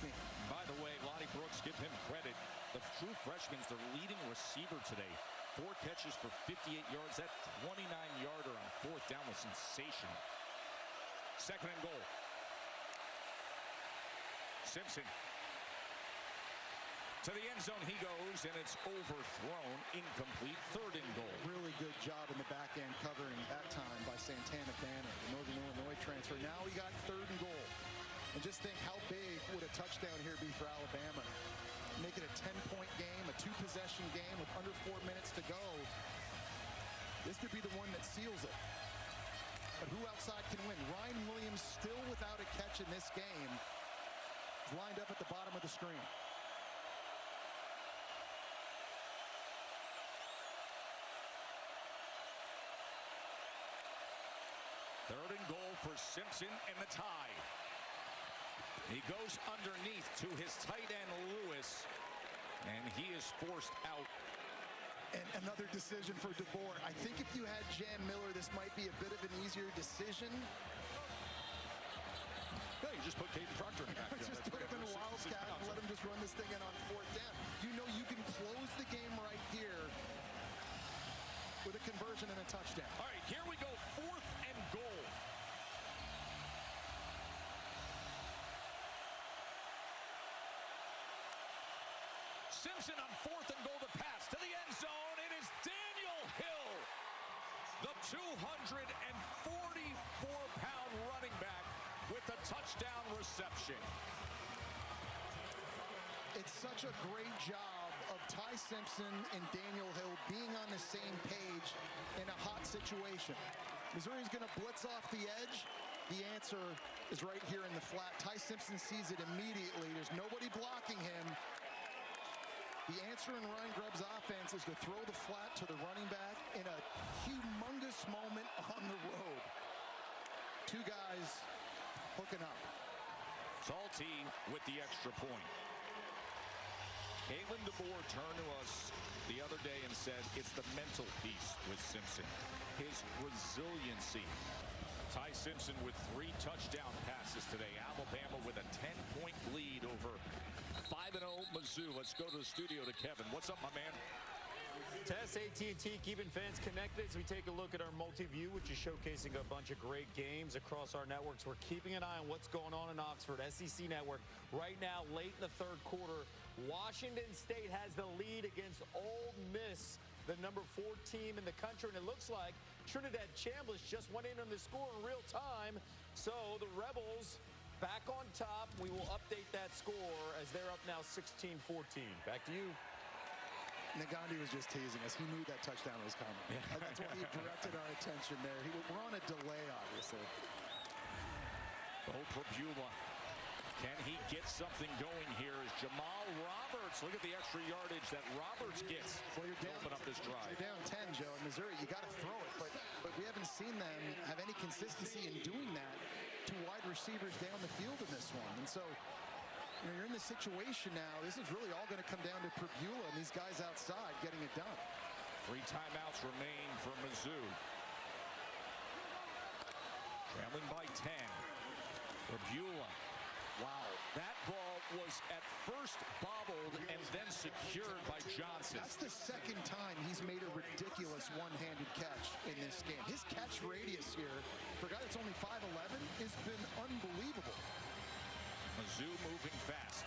By the way, Lonnie Brooks, give him credit. The true freshman's their leading receiver today. 4 catches for 58 yards. That 29-yarder on 4th down was sensational. 2nd and goal. Simpson. To the end zone he goes, and it's overthrown. Incomplete. 3rd and goal. Really good job in the back end covering that time by Santana Banner, the Northern Illinois transfer. Now we got 3rd and goal. And just think how big would a touchdown here be for Alabama. Make it a 10-point game, a 2-possession game with under 4 minutes to go. This could be the one that seals it. But who outside can win? Ryan Williams still without a catch in this game. He's lined up at the bottom of the screen. Third and goal for Simpson and the tie. He goes underneath to his tight end, Lewis, and he is forced out. And another decision for DeBoer. I think if you had Jan Miller, this might be a bit of an easier decision. You just put Caden Proctor in the backfield. Just put him in a wildcat and let him just run this thing in on 4th down. You know you can close the game right here with a conversion and a touchdown. All right, here we go. 4th and goal. Simpson on 4th and goal to pass to the end zone. It is Daniel Hill, the 244-pound running back with the touchdown reception. It's such a great job of Ty Simpson and Daniel Hill being on the same page in a hot situation. Missouri's going to blitz off the edge. The answer is right here in the flat. Ty Simpson sees it immediately. There's nobody blocking him. The answer in Ryan Grubb's offense is to throw the flat to the running back in a humongous moment on the road. Two guys hooking up. Salty with the extra point. Kalen DeBoer turned to us the other day and said it's the mental piece with Simpson, his resiliency. Ty Simpson with 3 touchdown passes today. Alabama with a 10-point lead over 5-0 Mizzou. Let's go to the studio to Kevin. What's up, my man? Tess, AT&T, keeping fans connected as we take a look at our multi-view, which is showcasing a bunch of great games across our networks. We're keeping an eye on what's going on in Oxford. SEC Network right now, late in the 3rd quarter. Washington State has the lead against Ole Miss, the number 4 team in the country, and it looks like Trinidad Chambliss just went in on the score in real time. So the Rebels back on top. We will update that score as they're up now 16-14. Back to you. Nagandi was just teasing us. He knew that touchdown was coming. Yeah. That's why he directed our attention there. We're on a delay, obviously. Oh, Prabula. Can he get something going here? Is Jamal Roberts. Look at the extra yardage that Roberts gets. Well, you're down, open up this drive. You're down 10, Joe. In Missouri, you got to throw it. But we haven't seen them have any consistency in doing that to wide receivers down the field in this one. And so you're in this situation now. This is really all going to come down to Prabula and these guys outside getting it done. 3 timeouts remain for Mizzou. Trailing by 10. Prabula. Wow, that ball was at first bobbled and then secured by Johnson. That's the 2nd time he's made a ridiculous one-handed catch in this game. His catch radius here, for a guy that's only 5'11", has been unbelievable. Mizzou moving fast.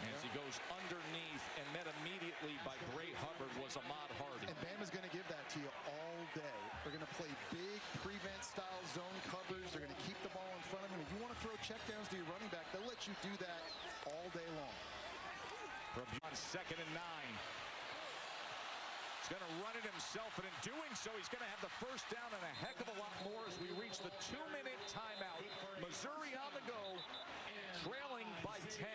As he goes underneath and met immediately by Bray Hubbard was Ahmad Hardy. And Bama's going to give that to you all day. They're going to play big prevent-style zone covers. They're going to keep the ball in front of them. If you want to throw checkdowns to your running back, they'll let you do that all day long. On 2nd and 9. He's going to run it himself, and in doing so, he's going to have the first down and a heck of a lot more as we reach the 2-minute timeout. Missouri on the go, trailing by 10.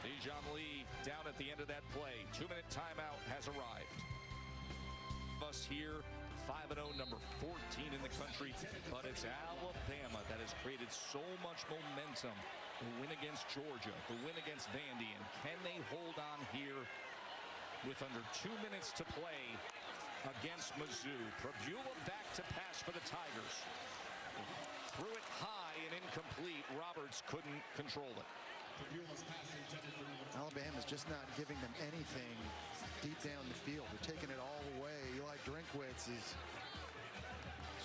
Dejon Lee down at the end of that play. 2-minute timeout has arrived. Us here, 5-0, number 14 in the country, but it's Alabama that has created so much momentum. The win against Georgia, the win against Vandy, and can they hold on here with under 2 minutes to play against Mizzou? Prabula back to pass for the Tigers. Threw it high and incomplete. Roberts couldn't control it. Alabama's just not giving them anything deep down the field. They're taking it all away. Eli Drinkwitz is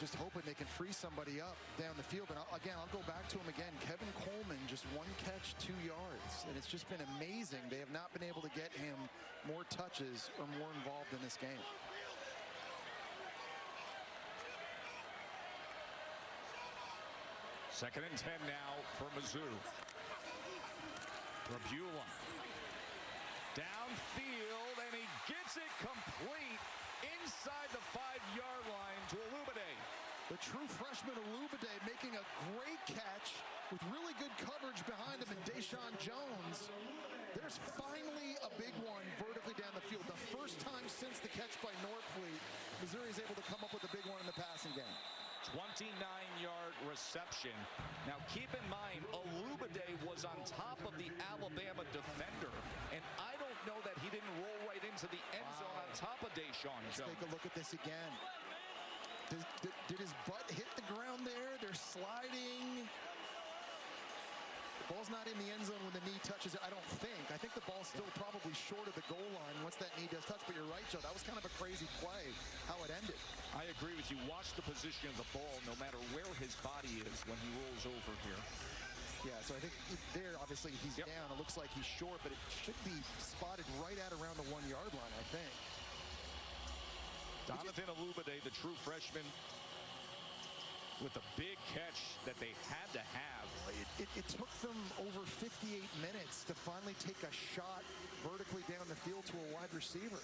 just hoping they can free somebody up down the field. And I'll go back to him again. Kevin Coleman, just 1 catch, 2 yards. And it's just been amazing. They have not been able to get him more touches or more involved in this game. Second and 10 now for Mizzou. Prabula downfield, and he gets it complete inside the 5-yard line to Olubade. The true freshman Olubade making a great catch with really good coverage behind him, and Deshaun Jones. There's finally a big one vertically down the field. The first time since the catch by Northfleet, Missouri is able to come up with a big one in the passing game. 29-yard reception. Now keep in mind, Olubade was on top of the Alabama defender, and I don't know that he didn't roll right into the end zone on top of Deshaun Jones. Let's take a look at this again. Did his butt hit the ground there? They're sliding. The ball's not in the end zone when the knee touches it, I don't think. I think the ball's still probably short of the goal line once that knee does touch. But you're right, Joe. That was kind of a crazy play, how it ended. I agree with you. Watch the position of the ball no matter where his body is when he rolls over here. Yeah, so I think there, obviously, he's down. It looks like he's short, but it should be spotted right at around the 1-yard line, I think. Donovan Olubade, the true freshman, with a big catch that they had to have. It took them over 58 minutes to finally take a shot vertically down the field to a wide receiver.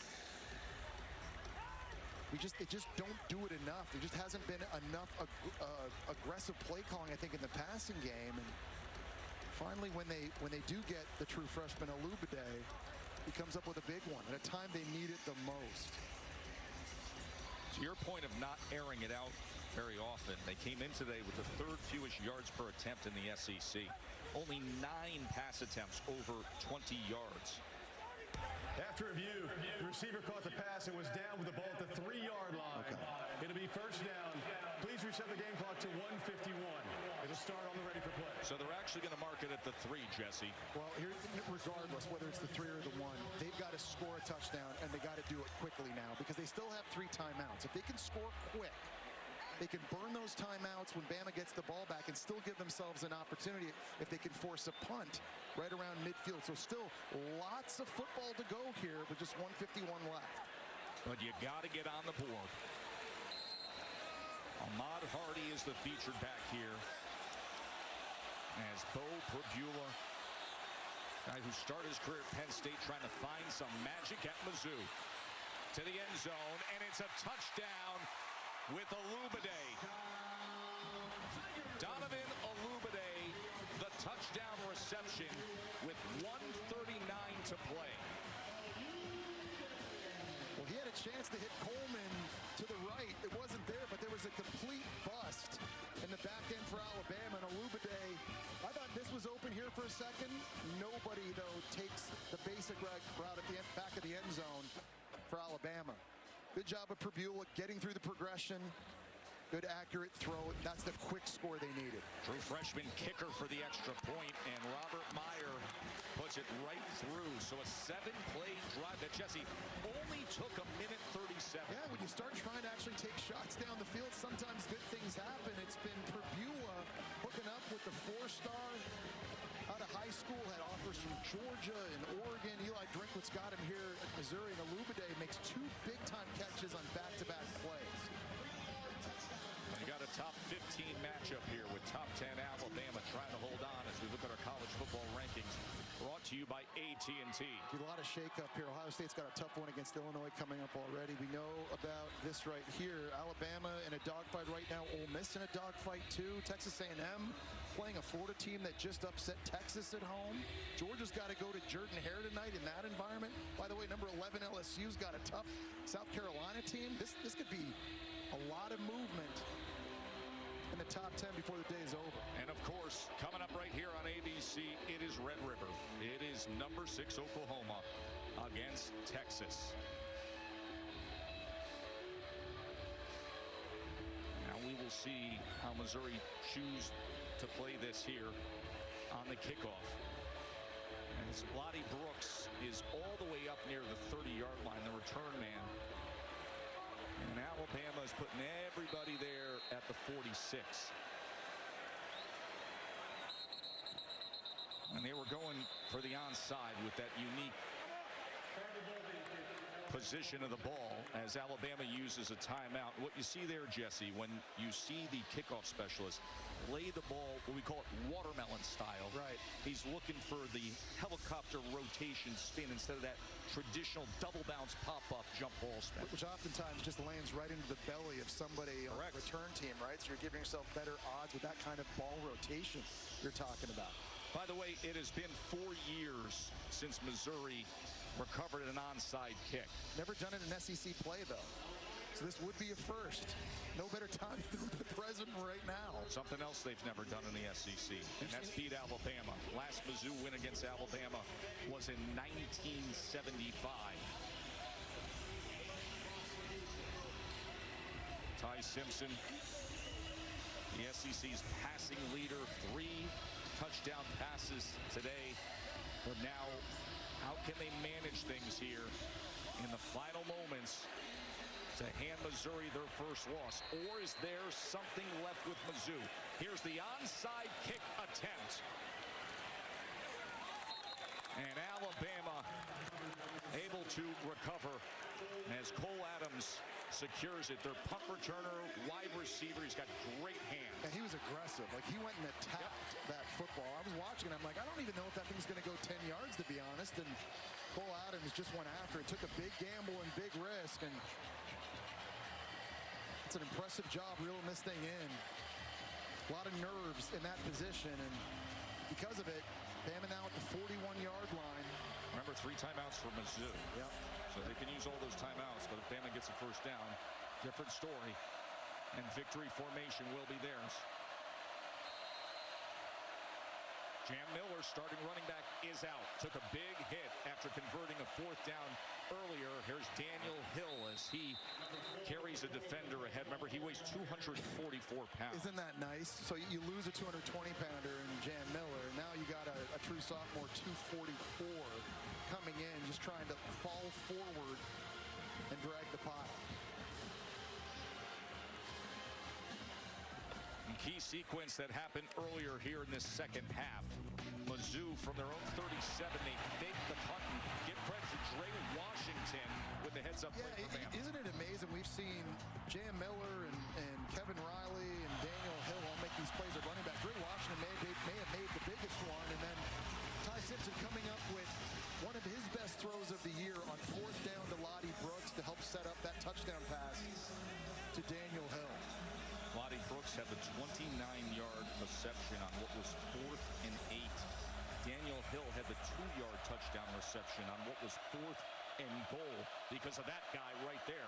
They just don't do it enough. There just hasn't been enough aggressive play calling, I think, in the passing game. And finally, when they do get the true freshman Olubade, he comes up with a big one at a time they need it the most. To your point of not airing it out very often, they came in today with the third fewest yards per attempt in the SEC. Only 9 pass attempts over 20 yards. After review, the receiver caught the pass and was down with the ball at the 3-yard line. It'll be first down. Please reset the game clock to 1:51. It'll start on the ready for play. So they're actually going to mark it at the 3, Jesse. Well, here, regardless, whether it's the 3 or the 1, they've got to score a touchdown, and they got to do it quickly now because they still have 3 timeouts. If they can score quick, they can burn those timeouts when Bama gets the ball back and still give themselves an opportunity if they can force a punt right around midfield. So still lots of football to go here with just 1:51 left. But you got to get on the board. Ahmad Hardy is the featured back here. As Bo Prabula, guy who started his career at Penn State, trying to find some magic at Mizzou. To the end zone, and it's a touchdown with Olubade. Donovan Olubade, the touchdown reception with 1:39 to play. Well, he had a chance to hit Coleman to the right. It wasn't there, but there was a complete bust in the back end for Alabama. And Olubade, I thought this was open here for a second. Nobody, though, takes the basic route at the back of the end zone for Alabama. Good job of Prabula getting through the progression. Good accurate throw. That's the quick score they needed. True freshman kicker for the extra point, and Robert Meyer puts it right through. So a 7-play drive that, Jesse, only took 1:37. Yeah, when you start trying to actually take shots down the field, sometimes good things happen. It's been Prabula hooking up with the 4-star out of high school, had offers from Georgia and Oregon. Eli Drinkwitz got him here at Missouri, and Olubade makes 2 big-time catches on back-to-back plays. And you got a top 15 matchup here with top 10 Alabama trying to hold on as we look at our college football rankings. Brought to you by AT&T. A lot of shake-up here. Ohio State's got a tough one against Illinois coming up already. We know about this right here. Alabama in a dogfight right now. Ole Miss in a dogfight too. Texas A&M playing a Florida team that just upset Texas at home. Georgia's got to go to Jordan-Hare tonight in that environment. By the way, number 11 LSU's got a tough South Carolina team. This could be a lot of movement in the top 10 before the day is over. And of course, coming up right here on ABC, it is Red River. It is number 6 Oklahoma against Texas. Now we will see how Missouri choose to play this here on the kickoff. As Lottie Brooks is all the way up near the 30-yard line, the return man. And Alabama is putting everybody there at the 46. And they were going for the onside with that unique position of the ball as Alabama uses a timeout. What you see there, Jesse, when you see the kickoff specialist lay the ball, what we call it watermelon style. Right. He's looking for the helicopter rotation spin instead of that traditional double bounce pop-up jump ball spin. Which oftentimes just lands right into the belly of somebody on the return team, right? So you're giving yourself better odds with that kind of ball rotation you're talking about. By the way, it has been 4 years since Missouri recovered an onside kick. Never done it in SEC play, though. So this would be a first. No better time through the present right now. Something else they've never done in the SEC, and that's beat Alabama. Last Mizzou win against Alabama was in 1975. Ty Simpson, the SEC's passing leader, 3 touchdown passes today. But now, how can they manage things here in the final moments to hand Missouri their first loss? Or is there something left with Mizzou? Here's the onside kick attempt. And Alabama able to recover as Cole Adams secures it. Their punt returner, wide receiver, he's got great hands. And he was aggressive. Like, he went and attacked that football. I was watching it. I'm like, I don't even know if that thing's going to go 10 yards, to be honest. And Cole Adams just went after it. Took a big gamble and big risk. And it's an impressive job reeling this thing in. A lot of nerves in that position. And because of it, Bama now at the 41-yard line. Remember, 3 timeouts for Mizzou. Yep. So they can use all those timeouts, but if Bama gets a first down, different story. And victory formation will be theirs. Jam Miller, starting running back, is out. Took a big hit after converting a 4th down earlier. Here's Daniel Hill as he carries a defender ahead. Remember, he weighs 244 pounds. Isn't that nice? So you lose a 220-pounder in Jam Miller. Now you got a true sophomore, 244, coming in, just trying to fall forward and drag the pile. Key sequence that happened earlier here in this second half. Mizzou from their own 37, they fake the punt and give credit to Dre Washington with the heads-up play for Bama. Isn't it amazing? We've seen Jam Miller and Kevin Riley and Daniel Hill all make these plays at running back. Dre Washington may have made the biggest one, and then Ty Simpson coming up with one of his best throws of the year on 4th down to Lottie Brooks to help set up that touchdown pass to Daniel Hill. Lottie Brooks had the 29-yard reception on what was 4th and 8. Daniel Hill had the 2-yard touchdown reception on what was 4th and goal because of that guy right there,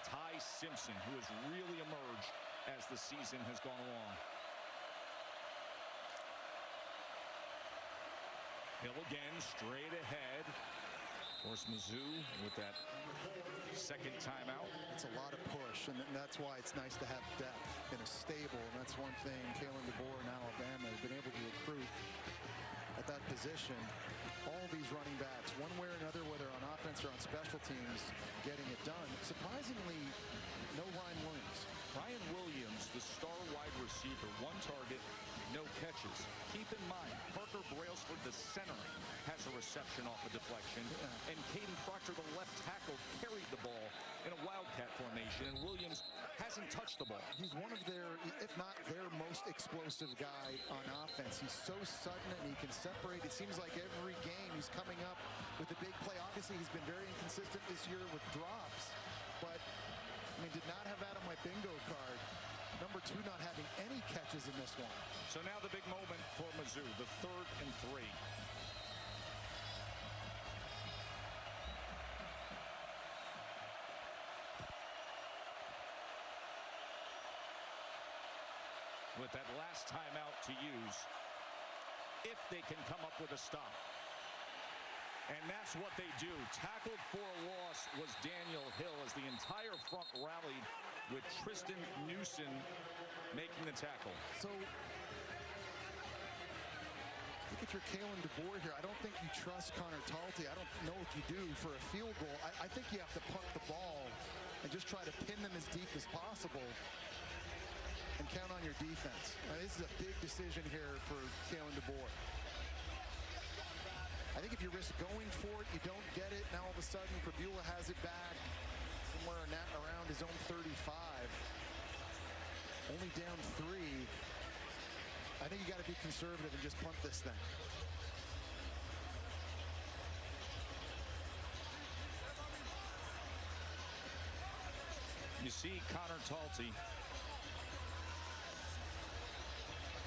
Ty Simpson, who has really emerged as the season has gone along. Hill again, straight ahead. Of course, Mizzou with that second timeout. It's a lot of push, and that's why it's nice to have depth in a stable, and that's one thing Kalen DeBoer and Alabama have been able to recruit at that position. All these running backs, one way or another, whether on offense or on special teams, getting it done. Surprisingly, no Ryan Williams. Ryan Williams, the star wide receiver, 1 target, no catches. Keep in mind, Parker Brailsford, the center, has a reception off a deflection. And Caden Proctor, the left tackle, carried the ball in a wildcat formation. And Williams hasn't touched the ball. He's one of their, if not their most explosive guy on offense. He's so sudden and he can separate. It seems like every game he's coming up with a big play. Obviously, he's been very inconsistent this year with drops. But, I mean, did not have that on my bingo card. Number 2 not having any catches in this one. So now the big moment for Mizzou, the 3rd and 3. With that last timeout to use, if they can come up with a stop. And that's what they do. Tackled for a loss was Daniel Hill as the entire front rallied with Tristan Newson making the tackle. So, I think if you're Kalen DeBoer here, I don't think you trust Connor Talty. I don't know if you do for a field goal. I think you have to punt the ball and just try to pin them as deep as possible and count on your defense. This is a big decision here for Kalen DeBoer. I think if you risk going for it, you don't get it. Now all of a sudden, Prebula has it back somewhere around his own 35. Only down 3. I think you got to be conservative and just punt this thing. You see Connor Talty,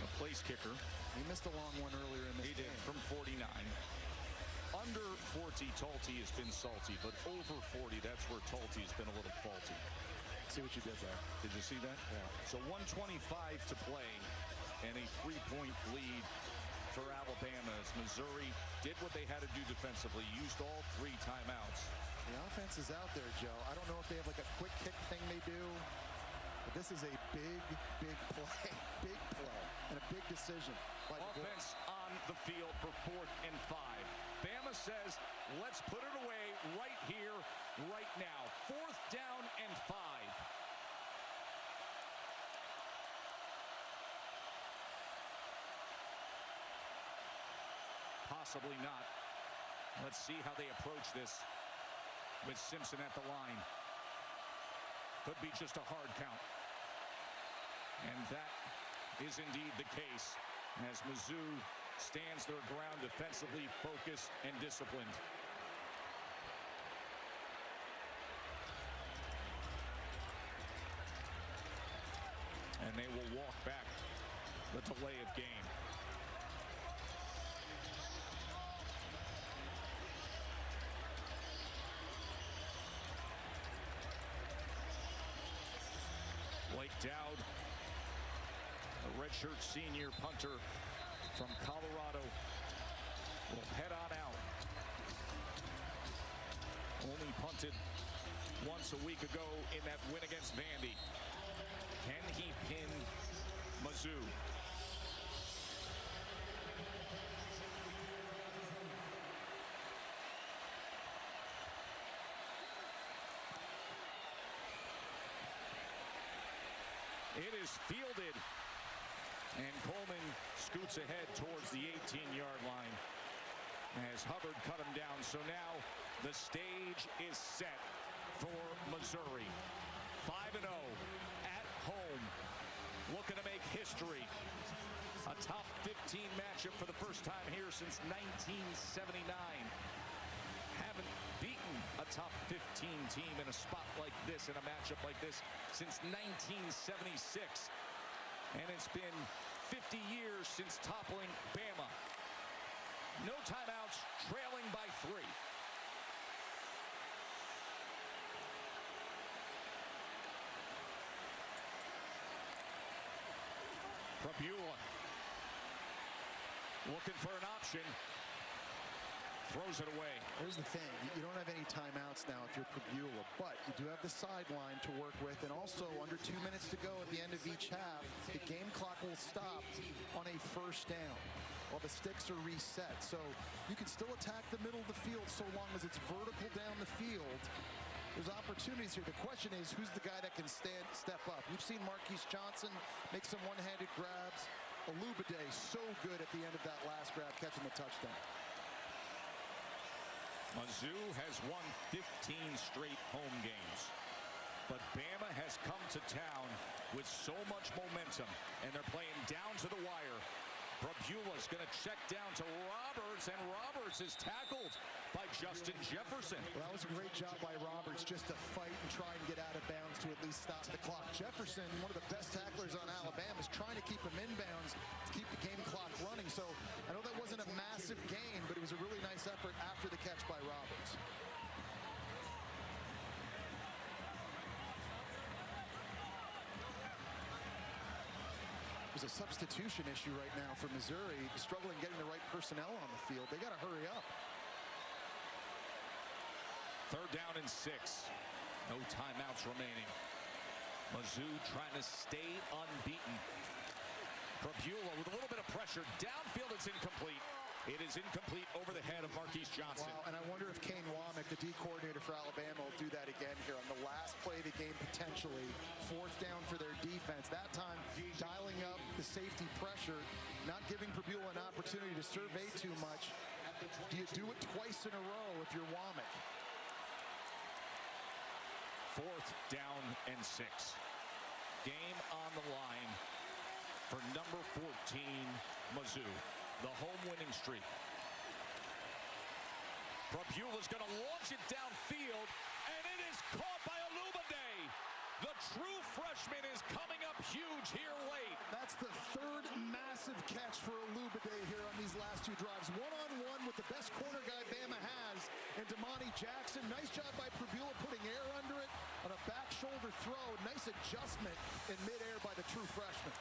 a place kicker. He missed a long one earlier in this game. He did, from 49. Under 40, Talty has been salty, but over 40, that's where Talty's been a little faulty. See what you did there. Did you see that? Yeah. So 1:25 to play, and a 3-point lead for Alabama as Missouri did what they had to do defensively, used all 3 timeouts. The offense is out there, Joe. I don't know if they have like a quick kick thing they do, but This is a big play, and a big decision. Offense on the field for 4th and 5. Bama says, let's put it away right here, right now. 4th down and 5. Possibly not. Let's see how they approach this with Simpson at the line. Could be just a hard count. And that is indeed the case as Mizzou stands their ground defensively, focused and disciplined. And they will walk back the delay of game. Blake Dowd, a redshirt senior punter from Colorado, will head on out. Only punted once a week ago in that win against Vandy. Can he pin Mizzou? It is fielded, and Coleman scoots ahead towards the 18-yard line as Hubbard cut him down. So now the stage is set for Missouri. 5-0 at home, looking to make history. A top 15 matchup for the first time here since 1979. Haven't beaten a top 15 team in a spot like this, in a matchup like this, since 1976. And it's been 50 years since toppling Bama. No timeouts, trailing by 3. Prabula looking for an option. Throws it away. Here's the thing. You don't have any timeouts now if you're Prabula, but you do have the sideline to work with, and also under 2 minutes to go at the end of each half, the game clock will stop on a first down while the sticks are reset. So you can still attack the middle of the field so long as it's vertical down the field. There's opportunities here. The question is, who's the guy that can step up? We've seen Marquise Johnson make some one-handed grabs. Olubade so good at the end of that last grab, catching the touchdown. Mizzou has won 15 straight home games, but Bama has come to town with so much momentum, and they're playing down to the wire. Prabula's going to check down to Roberts, and Roberts is tackled by Justin Jefferson. Well, that was a great job by Roberts just to fight and try and get out of bounds to at least stop the clock. Jefferson, one of the best tacklers on Alabama, is trying to keep him in bounds to keep the game clock running. So I know that wasn't a massive gain, but it was a really nice effort after the catch by Roberts. There's a substitution issue right now for Missouri, struggling getting the right personnel on the field. They got to hurry up. 3rd down and 6. No timeouts remaining. Mizzou trying to stay unbeaten. Prabula with a little bit of pressure. Downfield, it's incomplete. It is incomplete over the head of Marquise Johnson. Wow, and I wonder if Kane Womack, the D coordinator for Alabama, will do that again here on the last play of the game, potentially. 4th down for their defense. That time, dialing up the safety pressure, not giving Prabula an opportunity to survey too much. Do you do it twice in a row if you're Womack? 4th down and 6. Game on the line for number 14, Mizzou. The home winning streak. Prabula's going to launch it downfield, and it is caught by Olubade. The true freshman is coming up huge here late. That's the 3rd massive catch for Olubade here on these last 2 drives. One-on-one with the best corner guy Bama has, and Damani Jackson. Nice job by Prabula putting air under it on a back shoulder throw. Nice adjustment in midair by the true freshman.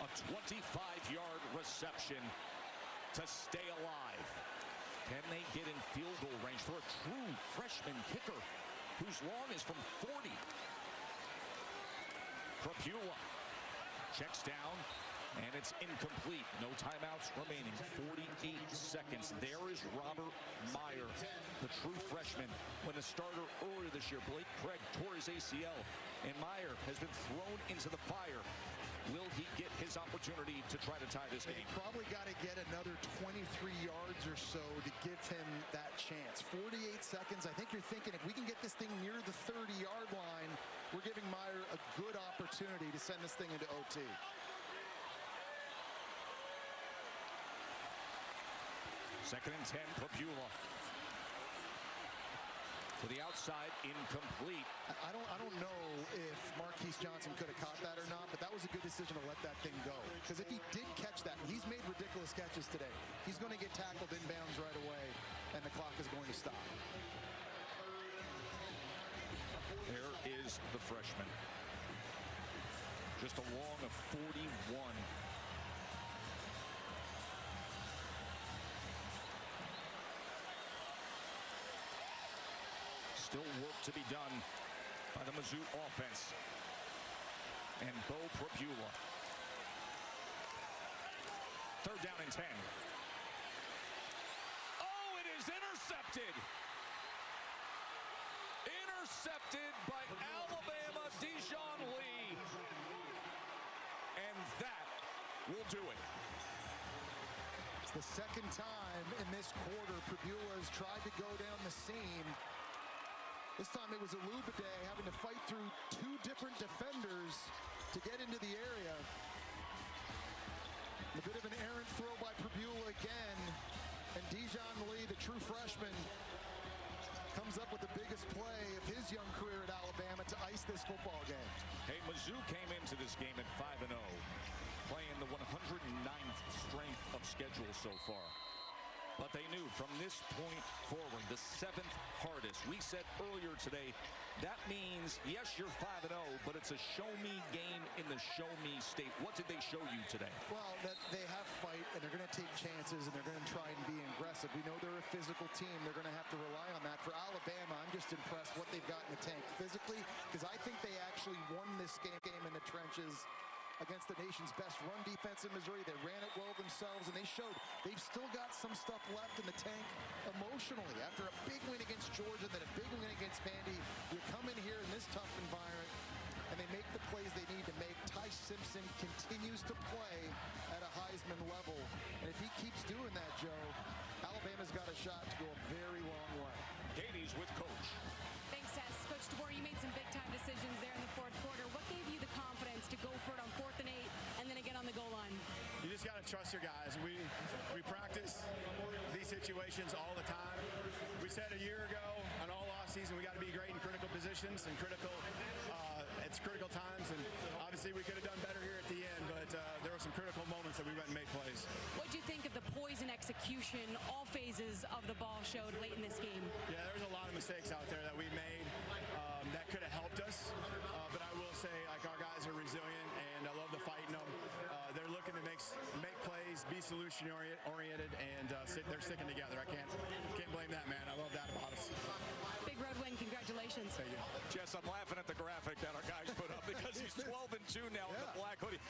A 25-yard reception to stay alive. Can they get in field goal range for a true freshman kicker who's Mizzou's long is from 40. Prapula checks down, and it's incomplete. No timeouts remaining. 48 seconds. There is Robert Meyer, the true freshman. When a starter earlier this year, Blake Craig tore his ACL, and Meyer has been thrown into the fire. Will he get his opportunity to try to tie this game? Probably got to get another 23 yards or so to give him that chance. 48 seconds. I think you're thinking if we can get this thing near the 30-yard line, we're giving Meyer a good opportunity to send this thing into OT. Second and 10, Prapula. To the outside, incomplete. I don't know if Marquise Johnson could have caught that or not, but that was a good decision to let that thing go. Because if he did catch that, and he's made ridiculous catches today, he's going to get tackled inbounds right away, and the clock is going to stop. There is the freshman. Just a long of 41. Still work to be done by the Mizzou offense. And Bo Prapula. Third down and 10. Oh, it is intercepted. Intercepted by Alabama Dijon Lee. And that will do it. It's the second time in this quarter Prapula has tried to go down the seam. This time it was Alubade having to fight through two different defenders to get into the area. A bit of an errant throw by Prapula again. And Dijon Lee, the true freshman, comes up with the biggest play of his young career at Alabama to ice this football game. Hey, Mizzou came into this game at 5-0, playing the 109th strength of schedule so far. But they knew from this point forward, the 7th hardest. We said earlier today, that means, yes, you're 5-0, but it's a show-me game in the show-me state. What did they show you today? Well, that they have fight, and they're going to take chances, and they're going to try and be aggressive. We know they're a physical team. They're going to have to rely on that. For Alabama, I'm just impressed what they've got in the tank physically, because I think they actually won this game in the trenches against the nation's best run defense in Missouri. They ran it well themselves, and they showed they've still got some stuff left in the tank emotionally. After a big win against Georgia, then a big win against Vandy, you come in here in this tough environment, and they make the plays they need to make. Ty Simpson continues to play at a Heisman level, and if he keeps doing that, Joe, Alabama's got a shot to go a very long way. Katie's with Coach. Thanks, Tess. Coach DeBoer, you made some big-time decisions there in the fourth quarter. What gave you the confidence to go for it on 4th and 8 and then again on the goal line? You just got to trust your guys. We practice these situations all the time. We said a year ago and all offseason we got to be great in critical positions and critical times, and obviously we could have done better here at the end, but there were some critical moments that we went and made plays. What do you think of the poise and execution all phases of the ball showed late in this game? Yeah, there's a lot of mistakes out there that we made that could have helped us, but I will say, like, our guys are resilient, and I love the fight in them. They're looking to make plays, be solution oriented, and they're sticking together. I can't blame that, man. I love that about us. Big road win. Congratulations. Thank you. Jess, I'm laughing at the graphic that our guys put up because he's 12-2 now in the black hoodie.